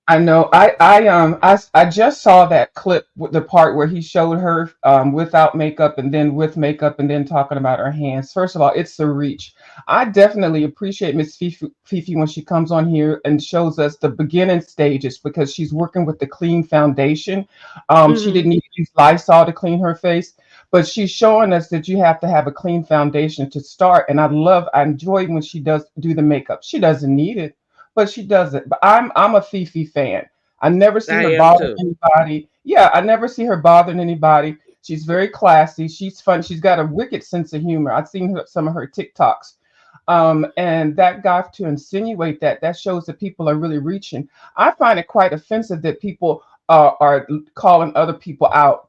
I know. I just saw that clip with the part where he showed her without makeup and then with makeup and then talking about her hands. First of all, it's a reach. I definitely appreciate Miss Fifi when she comes on here and shows us the beginning stages because she's working with the clean foundation. She Mhm. didn't need to use Lysol to clean her face, but she's showing us that you have to have a clean foundation to start. And I enjoy when she does do the makeup. She doesn't need it, but she doesn't. But I'm a Fifi fan. I never see I her am bothering too. anybody. Yeah, I never see her bothering anybody. She's very classy. She's fun. She's got a wicked sense of humor. I've seen some of her TikToks. And that got to insinuate that shows that people are really reaching. I find it quite offensive that people are calling other people out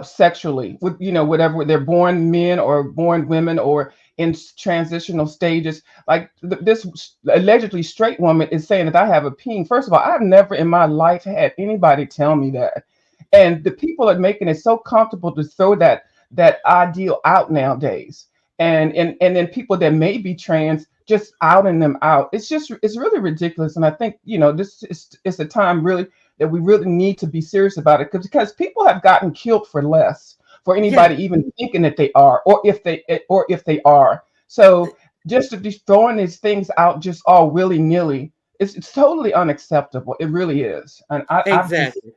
sexually with whatever they're born men or born women or in transitional stages. Like this allegedly straight woman is saying that I have a peen. First of all, I've never in my life had anybody tell me that. And the people are making it so comfortable to throw that ideal out nowadays. And then people that may be trans just outing them out. It's really ridiculous. And I think, this is it's a time really that we really need to be serious about it because people have gotten killed for less for Yeah, anybody even thinking that they are or if they are. So just to be throwing these things out just all willy-nilly, it's totally unacceptable. It really is. And I've just exactly.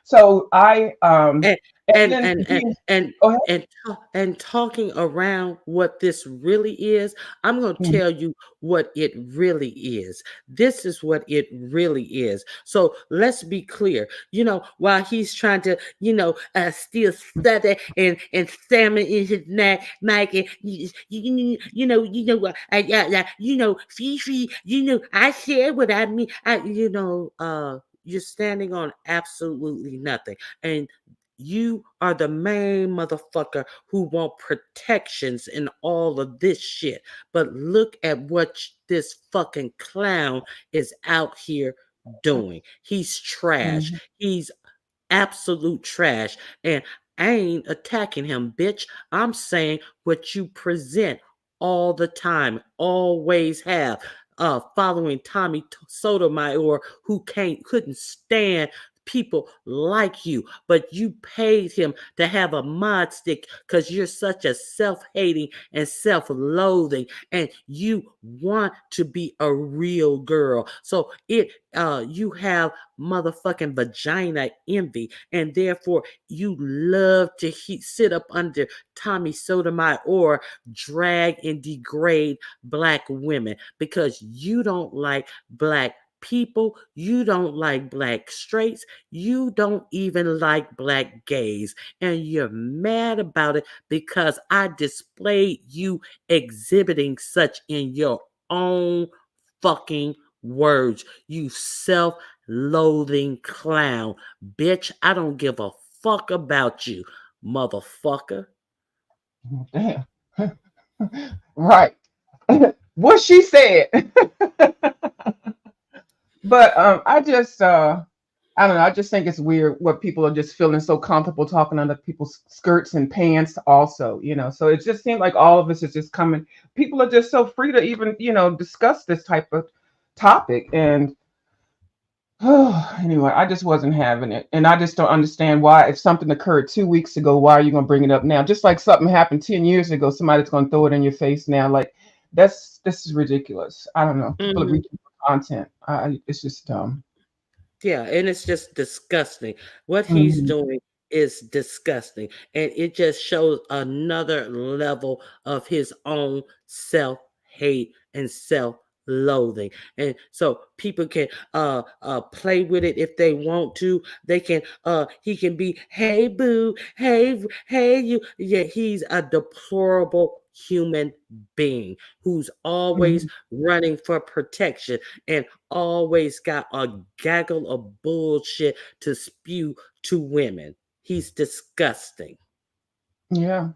so I and and and then and and and go ahead. and talking around what this really is, I'm going to Mhm. tell you what it really is. This is what it really is. So let's be clear. While he's trying to, still stutter and stammer in his neck, and Fifi, I said what I mean. You're standing on absolutely nothing. And you are the main motherfucker who want protections and all of this shit. But look at what this fucking clown is out here doing. He's trash. Mhm. He's absolute trash. And I ain't attacking him, bitch. I'm saying what you present all the time, always have. Following Tommy Sotomayor, who couldn't stand people like you, but you paid him to have a mod stick because you're such a self-hating and self-loathing, and you want to be a real girl. So you have motherfucking vagina envy, and therefore you love to sit up under Tommy Sotomayor or drag and degrade black women because you don't like black people, you don't like black straights, you don't even like black gays, and you're mad about it because I displayed you exhibiting such in your own fucking words, you self-loathing clown. Bitch, I don't give a fuck about you, motherfucker. Damn. Right. What she said. But I don't know, I just think it's weird what people are just feeling so comfortable talking under people's skirts and pants also, so it just seems like all of us is just coming, people are just so free to even discuss this type of topic. And anyway, I just wasn't having it, and I just don't understand why, if something occurred 2 weeks ago, why are you going to bring it up now? Just like something happened 10 years ago, somebody's going to throw it in your face now. Like, this is ridiculous. I don't know, people are Mhm. reaching for content. It's just dumb. Yeah, and it's just disgusting. What he's Mhm. doing is disgusting. And it just shows another level of his own self hate and self loathing. And so people can play with it if they want to. They can he can be, hey boo, hey you. Yeah, he's a deplorable human being who's always Mhm. running for protection and always got a gaggle of bullshit to spew to women. He's disgusting. Yeah.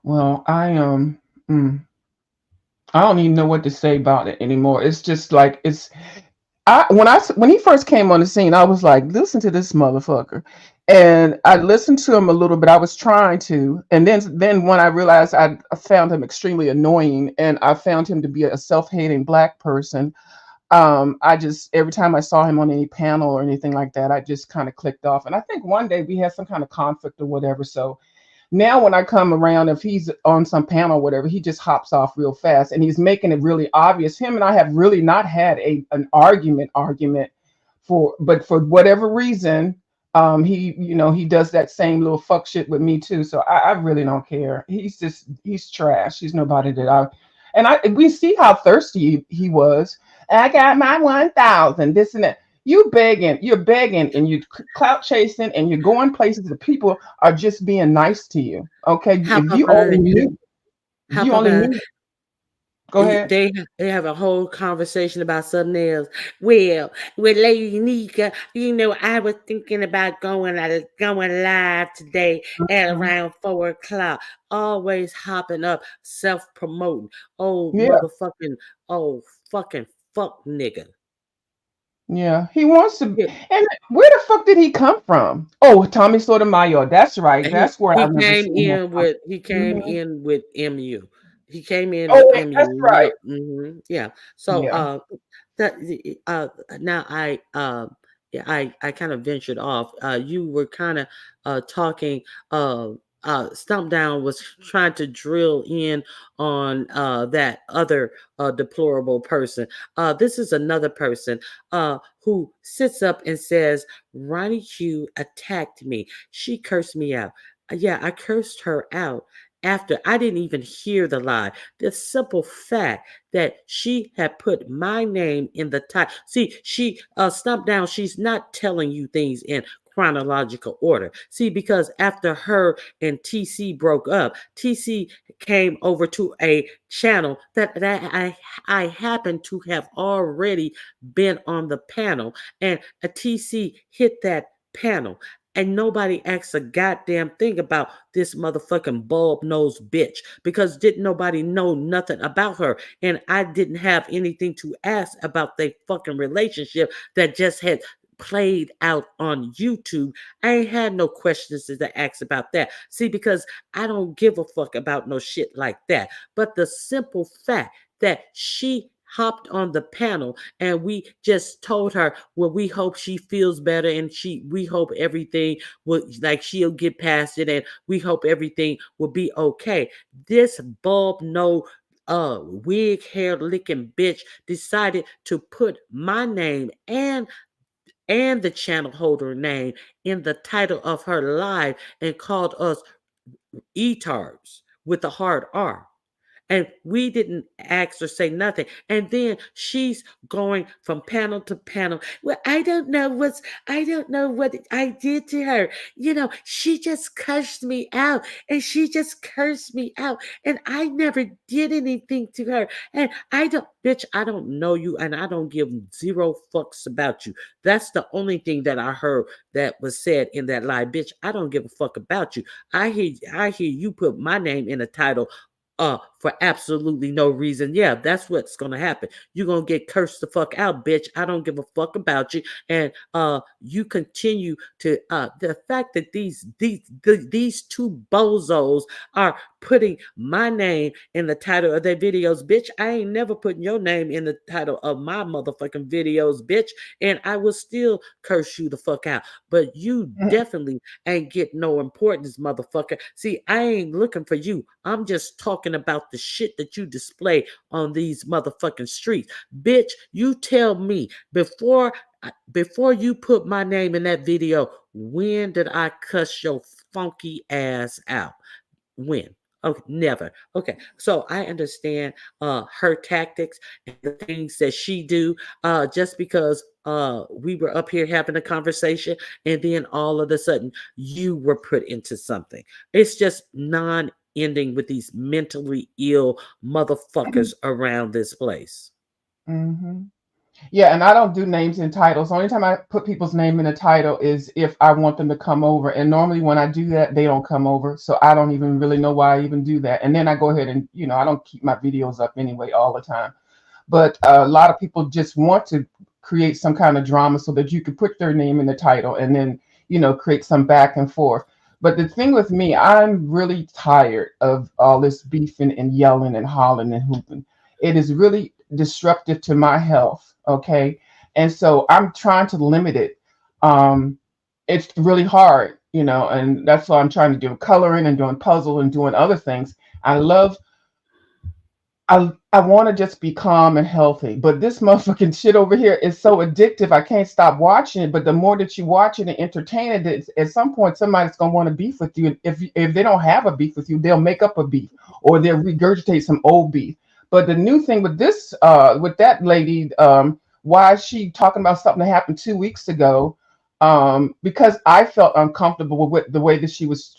Well, I don't even know what to say about it anymore. It's just like when he first came on the scene, I was like, listen to this motherfucker. And I listened to him a little bit. I was trying to, and then when I realized I found him extremely annoying, and I found him to be a self-hating black person, I just every time I saw him on any panel or anything like that, I just kind of clicked off. And I think one day we had some kind of conflict or whatever. So now when I come around, if he's on some panel or whatever, he just hops off real fast, and he's making it really obvious. Him and I have really not had an argument but for whatever reason, he does that same little fuck shit with me too. So I really don't care. He's trash. He's nobody we see how thirsty he was. I got my 1,000, this and that. You're begging, and you clout chasing, and you're going places that people are just being nice to you. Okay, How if you about only knew, if how you only about knew. Go ahead. they have a whole conversation about something else. Well, with Lady Nika, I was thinking about going live today at Mhm. around 4 o'clock. Always hopping up, self-promoting. Yeah, Fucking fuck nigga. yeah, he wants to. Yeah. And where the fuck did he come from? Oh, Tommy Sotomayor. That's right. He That's where I he remember came seeing him in from. with Mhm. MU. He came in with Oh, wait, that's MU. right. Yeah. So Yeah. now yeah, I kind of ventured off. You were kind of talking. Stump Down was trying to drill in on that other deplorable person. This is another person who sits up and says, Ronnie Q attacked me. She cursed me out. Yeah, I cursed her out after I didn't even hear the lie. The simple fact that she had put my name in the title. See, she Stump Down, she's not telling you things in chronological order. See, because after her and TC broke up, TC came over to a channel that I happened to have already been on the panel, and a TC hit that panel. And nobody asks a goddamn thing about this motherfucking bulb-nosed bitch, because didn't nobody know nothing about her. And I didn't have anything to ask about their fucking relationship that just had played out on YouTube. I ain't had no questions to ask about that. See, because I don't give a fuck about no shit like that. But the simple fact that she hopped on the panel and we just told her, well, we hope she feels better, and we hope everything will, like, she'll get past it, and we hope everything will be okay. This bulb no wig hair licking bitch decided to put my name and the channel holder name in the title of her live and called us etards with a hard R. And we didn't ask or say nothing. And then she's going from panel to panel. Well, I don't know what I did to her. She just cursed me out, and she just cursed me out. And I never did anything to her. And bitch, I don't know you, and I don't give zero fucks about you. That's the only thing that I heard that was said in that live. Bitch, I don't give a fuck about you. I hear you put my name in the title for absolutely no reason. Yeah, that's what's gonna happen. You're gonna get cursed the fuck out, bitch. I don't give a fuck about you. And you continue to the fact that these two bozos are putting my name in the title of their videos, bitch. I ain't never putting your name in the title of my motherfucking videos, bitch. And I will still curse you the fuck out. But you definitely ain't get no importance, motherfucker. See, I ain't looking for you. I'm just talking about the shit that you display on these motherfucking streets. Bitch, you tell me before you put my name in that video, when did I cuss your funky ass out? When? Oh, never. Okay, so I understand her tactics and the things that she do. Just because we were up here having a conversation, and then all of a sudden you were put into something. It's just non-ending with these mentally ill motherfuckers around this place. Mm-hmm. Yeah, and I don't do names and titles. The only time I put people's name in a title is if I want them to come over. And normally when I do that, they don't come over. So I don't even really know why I even do that. And then I go ahead and, I don't keep my videos up anyway all the time. But a lot of people just want to create some kind of drama so that you could put their name in the title and then, create some back and forth. But the thing with me, I'm really tired of all this beefing and yelling and hollering and hooping. It is really disruptive to my health. Okay. And so I'm trying to limit it. It's really hard, and that's what I'm trying to do, coloring and doing puzzle and doing other things. I love I want to just be calm and healthy, but this motherfucking shit over here is so addictive. I can't stop watching it. But the more that you watch it and entertain it, at some point somebody's gonna want to beef with you. If they don't have a beef with you, they'll make up a beef or they'll regurgitate some old beef. But the new thing with this, with that lady, why is she talking about something that happened 2 weeks ago? Because I felt uncomfortable with the way that she was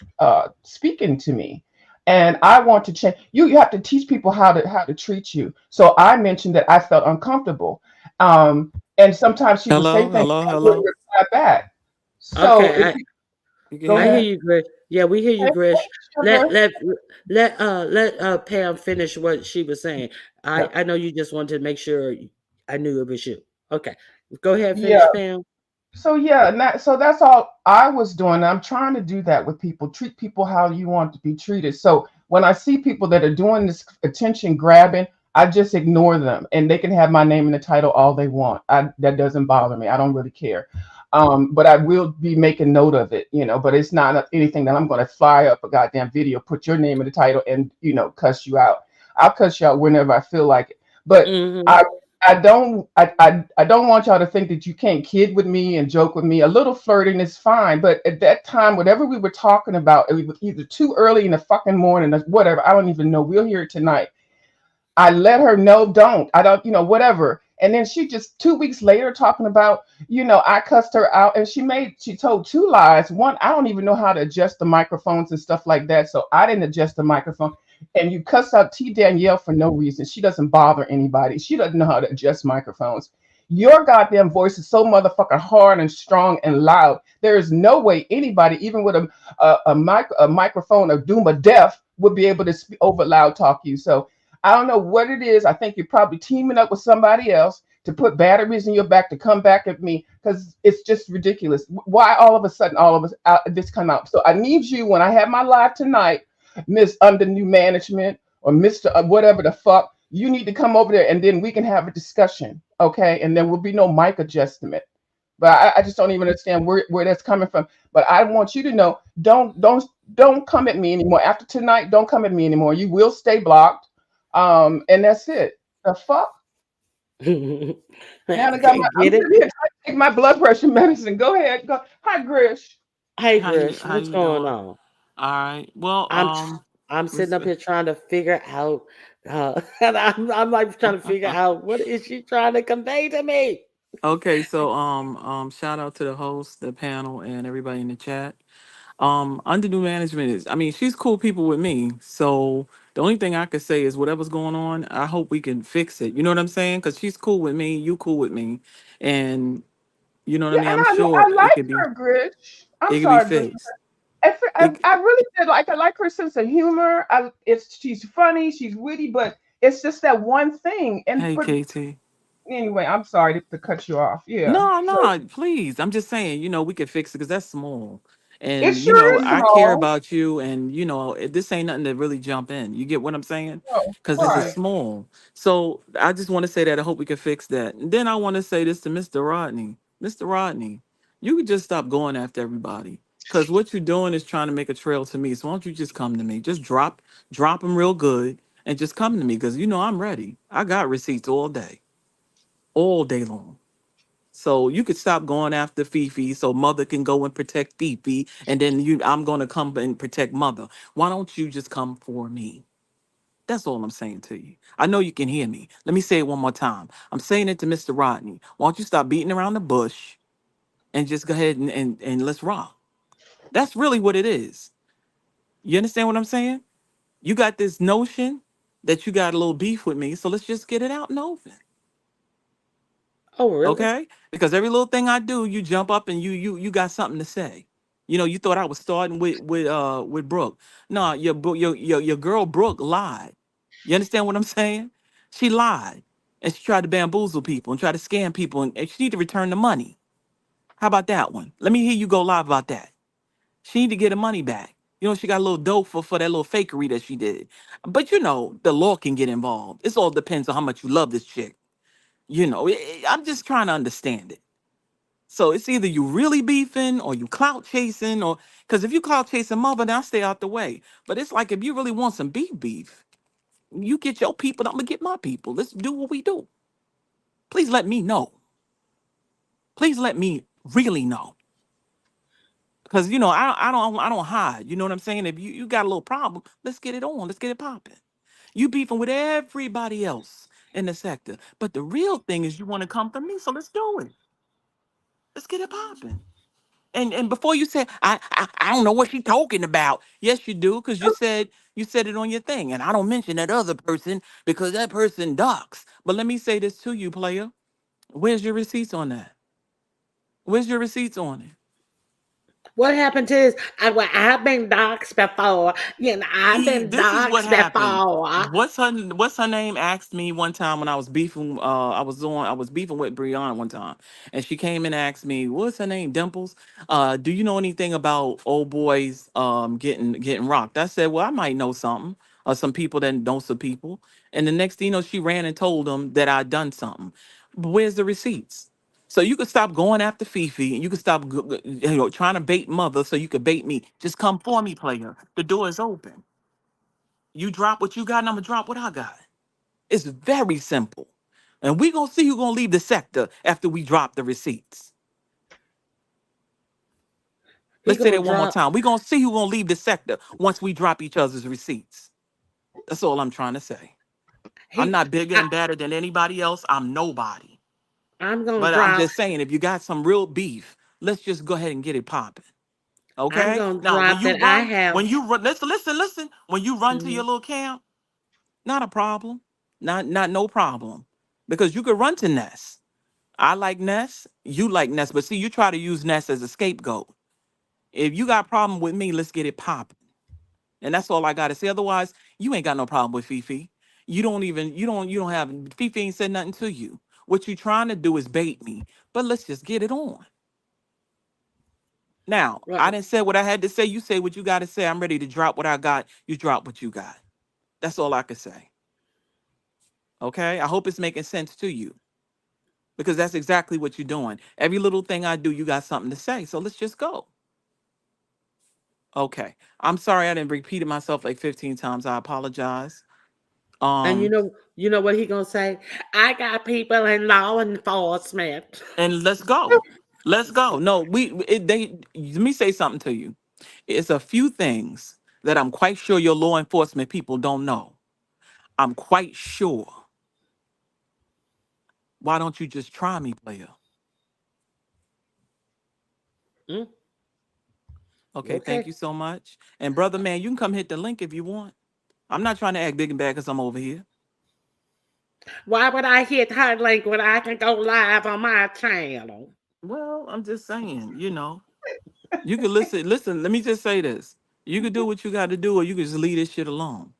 speaking to me. And I want to change. You have to teach people how to treat you. So I mentioned that I felt uncomfortable, and sometimes she would say Hello, things hello, I wouldn't hello. reply back. So Okay, if I you You can go hear I hear me? ahead, you, Grish. Yeah, we hear you, okay, Grish. Let sugar. let let Pam finish what she was saying. I know you just wanted to make sure I knew it was you. Okay, go ahead, Yeah. finish, Pam. So yeah, and so that's all I was doing. I'm trying to do that with people. Treat people how you want to be treated. So when I see people that are doing this attention grabbing, I just ignore them, and they can have my name in the title all they want. That doesn't bother me. I don't really care. But I will be making note of it, But it's not anything that I'm going to fly up a goddamn video, put your name in the title, and cuss you out. I'll cuss you out whenever I feel like it. But Mm-hmm. I don't want y'all to think that you can't kid with me and joke with me. A little flirting is fine, but at that time, whatever we were talking about, it was either too early in the fucking morning or whatever. I don't even know. We'll hear it tonight. I let her know, don't. I don't, whatever. And then she just 2 weeks later talking about, I cussed her out and she told two lies. One, I don't even know how to adjust the microphones and stuff like that. So I didn't adjust the microphone. And you cussed out T. Danielle for no reason. She doesn't bother anybody. She doesn't know how to adjust microphones. Your goddamn voice is so motherfucking hard and strong and loud. There is no way anybody, even with a microphone of doom or death, would be able to over loud talk you. So I don't know what it is. I think you're probably teaming up with somebody else to put batteries in your back to come back at me because it's just ridiculous. Why all of a sudden all of us this come out? So I need you when I have my live tonight, Miss Under New Management or Mr. Whatever the fuck. You need to come over there and then we can have a discussion, okay? And there will be no mic adjustment. But I just don't even understand where that's coming from. But I want you to know, don't come at me anymore. After tonight, don't come at me anymore. You will stay blocked. And that's it. The fuck? Now I got I'm Get it? sitting here trying to take my blood pressure medicine. Go ahead. Go. Hi, Grish. Hey, Grish, How what's you going doing? on? All right. Well, I'm tr- I'm sitting up respect. here trying to figure out, and I'm like trying to figure out what is she trying to convey to me. Okay, so shout out to the host, the panel, and everybody in the chat. Under new management is, I mean, she's cool people with me. So the only thing I could say is whatever's going on, I hope we can fix it. You know what I'm saying? Because she's cool with me, you cool with me, and you know what I Yeah, mean. and I'm sure I it like could be her, Grish. I'm it could be sorry, Grish. fixed. It, I really did like. I like her sense of humor. She's funny. She's witty, but it's just that one thing. hey, KT. Anyway, I'm sorry to cut you off. Yeah. No, So no, please. I'm just saying, we can fix it because that's small. it And, sure is I care small. about you. And, this ain't nothing to really jump in. You get what I'm saying? No, Because this is right. small. So I just want to say that I hope we can fix that. And then I want to say this to Mr. Rodney. Mr. Rodney, you could just stop going after everybody. Because what you're doing is trying to make a trail to me. So why don't you just come to me? Just drop them real good and just come to me. Because, I'm ready. I got receipts all day long. So you could stop going after Fifi so mother can go and protect Fifi and then I'm gonna come and protect mother. Why don't you just come for me? That's all I'm saying to you. I know you can hear me. Let me say it one more time. I'm saying it to Mr. Rodney. Why don't you stop beating around the bush and just go ahead and let's rock? That's really what it is. You understand what I'm saying? You got this notion that you got a little beef with me, so let's just get it out and open. Oh, really? Okay? Because every little thing I do, you jump up and you got something to say. You know, you thought I was starting with Brooke. No, your girl Brooke lied. You understand what I'm saying? She lied. And she tried to bamboozle people and try to scam people and she need to return the money. How about that one? Let me hear you go live about that. She need to get her money back. You know, she got a little dope for that little fakery that she did. But you know, the law can get involved. It all depends on how much you love this chick. You know, I'm just trying to understand it. So it's either you really beefing or you clout chasing, or because if you clout chasing mother, then I stay out the way. But it's like if you really want some beef, you get your people, I'm gonna get my people. Let's do what we do. Please let me know. Please let me really know. Because you know, I don't hide. You know what I'm saying? If you got a little problem, let's get it on. Let's get it popping. You beefing with everybody else in the sector. But the real thing is you want to come from me. So let's do it. Let's get it popping. And before you say I don't know what she's talking about. Yes, you do, because you said it on your thing. And I don't mention that other person because that person ducks. But let me say this to you, player. Where's your receipts on that? Where's your receipts on it? What happened to this? Well, I've been doxxed before. You know, I've See, been this is what doxxed happened. before. What's her name asked me one time when I was beefing I was beefing with Brianna one time. And she came and asked me, what's her name? Dimples. Do you know anything about old boys getting rocked? I said, well, I might know something. Or some people that know some people. And the next thing you know, she ran and told them that I'd done something. But where's the receipts? So you could stop going after Fifi and you could stop trying to bait mother so you could bait me. Just come for me, player. The door is open. You drop what you got, and I'm gonna drop what I got. It's very simple. And we gonna see who gonna leave the sector after we drop the receipts. He Let's say gonna that one more drop. time. We gonna see who gonna leave the sector once we drop each other's receipts. That's all I'm trying to say. I'm He. not bigger I, and badder than anybody else. I'm nobody. I'm gonna But I'm drop. just saying, if you got some real beef, let's just go ahead and get it popping. I'm Okay? gonna Now, when drop you that I run, have. listen. When you run to your Mhm. little camp, not a problem. Not no problem. Because you could run to Ness. I like Ness, you like Ness, but see, you try to use Ness as a scapegoat. If you got a problem with me, let's get it popping. And that's all I gotta say. Otherwise, you ain't got no problem with Fifi. You don't have Fifi ain't said nothing to you. What you trying to do is bait me. But let's just get it on. Now, I Right. didn't say what I had to say. You say what you gotta say. I'm ready to drop what I got. You drop what you got. That's all I could say. Okay? I hope it's making sense to you. Because that's exactly what you're doing. Every little thing I do, you got something to say. So let's just go. Okay. I'm sorry I didn't repeat it myself like 15 times. I apologize. And Um, you know what he gonna say? I got people in law enforcement. and let's go. Let's go. No, let me say something to you. It's a few things that I'm quite sure your law enforcement people don't know. I'm quite sure. Why don't you just try me, player? Mm, Okay, thank okay. you so much. And brother man, you can come hit the link if you want. I'm not trying to act big and bad because I'm over here. Why would I hit her link when I can go live on my channel? Well, I'm just saying, you can listen, let me just say this. You can do what you got to do, or you can just leave this shit alone.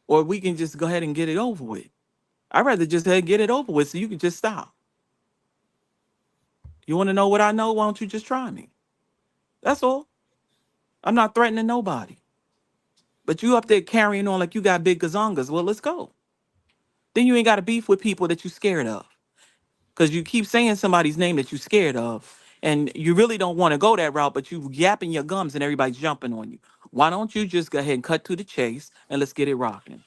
Or we can just go ahead and get it over with. I'd rather just get it over with so you can just stop. You want to know what I know? Why don't you just try me? That's all. I'm not threatening nobody. But you up there carrying on like you got big gazongas. Well, let's go. Then you ain't got to beef with people that you scared of. Because you keep saying somebody's name that you scared of. And you really don't want to go that route, but you yapping your gums and everybody's jumping on you. Why don't you just go ahead and cut to the chase and let's get it rocking?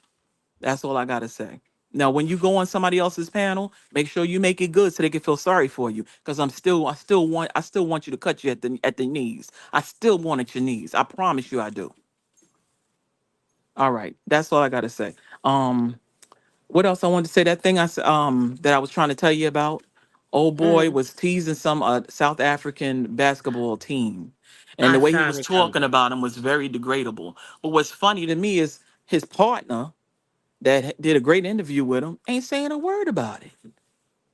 That's all I gotta say. Now, when you go on somebody else's panel, make sure you make it good so they can feel sorry for you. Because I still want you to cut you at the knees. I still want at your knees. I promise you, I do. All right, that's all I gotta say. Um, what else I wanted to say? That thing that I was trying to tell you about. Old boy Mm, was teasing some South African basketball team, and I the way he saw was it come talking through. about him was very degradable. But what's funny to me is his partner that did a great interview with him ain't saying a word about it.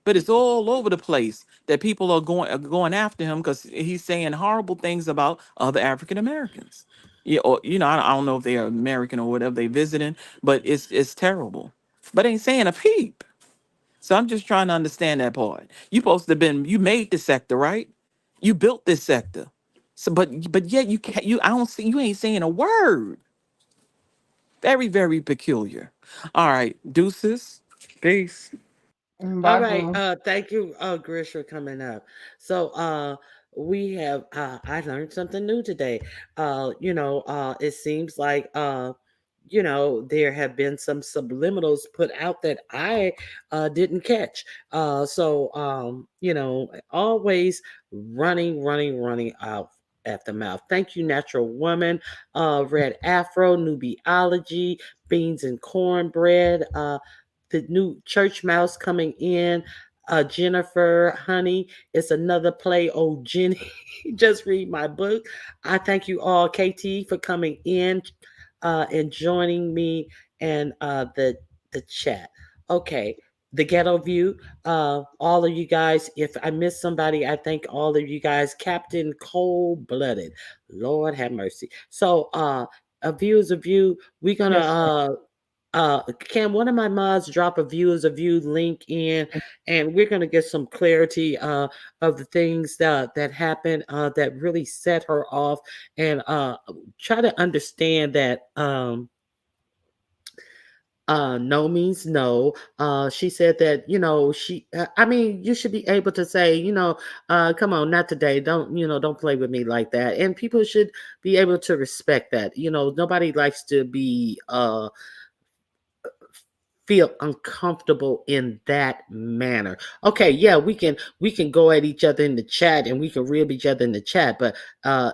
but it's all over the place that people are going after him because he's saying horrible things about other African Americans. Yeah, or I don't know if they are American or whatever they visiting, but it's terrible. But ain't saying a peep. So I'm just trying to understand that part. You made the sector, right? You built this sector. So but yet you can't I don't see you ain't saying a word. Very, very peculiar. All right, deuces. Peace. All Bye, right. boo. Thank you, Grish, for coming up. So we have I learned something new today. It seems like there have been some subliminals put out that I didn't catch. Always running out at the mouth. Thank you, Natural Woman, Red Afro, Nubiology, Beans and Cornbread, the new church mouse coming in. Jennifer, honey, it's another play. Oh, Jenny, just read my book. I thank you all, KT, for coming in and joining me and the chat. Okay, the ghetto view. All of you guys. If I miss somebody, I thank all of you guys. Captain Cold Blooded. Lord have mercy. So, a view is a view. We're gonna Yes, ma'am. can one of my mods drop a view as a view link in, and we're going to get some clarity of the things that happened that really set her off, and try to understand that no means no. She said that, I mean, you should be able to say, come on, not today. Don't play with me like that. And people should be able to respect that. Nobody likes to be feel uncomfortable in that manner. Okay, yeah, we can go at each other in the chat and we can rib each other in the chat, but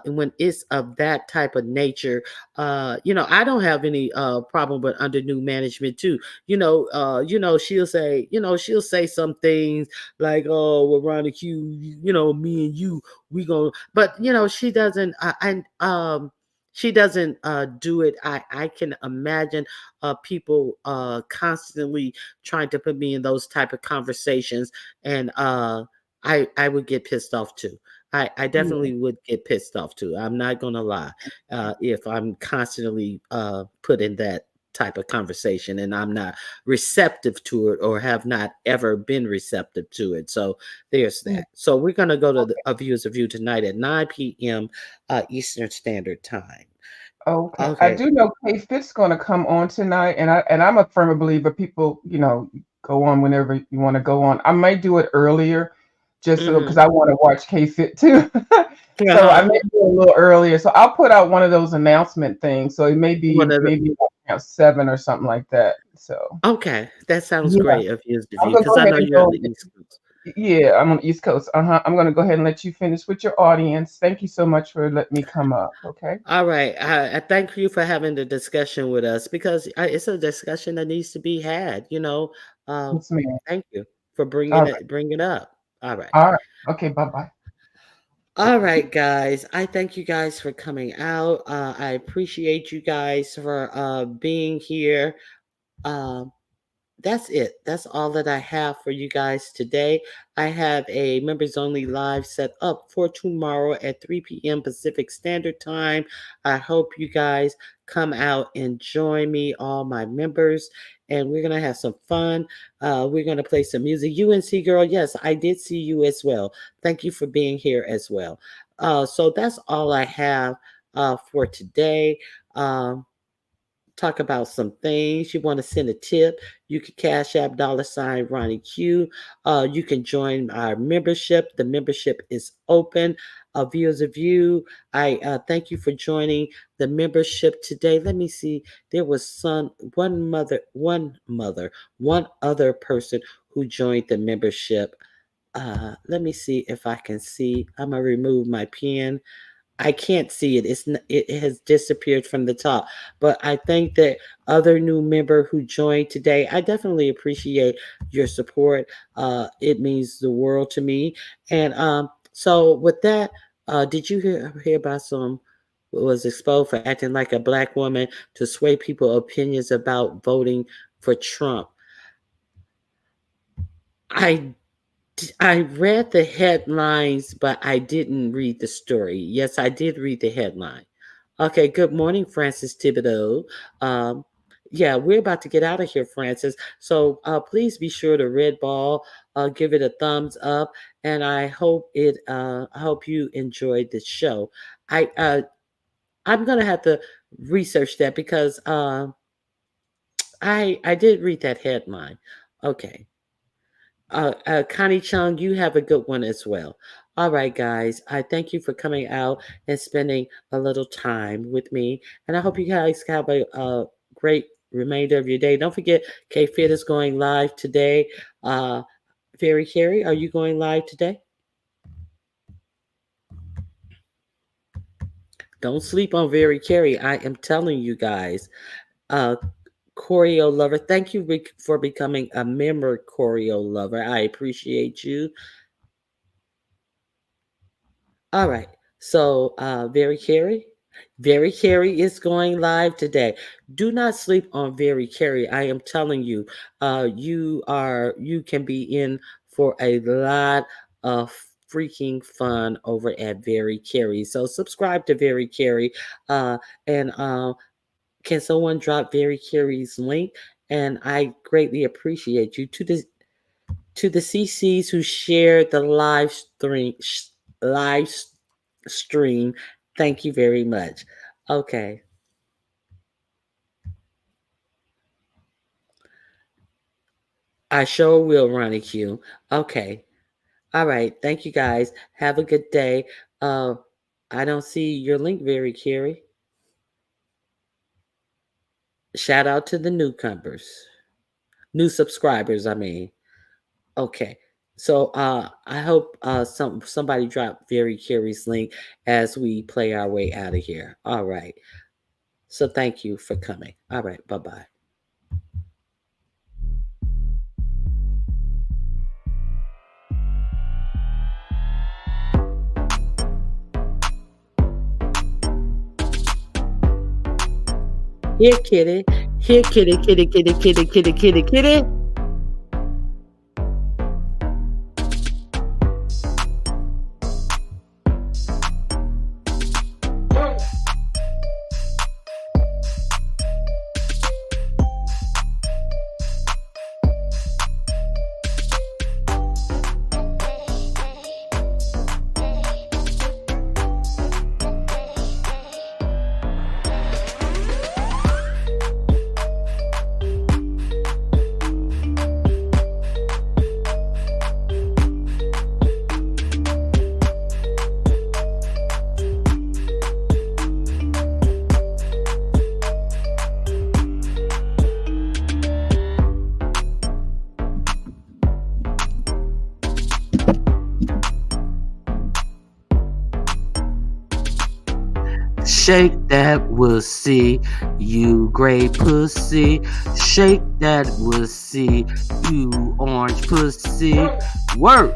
when it's of that type of nature, I don't have any problem with under new management too. She'll say some things like, "Oh, well, Ronnie Q, me and you, we go," but she doesn't do it. I can imagine people constantly trying to put me in those type of conversations, and I would get pissed off too. I Yeah. definitely would get pissed off too. I'm not gonna lie. If I'm constantly put in that type of conversation and I'm not receptive to it or have not ever been receptive to it. So there's Yeah. that. So we're gonna go to the Views of You tonight at 9 p.m. Eastern Standard Time. Okay. I Okay. do know Kay Fit's going to come on tonight, and I'm a firm believer people, go on whenever you want to go on. I might do it earlier, just so because Mm-hmm. I want to watch Kay Fit too. So I Uh-huh. may do it a little earlier. So I'll put out one of those announcement things. So it may One be of the maybe like, 7 or something like that. So Okay, that sounds yeah, great of you I'm gonna because go I ahead know and you're on go. the East Coast. Yeah, I'm on the East Coast. I'm gonna go ahead and let you finish with your audience. Thank you so much for letting me come up. Okay. All right, I thank you for having the discussion with us because it's a discussion that needs to be had. Um, Yes, ma'am. thank you for All bringing it up. All right. right. All right. Okay. Bye bye. All right, guys. I thank you guys for coming out. I appreciate you guys for being here. Um, that's it. That's all that I have for you guys today. I have a members only live set up for tomorrow at 3 p.m. Pacific Standard Time. I hope you guys come out and join me, all my members, and we're going to have some fun. We're going to play some music. UNC girl, yes, I did see you as well. Thank you for being here as well. So that's all I have for today. Talk about some things. You want to send a tip, you can cash app $ Ronnie Q. You can join our membership. The membership is open. Viewers of you, I thank you for joining the membership today. Let me see. There was one other person who joined the membership. Let me see if I can see. I'm gonna remove my pen. I can't see it. It has disappeared from the top. But I think that other new member who joined today, I definitely appreciate your support. It means the world to me. And so with that, did you hear about some was exposed for acting like a black woman to sway people's opinions about voting for Trump? I I read the headlines, but I didn't read the story. Yes, I did read the headline. Okay, good morning, Francis Thibodeau. Um, yeah, we're about to get out of here, Francis. So please be sure to red ball, give it a thumbs up, and I hope you enjoyed the show. I'm gonna have to research that because I did read that headline. Okay. Connie Chung, you have a good one as well. All right, guys. I thank you for coming out and spending a little time with me. And I hope you guys have a great remainder of your day. Don't forget, K Fit is going live today. Very Carey, are you going live today? Don't sleep on Very Carey. I am telling you guys. Choreo Lover, thank you for becoming a member, Choreo Lover. I appreciate you. All right. So, Very Carey is going live today. Do not sleep on Very Carey. I am telling you, you can be in for a lot of freaking fun over at Very Carey. So subscribe to Very Carey, and can someone drop Very Carey's link? And I greatly appreciate you. To the CCs who shared the live stream, thank you very much. Okay. I sure will, Ronnie Q. Okay. All right. Thank you guys. Have a good day. I don't see your link, Very Carey. Shout out to the new subscribers, I mean. Okay. So I hope somebody drop Very Carey's link as we play our way out of here. All right. So thank you for coming. All right. Bye-bye. Here, kitty. Here, kitty, kitty, kitty, kitty, kitty, kitty, kitty. Shake that wussy, you gray pussy. Shake that wussy, you orange pussy. Work.